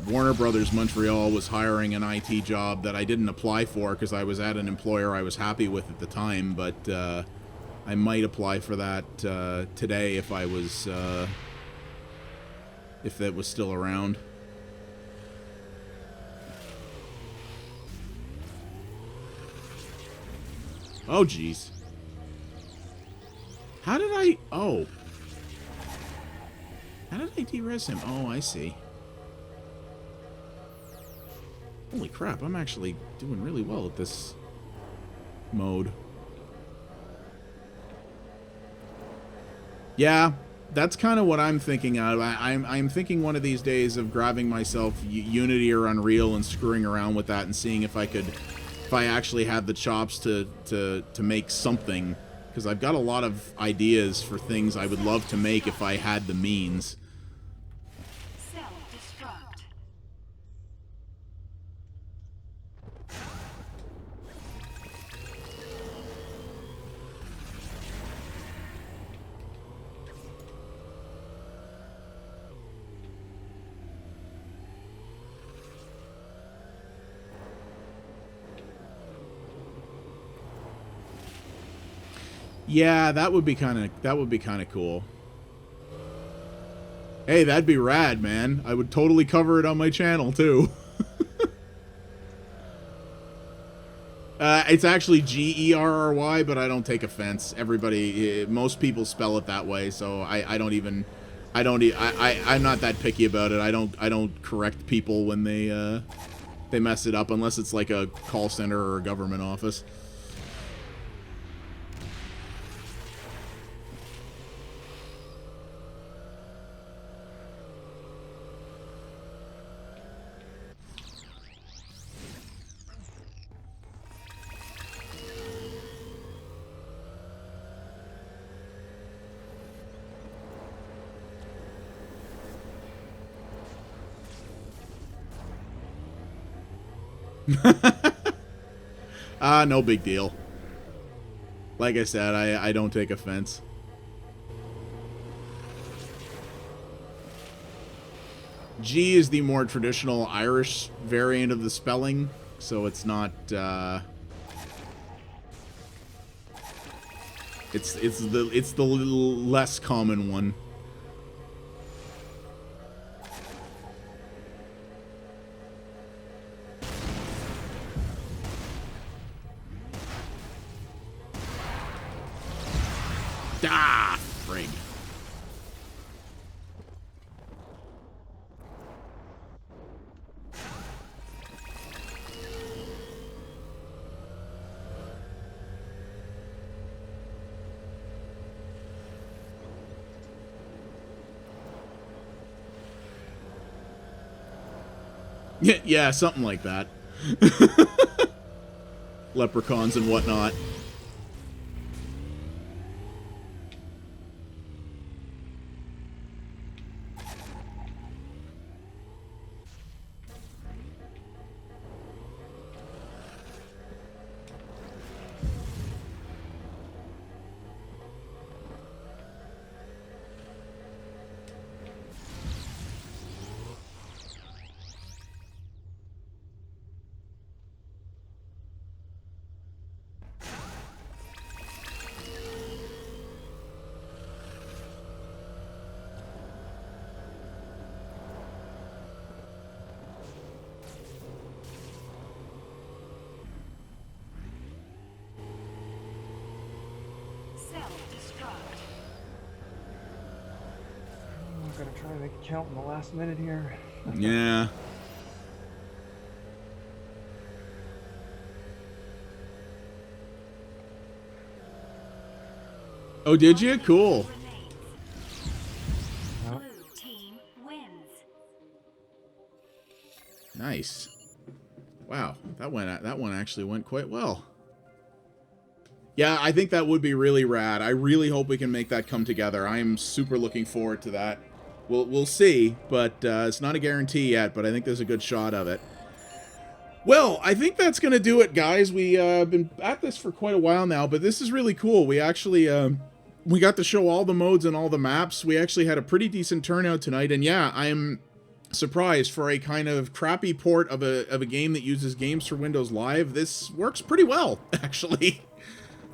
Warner Brothers Montreal was hiring an IT job that I didn't apply for because I was at an employer I was happy with at the time, but I might apply for that today if that was still around. Oh, jeez. How did I de-res him? Oh, I see. Holy crap, I'm actually doing really well at this mode. Yeah, that's kind of what I'm thinking of. I'm thinking one of these days of grabbing myself Unity or Unreal and screwing around with that and seeing if I actually had the chops to make something. Because I've got a lot of ideas for things I would love to make if I had the means. Yeah, that would be kind of cool. Hey, that'd be rad, man. I would totally cover it on my channel too. It's actually Gerry, but I don't take offense. Most people spell it that way, so I'm not that picky about it. I don't correct people when they mess it up, unless it's like a call center or a government office. No big deal. Like I said, I don't take offense. G is the more traditional Irish variant of the spelling, so it's not, it's the less common one. Ah, frig. Yeah, something like that. Leprechauns and whatnot. Self-destruct. I'm gonna try to make it count in the last minute here. Yeah. Oh, did you? Cool. Blue team wins. Nice. Wow, that one actually went quite well. Yeah, I think that would be really rad. I really hope we can make that come together. I am super looking forward to that. We'll see, but it's not a guarantee yet, but I think there's a good shot of it. Well, I think that's going to do it, guys. We've been at this for quite a while now, but this is really cool. We actually we got to show all the modes and all the maps. We actually had a pretty decent turnout tonight, and yeah, I'm surprised for a kind of crappy port of a game that uses Games for Windows Live. This works pretty well, actually.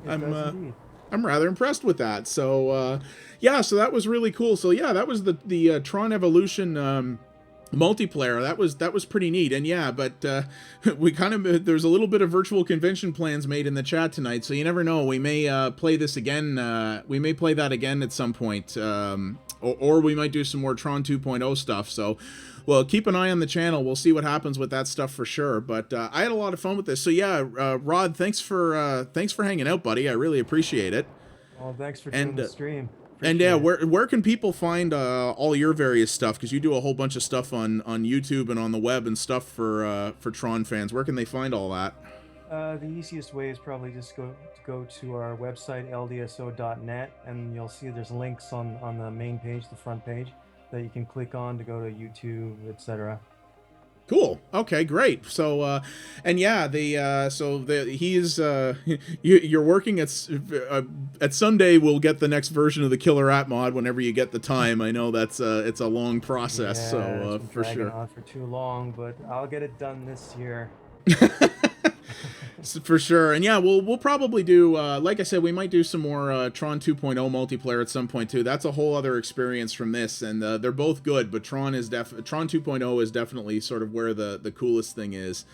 I'm rather impressed with that. So yeah, so that was really cool. So yeah, that was the Tron Evolution multiplayer. That was pretty neat. And yeah, but we kind of there's a little bit of virtual convention plans made in the chat tonight, so you never know, we may play this again. We may play that again at some point, or we might do some more Tron 2.0 stuff. So well, keep an eye on the channel. We'll see what happens with that stuff for sure. But I had a lot of fun with this. So yeah, Rod, thanks for hanging out, buddy. I really appreciate it. Well, thanks for doing the stream. And yeah, where can people find all your various stuff? Because you do a whole bunch of stuff on YouTube and on the web and stuff for Tron fans. Where can they find all that? The easiest way is probably just go to our website, ldso.net, and you'll see there's links on the main page, the front page, that you can click on to go to YouTube, etc. Cool. Okay, great. So, and yeah, you're working at someday we'll get the next version of the Killer App mod whenever you get the time. I know that's it's a long process, Yeah, so it's been for dragging sure. on for too long, but I'll get it done this year. For sure. And yeah, we'll probably do, like I said, we might do some more Tron 2.0 multiplayer at some point too. That's a whole other experience from this, and they're both good, but Tron 2.0 is definitely sort of where the coolest thing is.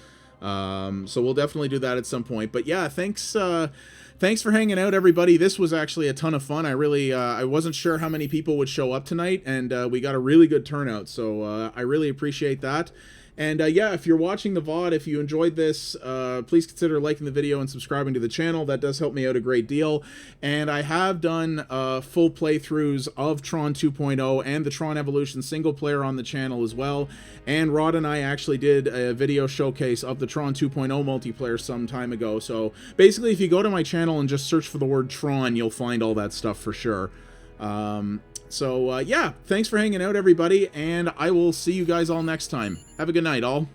So we'll definitely do that at some point. But yeah, thanks for hanging out, everybody. This was actually a ton of fun. I wasn't sure how many people would show up tonight, and we got a really good turnout, so I really appreciate that. And yeah, if you're watching the VOD, if you enjoyed this, please consider liking the video and subscribing to the channel. That does help me out a great deal. And I have done full playthroughs of Tron 2.0 and the Tron Evolution single player on the channel as well. And Rod and I actually did a video showcase of the Tron 2.0 multiplayer some time ago. So basically, if you go to my channel and just search for the word Tron, you'll find all that stuff for sure. So yeah, thanks for hanging out, everybody, and I will see you guys all next time. Have a good night, all.